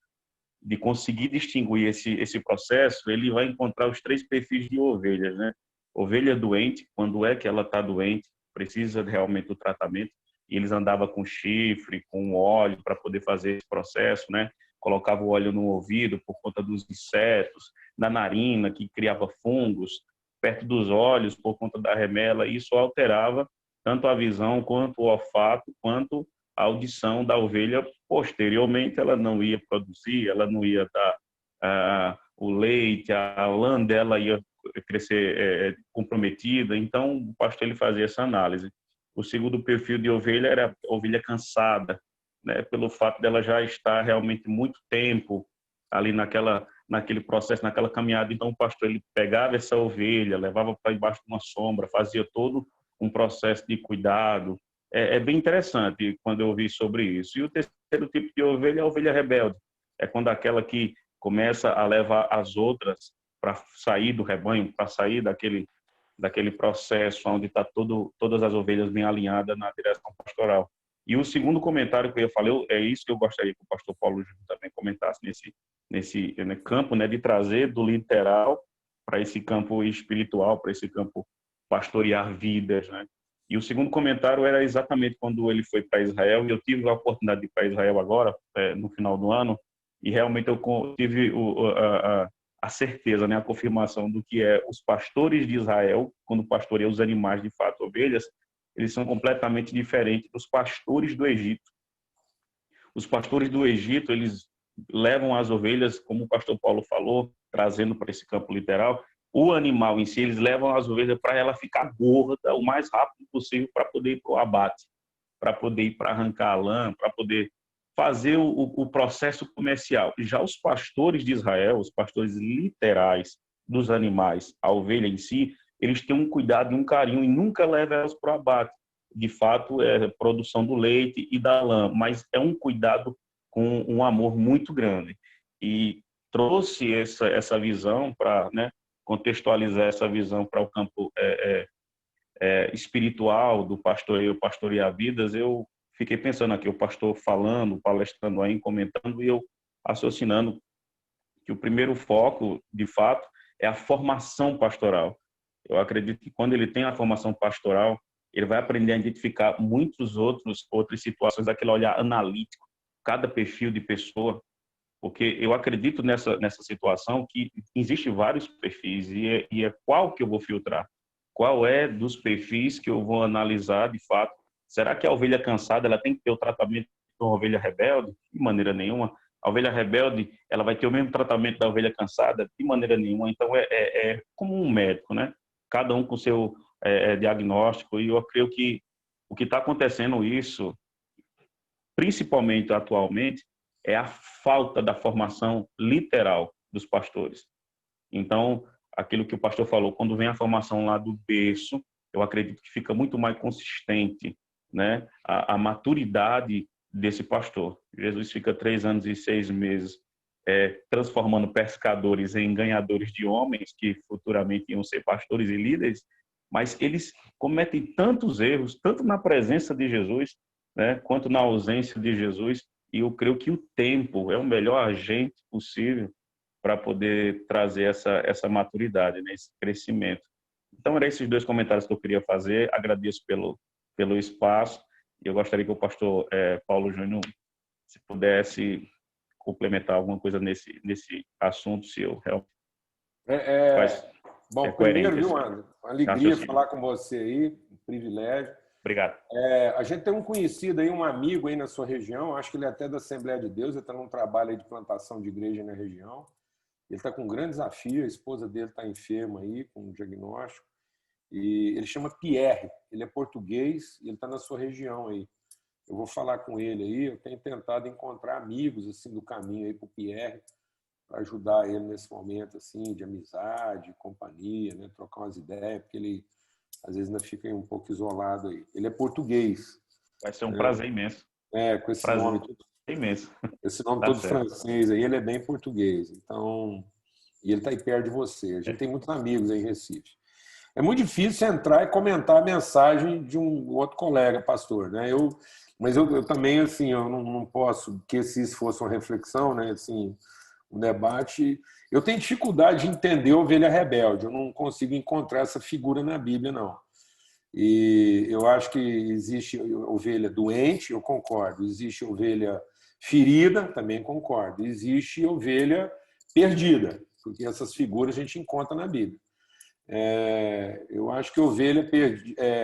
de conseguir distinguir esse processo, ele vai encontrar os 3 perfis de ovelhas, né? Ovelha doente, quando é que ela está doente, precisa realmente do tratamento, e eles andavam com chifre, com óleo para poder fazer esse processo, né? Colocava o óleo no ouvido por conta dos insetos, na narina, que criava fungos, perto dos olhos por conta da remela, e isso alterava tanto a visão, quanto o olfato, quanto a audição da ovelha. Posteriormente, ela não ia produzir, ela não ia dar o leite, a lã dela ia crescer comprometida. Então, o pastor ele fazia essa análise. O segundo perfil de ovelha era a ovelha cansada, né, pelo fato dela já estar realmente muito tempo ali naquele processo, naquela caminhada. Então, o pastor ele pegava essa ovelha, levava para embaixo de uma sombra, fazia todo um processo de cuidado, é bem interessante quando eu ouvi sobre isso. E o terceiro tipo de ovelha é a ovelha rebelde. É quando aquela que começa a levar as outras para sair do rebanho, para sair daquele processo onde está todas as ovelhas bem alinhadas na direção pastoral. E o segundo comentário que eu ia falar, é isso que eu gostaria que o pastor Paulo Júnior também comentasse nesse campo, né, de trazer do literal para esse campo espiritual, para esse campo pastorear vidas, né? E o segundo comentário era exatamente quando ele foi para Israel, e eu tive a oportunidade de ir para Israel agora, no final do ano, e realmente eu tive a certeza, né, a confirmação do que é os pastores de Israel, quando pastoreiam os animais, de fato, ovelhas, eles são completamente diferentes dos pastores do Egito. Os pastores do Egito, eles levam as ovelhas, como o pastor Paulo falou, trazendo para esse campo literal, o animal em si, eles levam as ovelhas para ela ficar gorda o mais rápido possível para poder ir para o abate, para poder ir para arrancar a lã, para poder fazer o processo comercial. Já os pastores de Israel, os pastores literais dos animais, a ovelha em si, eles têm um cuidado e um carinho e nunca levam elas para o abate. De fato, é a produção do leite e da lã, mas é um cuidado com um amor muito grande. E trouxe essa visão para, né, contextualizar essa visão para o campo espiritual do pastorear vidas. Eu fiquei pensando aqui, o pastor falando, palestrando aí, comentando, e eu raciocinando que o primeiro foco, de fato, é a formação pastoral. Eu acredito que quando ele tem a formação pastoral, ele vai aprender a identificar outras situações, aquele olhar analítico, cada perfil de pessoa, porque eu acredito nessa situação que existe vários perfis e é qual que eu vou filtrar, qual é dos perfis que eu vou analisar de fato. Será que a ovelha cansada ela tem que ter o tratamento de uma ovelha rebelde? De maneira nenhuma. A ovelha rebelde ela vai ter o mesmo tratamento da ovelha cansada? De maneira nenhuma. Então é como um médico, né? Cada um com o seu diagnóstico, e eu creio que o que está acontecendo isso, principalmente atualmente, é a falta da formação literal dos pastores. Então, aquilo que o pastor falou, quando vem a formação lá do berço, eu acredito que fica muito mais consistente, né, a maturidade desse pastor. Jesus fica 3 anos e 6 meses transformando pescadores em ganhadores de homens, que futuramente iam ser pastores e líderes, mas eles cometem tantos erros, tanto na presença de Jesus, né, quanto na ausência de Jesus, e eu creio que o tempo é o melhor agente possível para poder trazer essa maturidade, né, esse crescimento. Então, eram esses 2 comentários que eu queria fazer. Agradeço pelo espaço, e eu gostaria que o pastor Paulo Júnior, se pudesse complementar alguma coisa nesse assunto, se eu realmente bom, primeiro, viu, André? Uma alegria falar com você aí, um privilégio. Obrigado. A gente tem um conhecido aí, um amigo aí na sua região, acho que ele é até da Assembleia de Deus, ele está num trabalho aí de plantação de igreja na região. Ele está com um grande desafio, a esposa dele está enferma aí, com um diagnóstico, e ele chama Pierre, ele é português e ele está na sua região aí. Eu vou falar com ele aí, eu tenho tentado encontrar amigos assim do caminho aí para o Pierre, para ajudar ele nesse momento assim, de amizade, companhia, né? Trocar umas ideias, porque ele às vezes ainda fica um pouco isolado aí. Ele é português. Vai ser um prazer imenso. Com esse nome todo imenso. Esse nome todo francês aí, ele é bem português. Então, e ele está aí perto de você. A gente tem muitos amigos aí em Recife. É muito difícil entrar e comentar a mensagem de um outro colega pastor, né? Mas eu também, assim, eu não posso, que se isso fosse uma reflexão, né? Assim, um debate. Eu tenho dificuldade de entender a ovelha rebelde. Eu não consigo encontrar essa figura na Bíblia, não. E eu acho que existe ovelha doente, eu concordo. Existe ovelha ferida, também concordo. Existe ovelha perdida, porque essas figuras a gente encontra na Bíblia. Eu acho que ovelha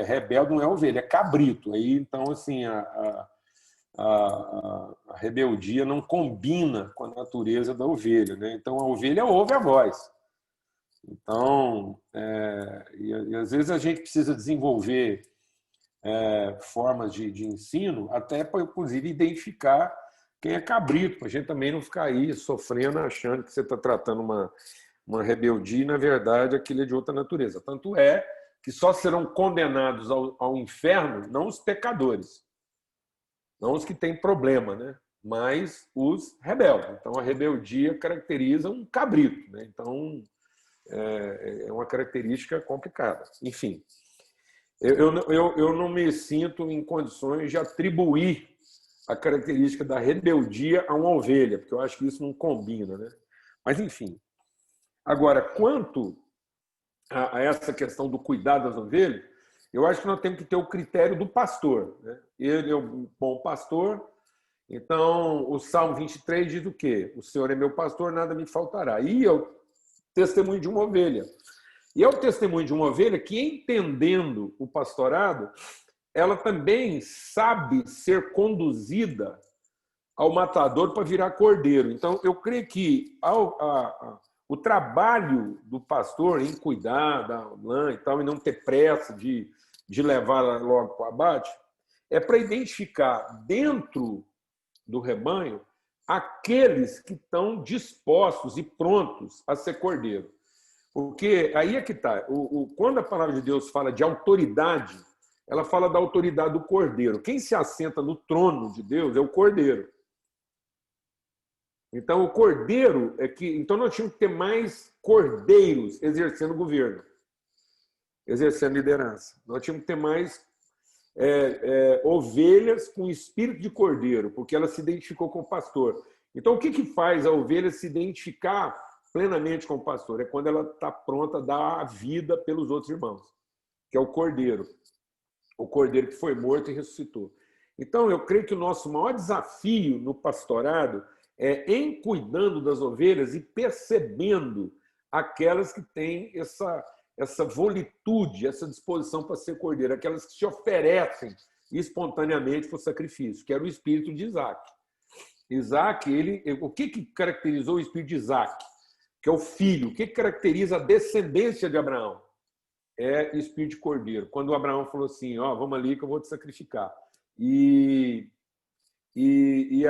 rebelde não é ovelha, é cabrito. Aí, então, assim, a rebeldia não combina com a natureza da ovelha, né? Então, a ovelha ouve a voz. Então, e às vezes a gente precisa desenvolver formas de ensino, até para, inclusive, identificar quem é cabrito, para a gente também não ficar aí sofrendo, achando que você está tratando uma rebeldia e, na verdade, aquilo é de outra natureza. Tanto é que só serão condenados ao inferno não os pecadores, não os que têm problema, né? Mas os rebeldes. Então, a rebeldia caracteriza um cabrito, né? Então, é uma característica complicada. Enfim, eu não me sinto em condições de atribuir a característica da rebeldia a uma ovelha, porque eu acho que isso não combina, né? Mas, enfim. Agora, quanto a essa questão do cuidado das ovelhas, eu acho que nós temos que ter o critério do pastor, né? Ele é um bom pastor, então o Salmo 23 diz o quê? O Senhor é meu pastor, nada me faltará. E é o testemunho de uma ovelha. E é o testemunho de uma ovelha que, entendendo o pastorado, ela também sabe ser conduzida ao matador para virar cordeiro. Então, eu creio que o trabalho do pastor em cuidar da lã e tal, e não ter pressa de levá-la logo para o abate, é para identificar dentro do rebanho aqueles que estão dispostos e prontos a ser cordeiro. Porque aí é que está. Quando a palavra de Deus fala de autoridade, ela fala da autoridade do cordeiro. Quem se assenta no trono de Deus é o cordeiro. Então, o cordeiro é que. Então, nós tínhamos que ter mais cordeiros exercendo o governo, exercendo liderança. Nós tínhamos que ter mais ovelhas com espírito de cordeiro, porque ela se identificou com o pastor. Então, o que faz a ovelha se identificar plenamente com o pastor? É quando ela está pronta a dar a vida pelos outros irmãos, que é o cordeiro. O cordeiro que foi morto e ressuscitou. Então, eu creio que o nosso maior desafio no pastorado é em cuidando das ovelhas e percebendo aquelas que têm essa volitude, essa disposição para ser cordeiro, aquelas que se oferecem espontaneamente para o sacrifício, que era o espírito de Isaac. Isaac, o que caracterizou o espírito de Isaac? Que é o filho. O que caracteriza a descendência de Abraão? É o espírito de cordeiro. Quando o Abraão falou assim, vamos ali que eu vou te sacrificar. E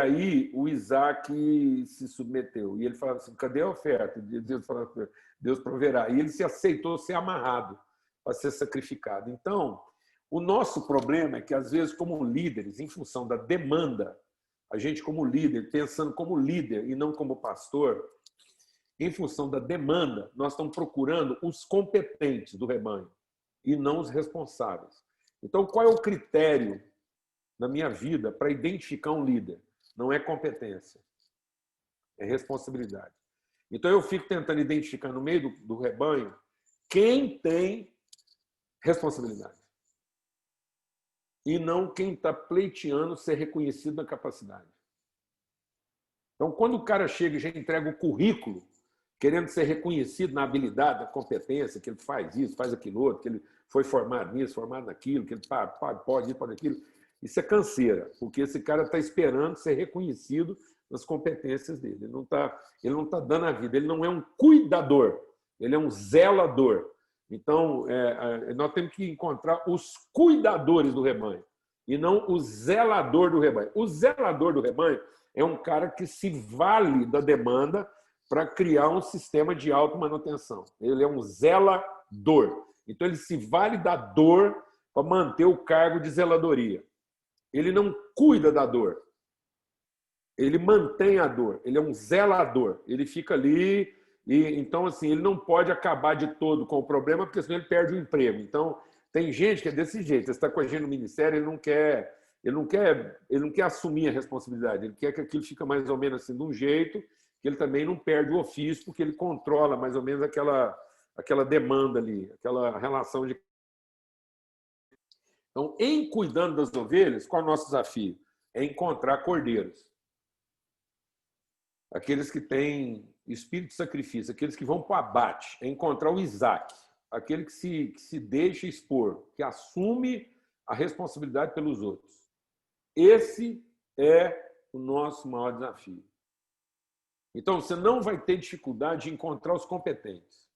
aí o Isaac se submeteu. E ele falava assim, cadê a oferta? Deus falava, Deus proverá. E ele se aceitou ser amarrado para ser sacrificado. Então, o nosso problema é que, às vezes, como líderes, em função da demanda, a gente como líder, pensando como líder e não como pastor, em função da demanda, nós estamos procurando os competentes do rebanho e não os responsáveis. Então, qual é o critério na minha vida para identificar um líder? Não é competência, é responsabilidade. Então, eu fico tentando identificar no meio do rebanho quem tem responsabilidade e não quem está pleiteando ser reconhecido na capacidade. Então, quando o cara chega e já entrega o currículo, querendo ser reconhecido na habilidade, na competência, que ele faz isso, faz aquilo outro, que ele foi formado nisso, formado naquilo, que ele pode isso, pode aquilo, isso é canseira, porque esse cara está esperando ser reconhecido nas competências dele. Ele não tá dando a vida, ele não é um cuidador, ele é um zelador. Então, nós temos que encontrar os cuidadores do rebanho e não o zelador do rebanho. O zelador do rebanho é um cara que se vale da demanda para criar um sistema de automanutenção. Ele é um zelador. Então, ele se vale da dor para manter o cargo de zeladoria. Ele não cuida da dor. Ele mantém a dor. Ele é um zelador. Ele fica ali e, então, assim, ele não pode acabar de todo com o problema, porque senão ele perde o emprego. Então, tem gente que é desse jeito. Você está com a gente no ministério, ele não quer assumir a responsabilidade. Ele quer que aquilo fique mais ou menos assim, de um jeito que ele também não perde o ofício, porque ele controla mais ou menos aquela demanda ali, aquela relação de... Então, em cuidando das ovelhas, qual é o nosso desafio? É encontrar cordeiros. Aqueles que têm espírito de sacrifício, aqueles que vão para o abate. É encontrar o Isaac, aquele que se deixa expor, que assume a responsabilidade pelos outros. Esse é o nosso maior desafio. Então, você não vai ter dificuldade de encontrar os competentes.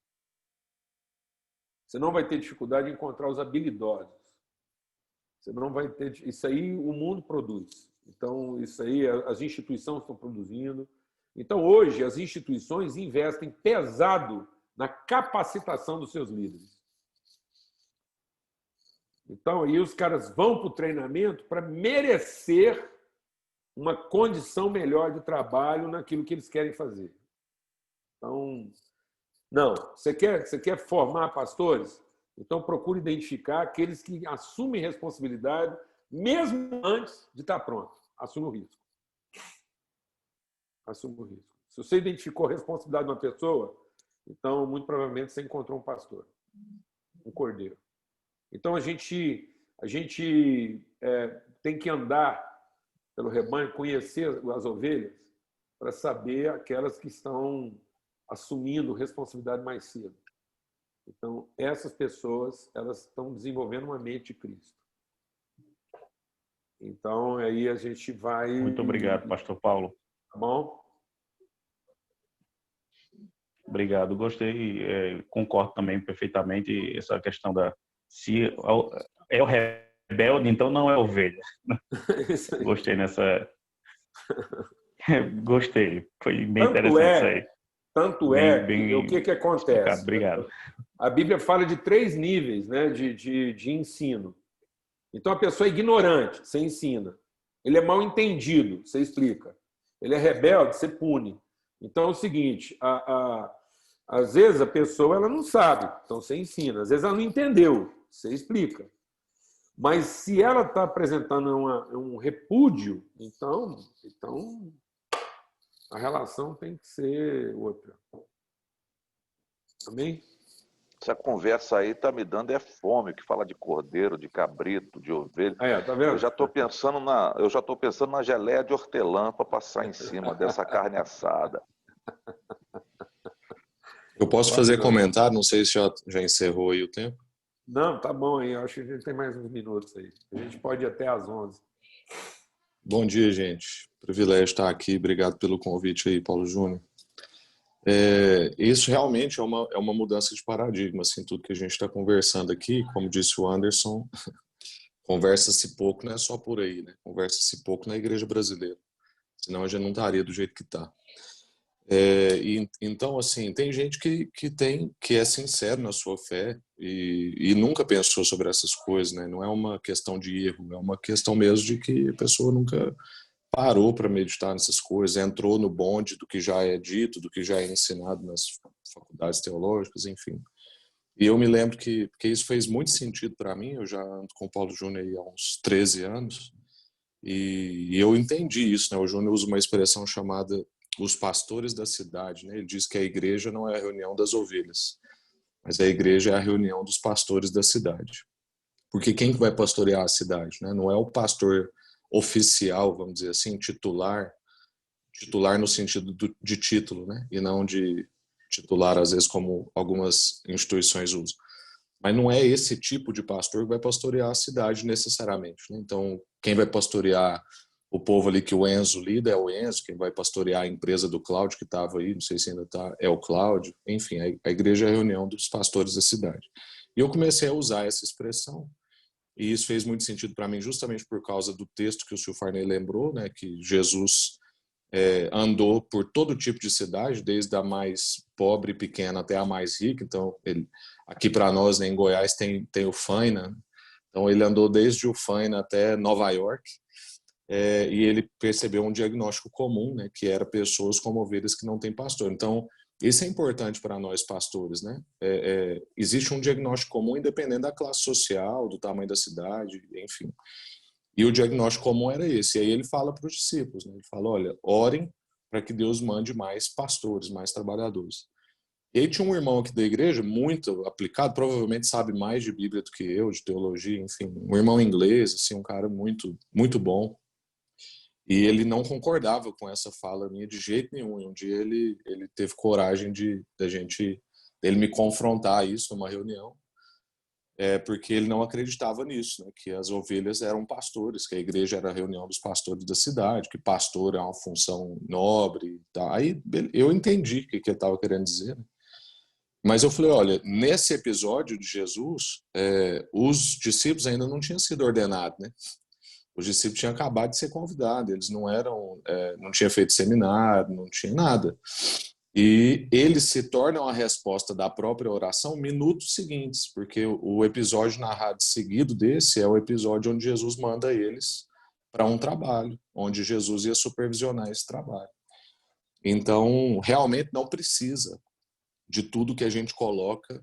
Você não vai ter dificuldade de encontrar os habilidosos. Você não vai ter... Isso aí o mundo produz. Então, isso aí as instituições estão produzindo. Então, hoje, as instituições investem pesado na capacitação dos seus líderes. Então, aí os caras vão para o treinamento para merecer uma condição melhor de trabalho naquilo que eles querem fazer. Então, não. Você quer formar pastores? Então, procure identificar aqueles que assumem responsabilidade mesmo antes de estar pronto. Assume o risco. Assume o risco. Se você identificou a responsabilidade de uma pessoa, então, muito provavelmente, você encontrou um pastor, um cordeiro. Então, a gente tem que andar pelo rebanho, conhecer as ovelhas, para saber aquelas que estão assumindo responsabilidade mais cedo. Então, essas pessoas, elas estão desenvolvendo uma mente de Cristo. Então, aí a gente vai... Muito obrigado, pastor Paulo. Tá bom? Obrigado, gostei, concordo também perfeitamente essa questão da... Se é o rebelde, então não é ovelha. Gostei nessa... Gostei, foi bem interessante isso aí. Tanto é que o que acontece? Explicado. Obrigado. A Bíblia fala de 3 níveis, né, de ensino. Então, a pessoa é ignorante, você ensina. Ele é mal entendido, você explica. Ele é rebelde, você pune. Então, é o seguinte, às vezes a pessoa ela não sabe, então você ensina. Às vezes ela não entendeu, você explica. Mas se ela está apresentando um repúdio, então a relação tem que ser outra. Amém? Essa conversa aí tá me dando fome, que fala de cordeiro, de cabrito, de ovelha. Tá vendo? Eu já estou pensando na geleia de hortelã para passar em cima dessa carne assada. Eu posso fazer comentário? Não sei se já encerrou aí o tempo. Não, tá bom aí. Eu acho que a gente tem mais uns minutos aí. A gente pode ir até às 11. Bom dia, gente. Privilégio estar aqui. Obrigado pelo convite aí, Paulo Júnior. Isso realmente é uma mudança de paradigma, assim, tudo que a gente está conversando aqui, como disse o Anderson, conversa-se pouco, não é só por aí, né? Conversa-se pouco na igreja brasileira, senão a gente não estaria do jeito que está. Então, assim, tem gente que é sincero na sua fé e nunca pensou sobre essas coisas, né? Não é uma questão de erro, é uma questão mesmo de que a pessoa nunca parou para meditar nessas coisas, entrou no bonde do que já é dito, do que já é ensinado nas faculdades teológicas, enfim. E eu me lembro que isso fez muito sentido para mim. Eu já ando com o Paulo Júnior há uns 13 anos e eu entendi isso, né? O Júnior usa uma expressão chamada os pastores da cidade, né? Ele diz que a igreja não é a reunião das ovelhas, mas a igreja é a reunião dos pastores da cidade. Porque quem que vai pastorear a cidade, né? Não é o pastor oficial, vamos dizer assim, titular no sentido de título, né? E não de titular, às vezes, como algumas instituições usam. Mas não é esse tipo de pastor que vai pastorear a cidade necessariamente, né? Então, quem vai pastorear o povo ali que o Enzo lida é o Enzo, quem vai pastorear a empresa do Cláudio, que estava aí, não sei se ainda está, é o Cláudio. Enfim, a igreja é a reunião dos pastores da cidade. E eu comecei a usar essa expressão, e isso fez muito sentido para mim justamente por causa do texto que o Sr. Farney lembrou, né, que Jesus andou por todo tipo de cidade, desde a mais pobre e pequena até a mais rica. Então, aqui para nós, né, em Goiás, tem o Faina. Então, ele andou desde o Faina até Nova York, e ele percebeu um diagnóstico comum, né, que era pessoas como ovelhas que não têm pastor. Então, isso é importante para nós pastores, né? Existe um diagnóstico comum independente da classe social, do tamanho da cidade, enfim. E o diagnóstico comum era esse. E aí ele fala para os discípulos, né? Ele fala, olha, orem para que Deus mande mais pastores, mais trabalhadores. E aí tinha um irmão aqui da igreja, muito aplicado, provavelmente sabe mais de Bíblia do que eu, de teologia, enfim. Um irmão inglês, assim, um cara muito, muito bom. E ele não concordava com essa fala minha de jeito nenhum. E um dia ele teve coragem de ele me confrontar isso numa reunião, porque ele não acreditava nisso, né? Que as ovelhas eram pastores, que a igreja era a reunião dos pastores da cidade, que pastor é uma função nobre. Tá? Aí eu entendi o que ele estava querendo dizer, né? Mas eu falei, olha, nesse episódio de Jesus, os discípulos ainda não tinham sido ordenados, né? Os discípulos tinham acabado de ser convidados, eles não tinham feito seminário, não tinha nada. E eles se tornam a resposta da própria oração minutos seguintes, porque o episódio narrado seguido desse é o episódio onde Jesus manda eles para um trabalho, onde Jesus ia supervisionar esse trabalho. Então, realmente não precisa de tudo que a gente coloca,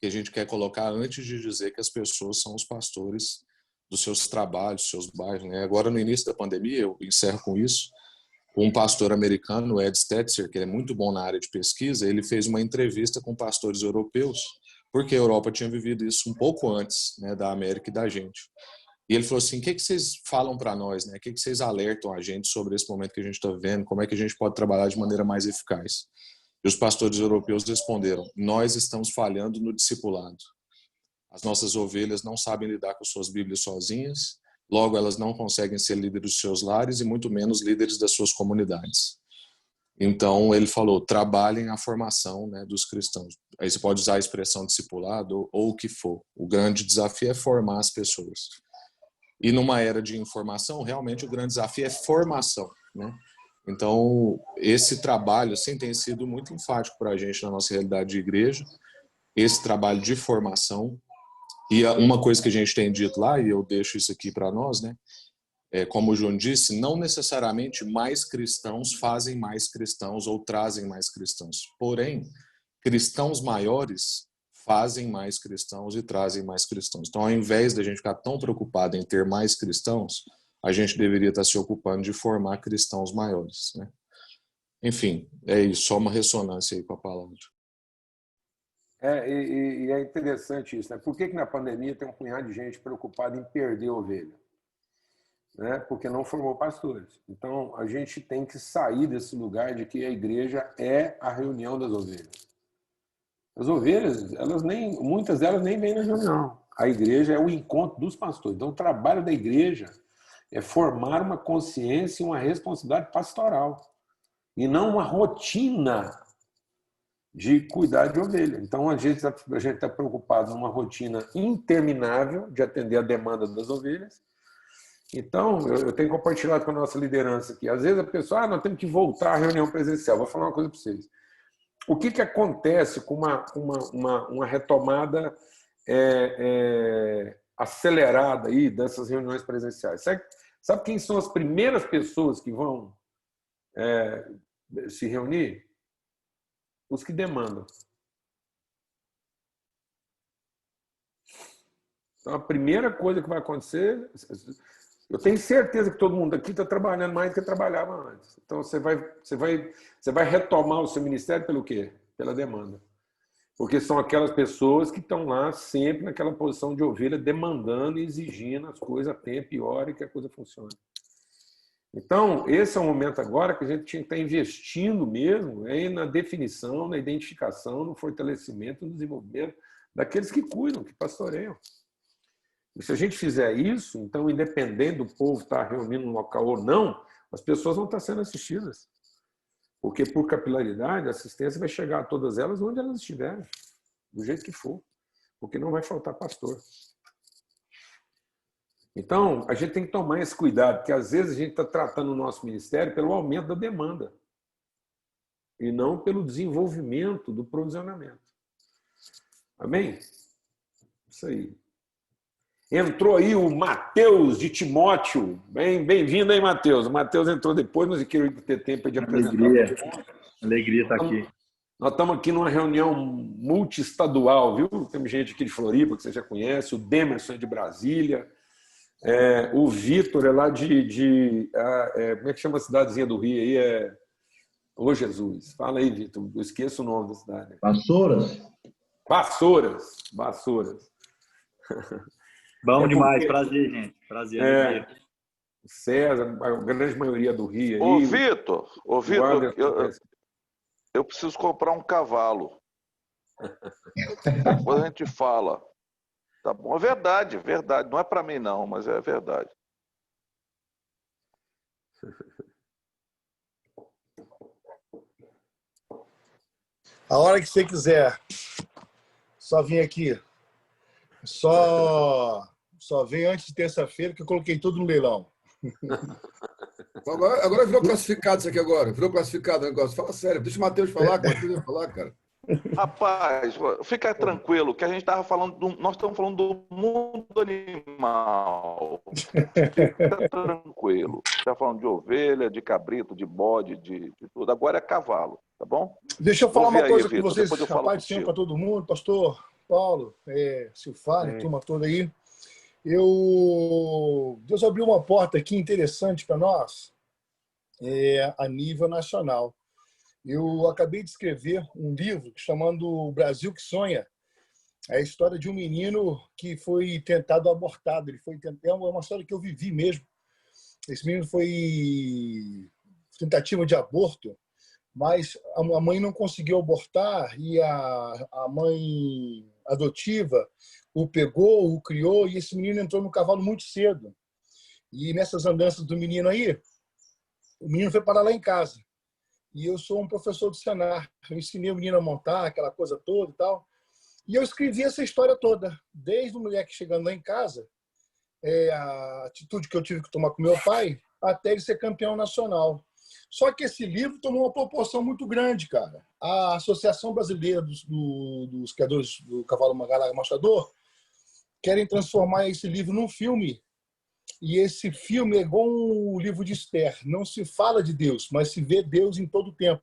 que a gente quer colocar antes de dizer que as pessoas são os pastores dos seus trabalhos, dos seus bairros, né? Agora, no início da pandemia, eu encerro com isso, um pastor americano, Ed Stetzer, que é muito bom na área de pesquisa, ele fez uma entrevista com pastores europeus, porque a Europa tinha vivido isso um pouco antes, né, da América e da gente. E ele falou assim, o que vocês falam para nós, né? O que vocês alertam a gente sobre esse momento que a gente está vivendo? Como é que a gente pode trabalhar de maneira mais eficaz? E os pastores europeus responderam, nós estamos falhando no discipulado. As nossas ovelhas não sabem lidar com suas Bíblias sozinhas, logo elas não conseguem ser líderes dos seus lares e muito menos líderes das suas comunidades. Então ele falou, trabalhem a formação, né, dos cristãos. Aí você pode usar a expressão discipulado ou o que for. O grande desafio é formar as pessoas. E numa era de informação, realmente o grande desafio é formação, né? Então esse trabalho assim, tem sido muito enfático para a gente na nossa realidade de igreja, esse trabalho de formação. E uma coisa que a gente tem dito lá, e eu deixo isso aqui para nós, né? Como o João disse, não necessariamente mais cristãos fazem mais cristãos ou trazem mais cristãos. Porém, cristãos maiores fazem mais cristãos e trazem mais cristãos. Então, ao invés da gente ficar tão preocupado em ter mais cristãos, a gente deveria estar se ocupando de formar cristãos maiores, né? Enfim, é isso, só uma ressonância aí com a palavra. E é interessante isso, né? Por que na pandemia tem um punhado de gente preocupada em perder ovelha? Né? Porque não formou pastores. Então, a gente tem que sair desse lugar de que a igreja é a reunião das ovelhas. As ovelhas, muitas delas nem vêm na reunião. A igreja é o encontro dos pastores. Então, o trabalho da igreja é formar uma consciência e uma responsabilidade pastoral. E não uma rotina de cuidar de ovelha. Então, a gente está preocupado numa rotina interminável de atender a demanda das ovelhas. Então, eu tenho compartilhado com a nossa liderança aqui. Às vezes a pessoa, nós temos que voltar à reunião presencial. Vou falar uma coisa para vocês. O que acontece com uma retomada acelerada aí dessas reuniões presenciais? Sabe quem são as primeiras pessoas que vão se reunir? Os que demandam. Então, a primeira coisa que vai acontecer, eu tenho certeza que todo mundo aqui está trabalhando mais do que trabalhava antes. Então, você vai retomar o seu ministério pelo quê? Pela demanda. Porque são aquelas pessoas que estão lá sempre naquela posição de ovelha, demandando e exigindo as coisas a tempo e hora e que a coisa funcione. Então, esse é o momento agora que a gente tinha que estar investindo mesmo na definição, na identificação, no fortalecimento, no desenvolvimento daqueles que cuidam, que pastoreiam. E se a gente fizer isso, então, independente do povo estar reunindo no local ou não, as pessoas vão estar sendo assistidas. Porque, por capilaridade, a assistência vai chegar a todas elas onde elas estiverem, do jeito que for. Porque não vai faltar pastor. Então, a gente tem que tomar esse cuidado, porque às vezes a gente está tratando o nosso ministério pelo aumento da demanda e não pelo desenvolvimento do provisionamento. Amém? Isso aí. Entrou aí o Matheus de Timóteo. Bem-vindo aí, Matheus. O Matheus entrou depois, mas eu queria ter tempo de apresentar. Alegria estar aqui. Nós estamos aqui numa reunião multiestadual, viu? Temos gente aqui de Floripa, que você já conhece, o Demerson é de Brasília, o Vitor é lá como é que chama a cidadezinha do Rio aí? Ô, Jesus. Fala aí, Vitor. Eu esqueço o nome da cidade. Vassouras. Bom demais. Prazer, gente. Prazer. César, a grande maioria do Rio aí. Ô, Vitor, eu preciso comprar um cavalo. Depois a gente fala. Tá bom, é verdade. Não é para mim, não, mas é verdade. A hora que você quiser. Só vim aqui. Só vem antes de terça-feira, que eu coloquei tudo no leilão. Agora virou classificado isso aqui agora. Virou classificado o negócio. Fala sério. Deixa o Matheus falar, que o Matheus vai falar, cara. Rapaz, fica tranquilo, que a gente estava falando nós estamos falando do mundo animal. Fica tranquilo. Está falando de ovelha, de cabrito, de bode, de tudo. Agora é cavalo, tá bom? Deixa eu falar uma coisa com vocês, rapaz, para todo mundo, pastor Paulo, Silfar, turma toda aí. Deus abriu uma porta aqui interessante para nós, a nível nacional. Eu acabei de escrever um livro chamado O Brasil que Sonha. É a história de um menino que foi tentado abortado. É uma história que eu vivi mesmo. Esse menino foi tentativa de aborto, mas a mãe não conseguiu abortar e a mãe adotiva o pegou, o criou, e esse menino entrou no cavalo muito cedo. E nessas andanças do menino aí, o menino foi parar lá em casa. E eu sou um professor do Senar. Eu ensinei o menino a montar, aquela coisa toda e tal. E eu escrevi essa história toda, desde o moleque chegando lá em casa, a atitude que eu tive que tomar com meu pai, até ele ser campeão nacional. Só que esse livro tomou uma proporção muito grande, cara. A Associação Brasileira dos Criadores do Cavalo Mastrador querem transformar esse livro num filme. E esse filme é igual o livro de Esther. Não se fala de Deus, mas se vê Deus em todo o tempo.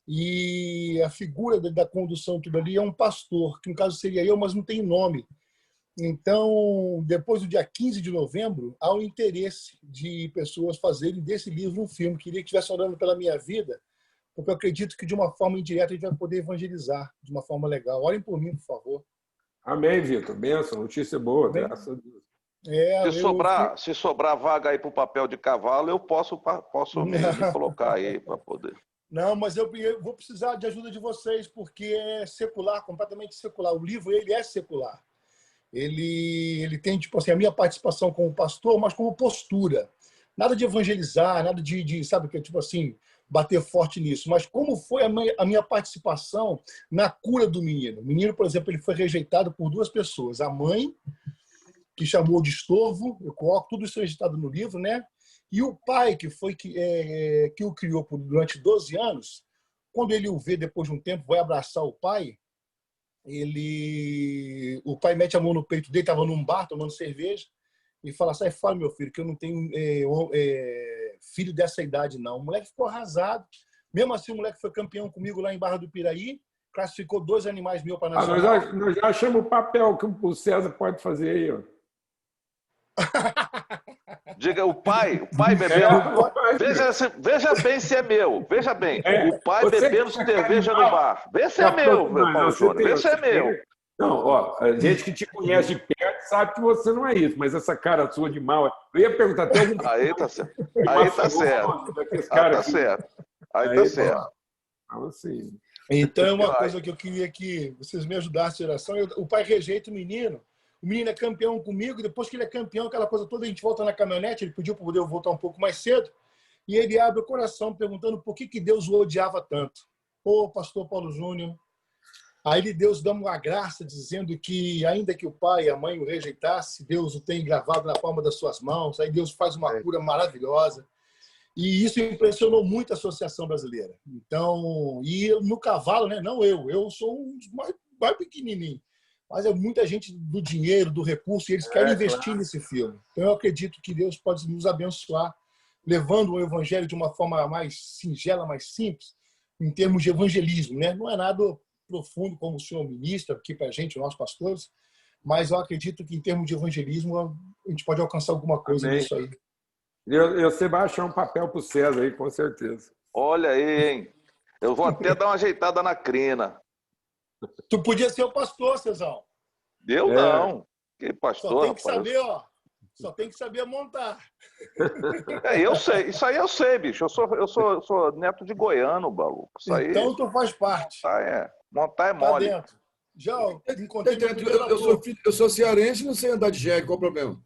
E a figura da condução tudo ali é um pastor, que no caso seria eu, mas não tem nome. Então, depois do dia 15 de novembro, há um interesse de pessoas fazerem desse livro um filme. Queria que estivesse orando pela minha vida, porque eu acredito que de uma forma indireta a gente vai poder evangelizar de uma forma legal. Orem por mim, por favor. Amém, Vitor. Benção, notícia boa, graças a Deus. Se sobrar vaga aí para o papel de cavalo, eu posso me colocar aí para poder. Não, mas eu vou precisar de ajuda de vocês, porque é secular, completamente secular. O livro, ele é secular. Ele tem, tipo assim, a minha participação como pastor, mas como postura. Nada de evangelizar, nada de sabe, que tipo assim, bater forte nisso. Mas como foi a minha participação na cura do menino. O menino, por exemplo, ele foi rejeitado por 2 pessoas. A mãe, que chamou de estorvo, eu coloco tudo isso registrado no livro, né? E o pai, que o criou durante 12 anos, quando ele o vê depois de um tempo, vai abraçar o pai, o pai mete a mão no peito dele, estava num bar tomando cerveja, e fala: sai fora, meu filho, que eu não tenho filho dessa idade, não. O moleque ficou arrasado. Mesmo assim, o moleque foi campeão comigo lá em Barra do Piraí, classificou 2 animais meus para nacional. Nós já achamos o papel que o César pode fazer aí, ó. Diga, o pai bebendo. Veja bem se é meu. Veja bem. O pai bebendo cerveja no bar. Vê se é meu, meu Paulo Júnior. Vê se é meu. Não, ó, a gente que te conhece de perto sabe que você não é isso, mas essa cara sua de mal. Eu ia perguntar até algum. Aí tá certo. Aí tá certo. Aí tá certo. Assim. Então é uma coisa que eu queria que vocês me ajudassem a oração. O pai rejeita o menino. O menino é campeão comigo, depois que ele é campeão, aquela coisa toda, a gente volta na caminhonete, ele pediu para poder voltar um pouco mais cedo, e ele abre o coração perguntando por que Deus o odiava tanto. Pô, pastor Paulo Júnior. Aí Deus dá uma graça dizendo que, ainda que o pai e a mãe o rejeitassem, Deus o tem gravado na palma das suas mãos, aí Deus faz uma cura maravilhosa. E isso impressionou muito a Associação Brasileira. Então, e no cavalo, né? Não eu sou um dos mais pequenininho. Mas é muita gente do dinheiro, do recurso, e eles querem investir nesse filme. Então, eu acredito que Deus pode nos abençoar, levando o evangelho de uma forma mais singela, mais simples, em termos de evangelismo, né? Não é nada profundo como o senhor ministra aqui para a gente, nossos pastores, mas eu acredito que, em termos de evangelismo, a gente pode alcançar alguma coisa nisso aí. Você vai achar um papel para o César aí, com certeza. Olha aí, hein? Eu vou até dar uma ajeitada na crina. Tu podia ser o pastor, Cezão. Eu não. Que pastor, só tem que rapaz. saber, ó. Só tem que saber montar. Eu sei. Isso aí eu sei, bicho. Eu sou neto de goiano, Balu. Isso aí... Então tu faz parte. Montar é mole. Tá dentro. Já encontrei. Eu sou cearense e não sei andar de jegue. Qual o problema?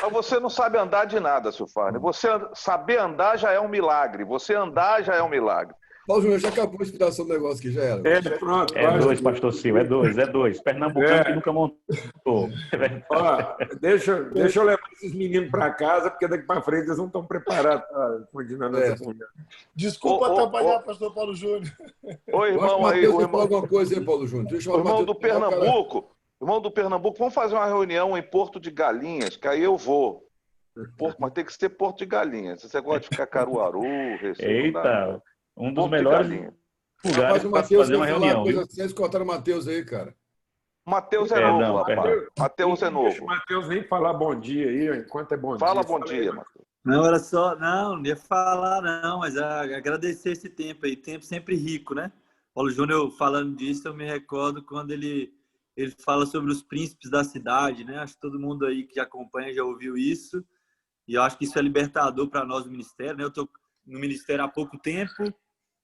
Mas você não sabe andar de nada, Silfane. Você saber andar já é um milagre. Você andar já é um milagre. Paulo Júnior, já acabou a explicação do negócio aqui, já era. Pronto. É dois, pastor Silvio, é dois. Pernambucano que nunca montou. Ó, deixa eu levar esses meninos para casa, porque daqui para frente eles não estão preparados para continuar nessa conversa. Desculpa atrapalhar, pastor Paulo Júnior. Oi, irmão aí. O irmão alguma coisa aí, Paulo Júnior. O irmão do Pernambuco. Irmão do Pernambuco, vamos fazer uma reunião em Porto de Galinhas, que aí eu vou. Mas tem que ser Porto de Galinhas. Se você gosta de ficar Caruaru, Recife. Eita, um dos Porto melhores lugares para fazer uma reunião. Vocês cortaram o Matheus aí, cara. Matheus é novo, rapaz. Matheus é novo. Deixa o Matheus nem falar bom dia aí, enquanto é bom dia. Fala bom dia, Matheus. Não, era só... Não ia falar não, mas agradecer esse tempo aí. Tempo sempre rico, né? Paulo Júnior falando disso, eu me recordo quando ele fala sobre os príncipes da cidade, né? Acho que todo mundo aí que acompanha já ouviu isso. E eu acho que isso é libertador para nós do ministério, né? Eu estou no ministério há pouco tempo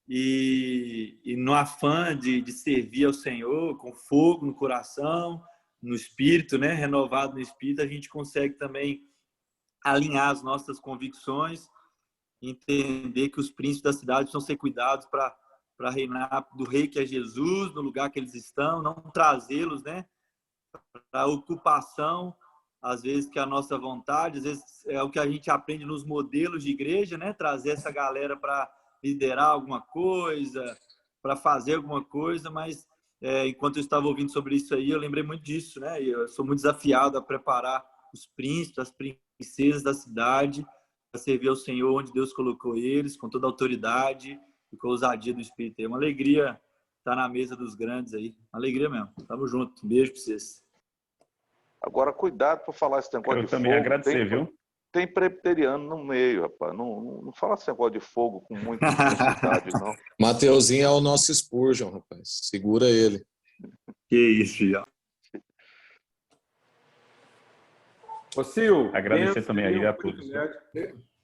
e no afã de servir ao Senhor, com fogo no coração, no espírito, né? Renovado no espírito, a gente consegue também alinhar as nossas convicções, entender que os príncipes da cidade precisam ser cuidados para reinar do rei que é Jesus, no lugar que eles estão, não trazê-los, né? Para a ocupação, às vezes, que é a nossa vontade, às vezes é o que a gente aprende nos modelos de igreja, né? Trazer essa galera para liderar alguma coisa, para fazer alguma coisa, mas enquanto eu estava ouvindo sobre isso aí, eu lembrei muito disso, né? Eu sou muito desafiado a preparar os príncipes, as princesas da cidade para servir ao Senhor onde Deus colocou eles, com toda a autoridade e com a ousadia do Espírito. É uma alegria estar na mesa dos grandes aí, uma alegria mesmo. Tamo junto, um beijo para vocês. Agora, cuidado para falar esse negócio de fogo. Eu também agradecer, viu? Tem presbiteriano no meio, rapaz. Não fala esse negócio de fogo com muita intensidade, não. Mateuzinho é o nosso Spurgeon, rapaz. Segura ele. Que isso, já. Ô, Sil, agradecer também aí a todos.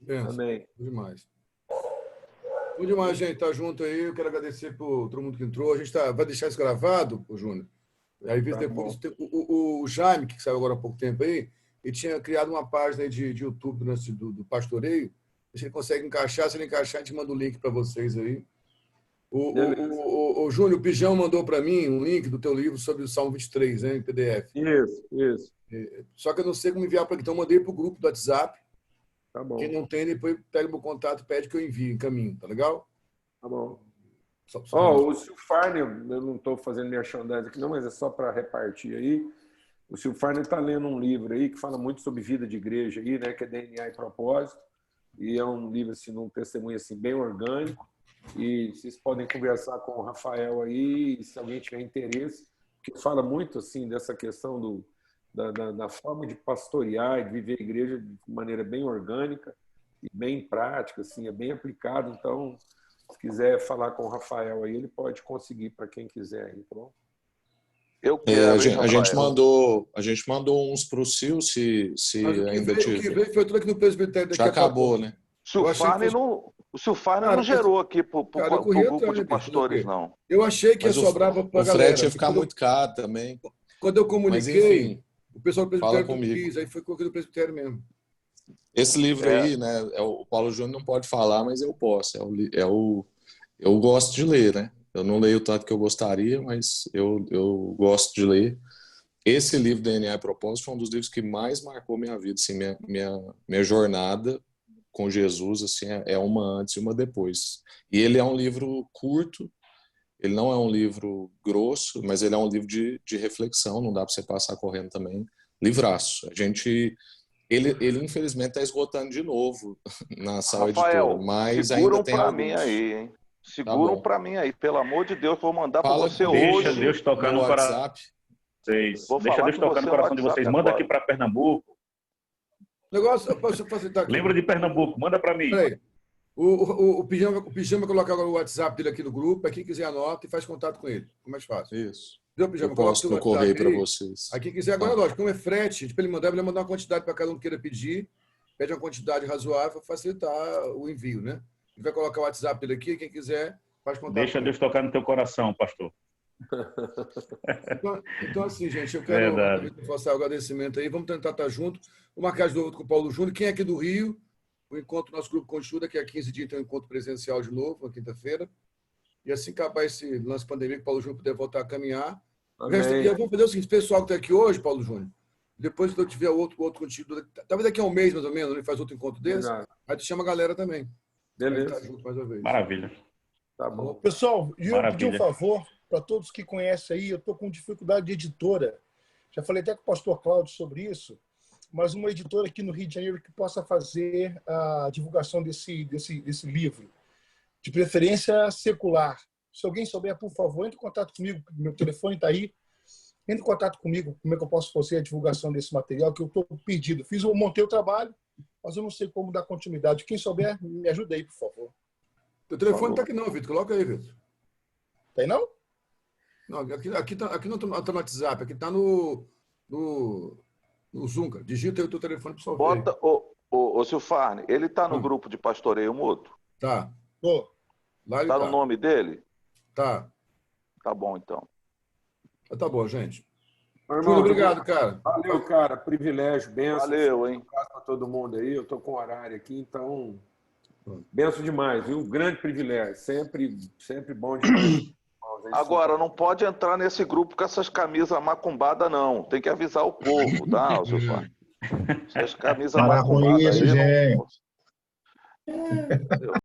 Também. Demais. Muito demais, gente. Tá junto aí. Eu quero agradecer por todo mundo que entrou. A gente vai deixar isso gravado, Júnior. Aí depois o Jaime, que saiu agora há pouco tempo aí, ele tinha criado uma página aí de YouTube do Pastoreio. Se ele consegue encaixar, se ele encaixar, a gente manda o link para vocês aí. O Júnior, o Pijão mandou para mim um link do teu livro sobre o Salmo 23, né, em PDF. Isso. Só que eu não sei como enviar para aqui, então eu mandei para o grupo do WhatsApp. Tá bom. Quem não tem, depois pega o meu contato e pede que eu envie, encaminho, tá legal? Tá bom. O Silfarne, eu não estou fazendo merchandising aqui não, mas é só para repartir aí. O Silfarne está lendo um livro aí que fala muito sobre vida de igreja aí, né, que é DNA e Propósito. E é um livro assim, um testemunho assim bem orgânico. E vocês podem conversar com o Rafael aí, se alguém tiver interesse, porque fala muito assim dessa questão da forma de pastorear e de viver a igreja de maneira bem orgânica e bem prática, assim, é bem aplicado. Então, se quiser falar com o Rafael aí, ele pode conseguir para quem quiser aí, tá bom? Eu quero, a gente mandou uns para o Sil, se ainda tiver. O que veio foi tudo aqui no presbitério. Já acabou, né? O Silfarne não gerou aqui para o grupo de pastores, não. Eu achei que ia sobrar para a galera. O frete ia ficar muito caro também. Quando eu comuniquei, o pessoal do presbitério não quis, aí foi coisa do presbitério mesmo. Esse livro aí, né? O Paulo Júnior não pode falar, mas eu posso. Eu gosto de ler, né? Eu não leio tanto que eu gostaria, mas eu gosto de ler. Esse livro, DNA e Propósito, foi um dos livros que mais marcou minha vida, assim, minha jornada com Jesus, assim, é uma antes e uma depois. E ele é um livro curto, ele não é um livro grosso, mas ele é um livro de reflexão, não dá para você passar correndo também. Livraço. Ele infelizmente está esgotando de novo na sala editora, mas seguram para mim aí, hein? Seguram para mim aí, pelo amor de Deus, vou mandar para você hoje. Deixa Deus tocar no coração. Deixa Deus tocar no coração de vocês. Manda aqui para Pernambuco. Negócio, posso facilitar aqui. Lembra de Pernambuco, manda para mim. Peraí. O Pijama vai colocar agora o WhatsApp dele aqui no grupo, quem quiser anota e faz contato com ele. Fica mais fácil. Isso. Deu, Pijama? Eu posso no correio para vocês. Aí quem quiser agora, lógico, como é frete, para ele mandar uma quantidade para cada um que queira pedir, pede uma quantidade razoável para facilitar o envio, né? Ele vai colocar o WhatsApp dele aqui, quem quiser faz contato. Deixa Deus tocar no teu coração, pastor. Então assim, gente, eu quero reforçar o agradecimento aí. Vamos tentar estar junto. Vou marcar de novo com o Paulo Júnior. Quem é aqui do Rio? O encontro do nosso grupo Conchuda, que a 15 dias tem um encontro presencial de novo, na quinta-feira. E assim acabar esse lance pandemia, que o Paulo Júnior puder voltar a caminhar. Amém. E vamos fazer o seguinte, pessoal que está aqui hoje, Paulo Júnior, depois que eu tiver outro contigo, talvez daqui a um mês, mais ou menos, ele faz outro encontro desse, aí tu chama a galera também. Beleza. Tá junto mais uma vez. Maravilha. Tá bom. Pessoal, eu pedi um favor para todos que conhecem aí, eu estou com dificuldade de editora. Já falei até com o pastor Cláudio sobre isso, mas uma editora aqui no Rio de Janeiro que possa fazer a divulgação desse livro, de preferência secular. Se alguém souber, por favor, entre em contato comigo, meu telefone está aí. Entre em contato comigo, como é que eu posso fazer a divulgação desse material, que eu estou perdido. Montei o trabalho, mas eu não sei como dar continuidade. Quem souber, me ajuda aí, por favor. Teu telefone não está aqui não, Vitor. Coloca aí, Vitor. Tem não? Não, aqui não está no WhatsApp, aqui está no Zoom, cara. Digita aí o teu telefone para o pessoal ver. Bota, ô Silfarne, ele está no grupo de pastoreio mútuo? Tá. Está no nome dele? Tá. Tá bom, então. Tá bom, gente. Irmão, muito obrigado, cara. Valeu, cara. Privilégio, benção. Valeu, hein? Um abraço para todo mundo aí. Eu tô com horário aqui, então... Benção demais, viu? Grande privilégio. Sempre bom demais. Agora, não pode entrar nesse grupo com essas camisas macumbadas, não. Tem que avisar o povo, tá, Silfarne? Essas camisas macumbadas aí...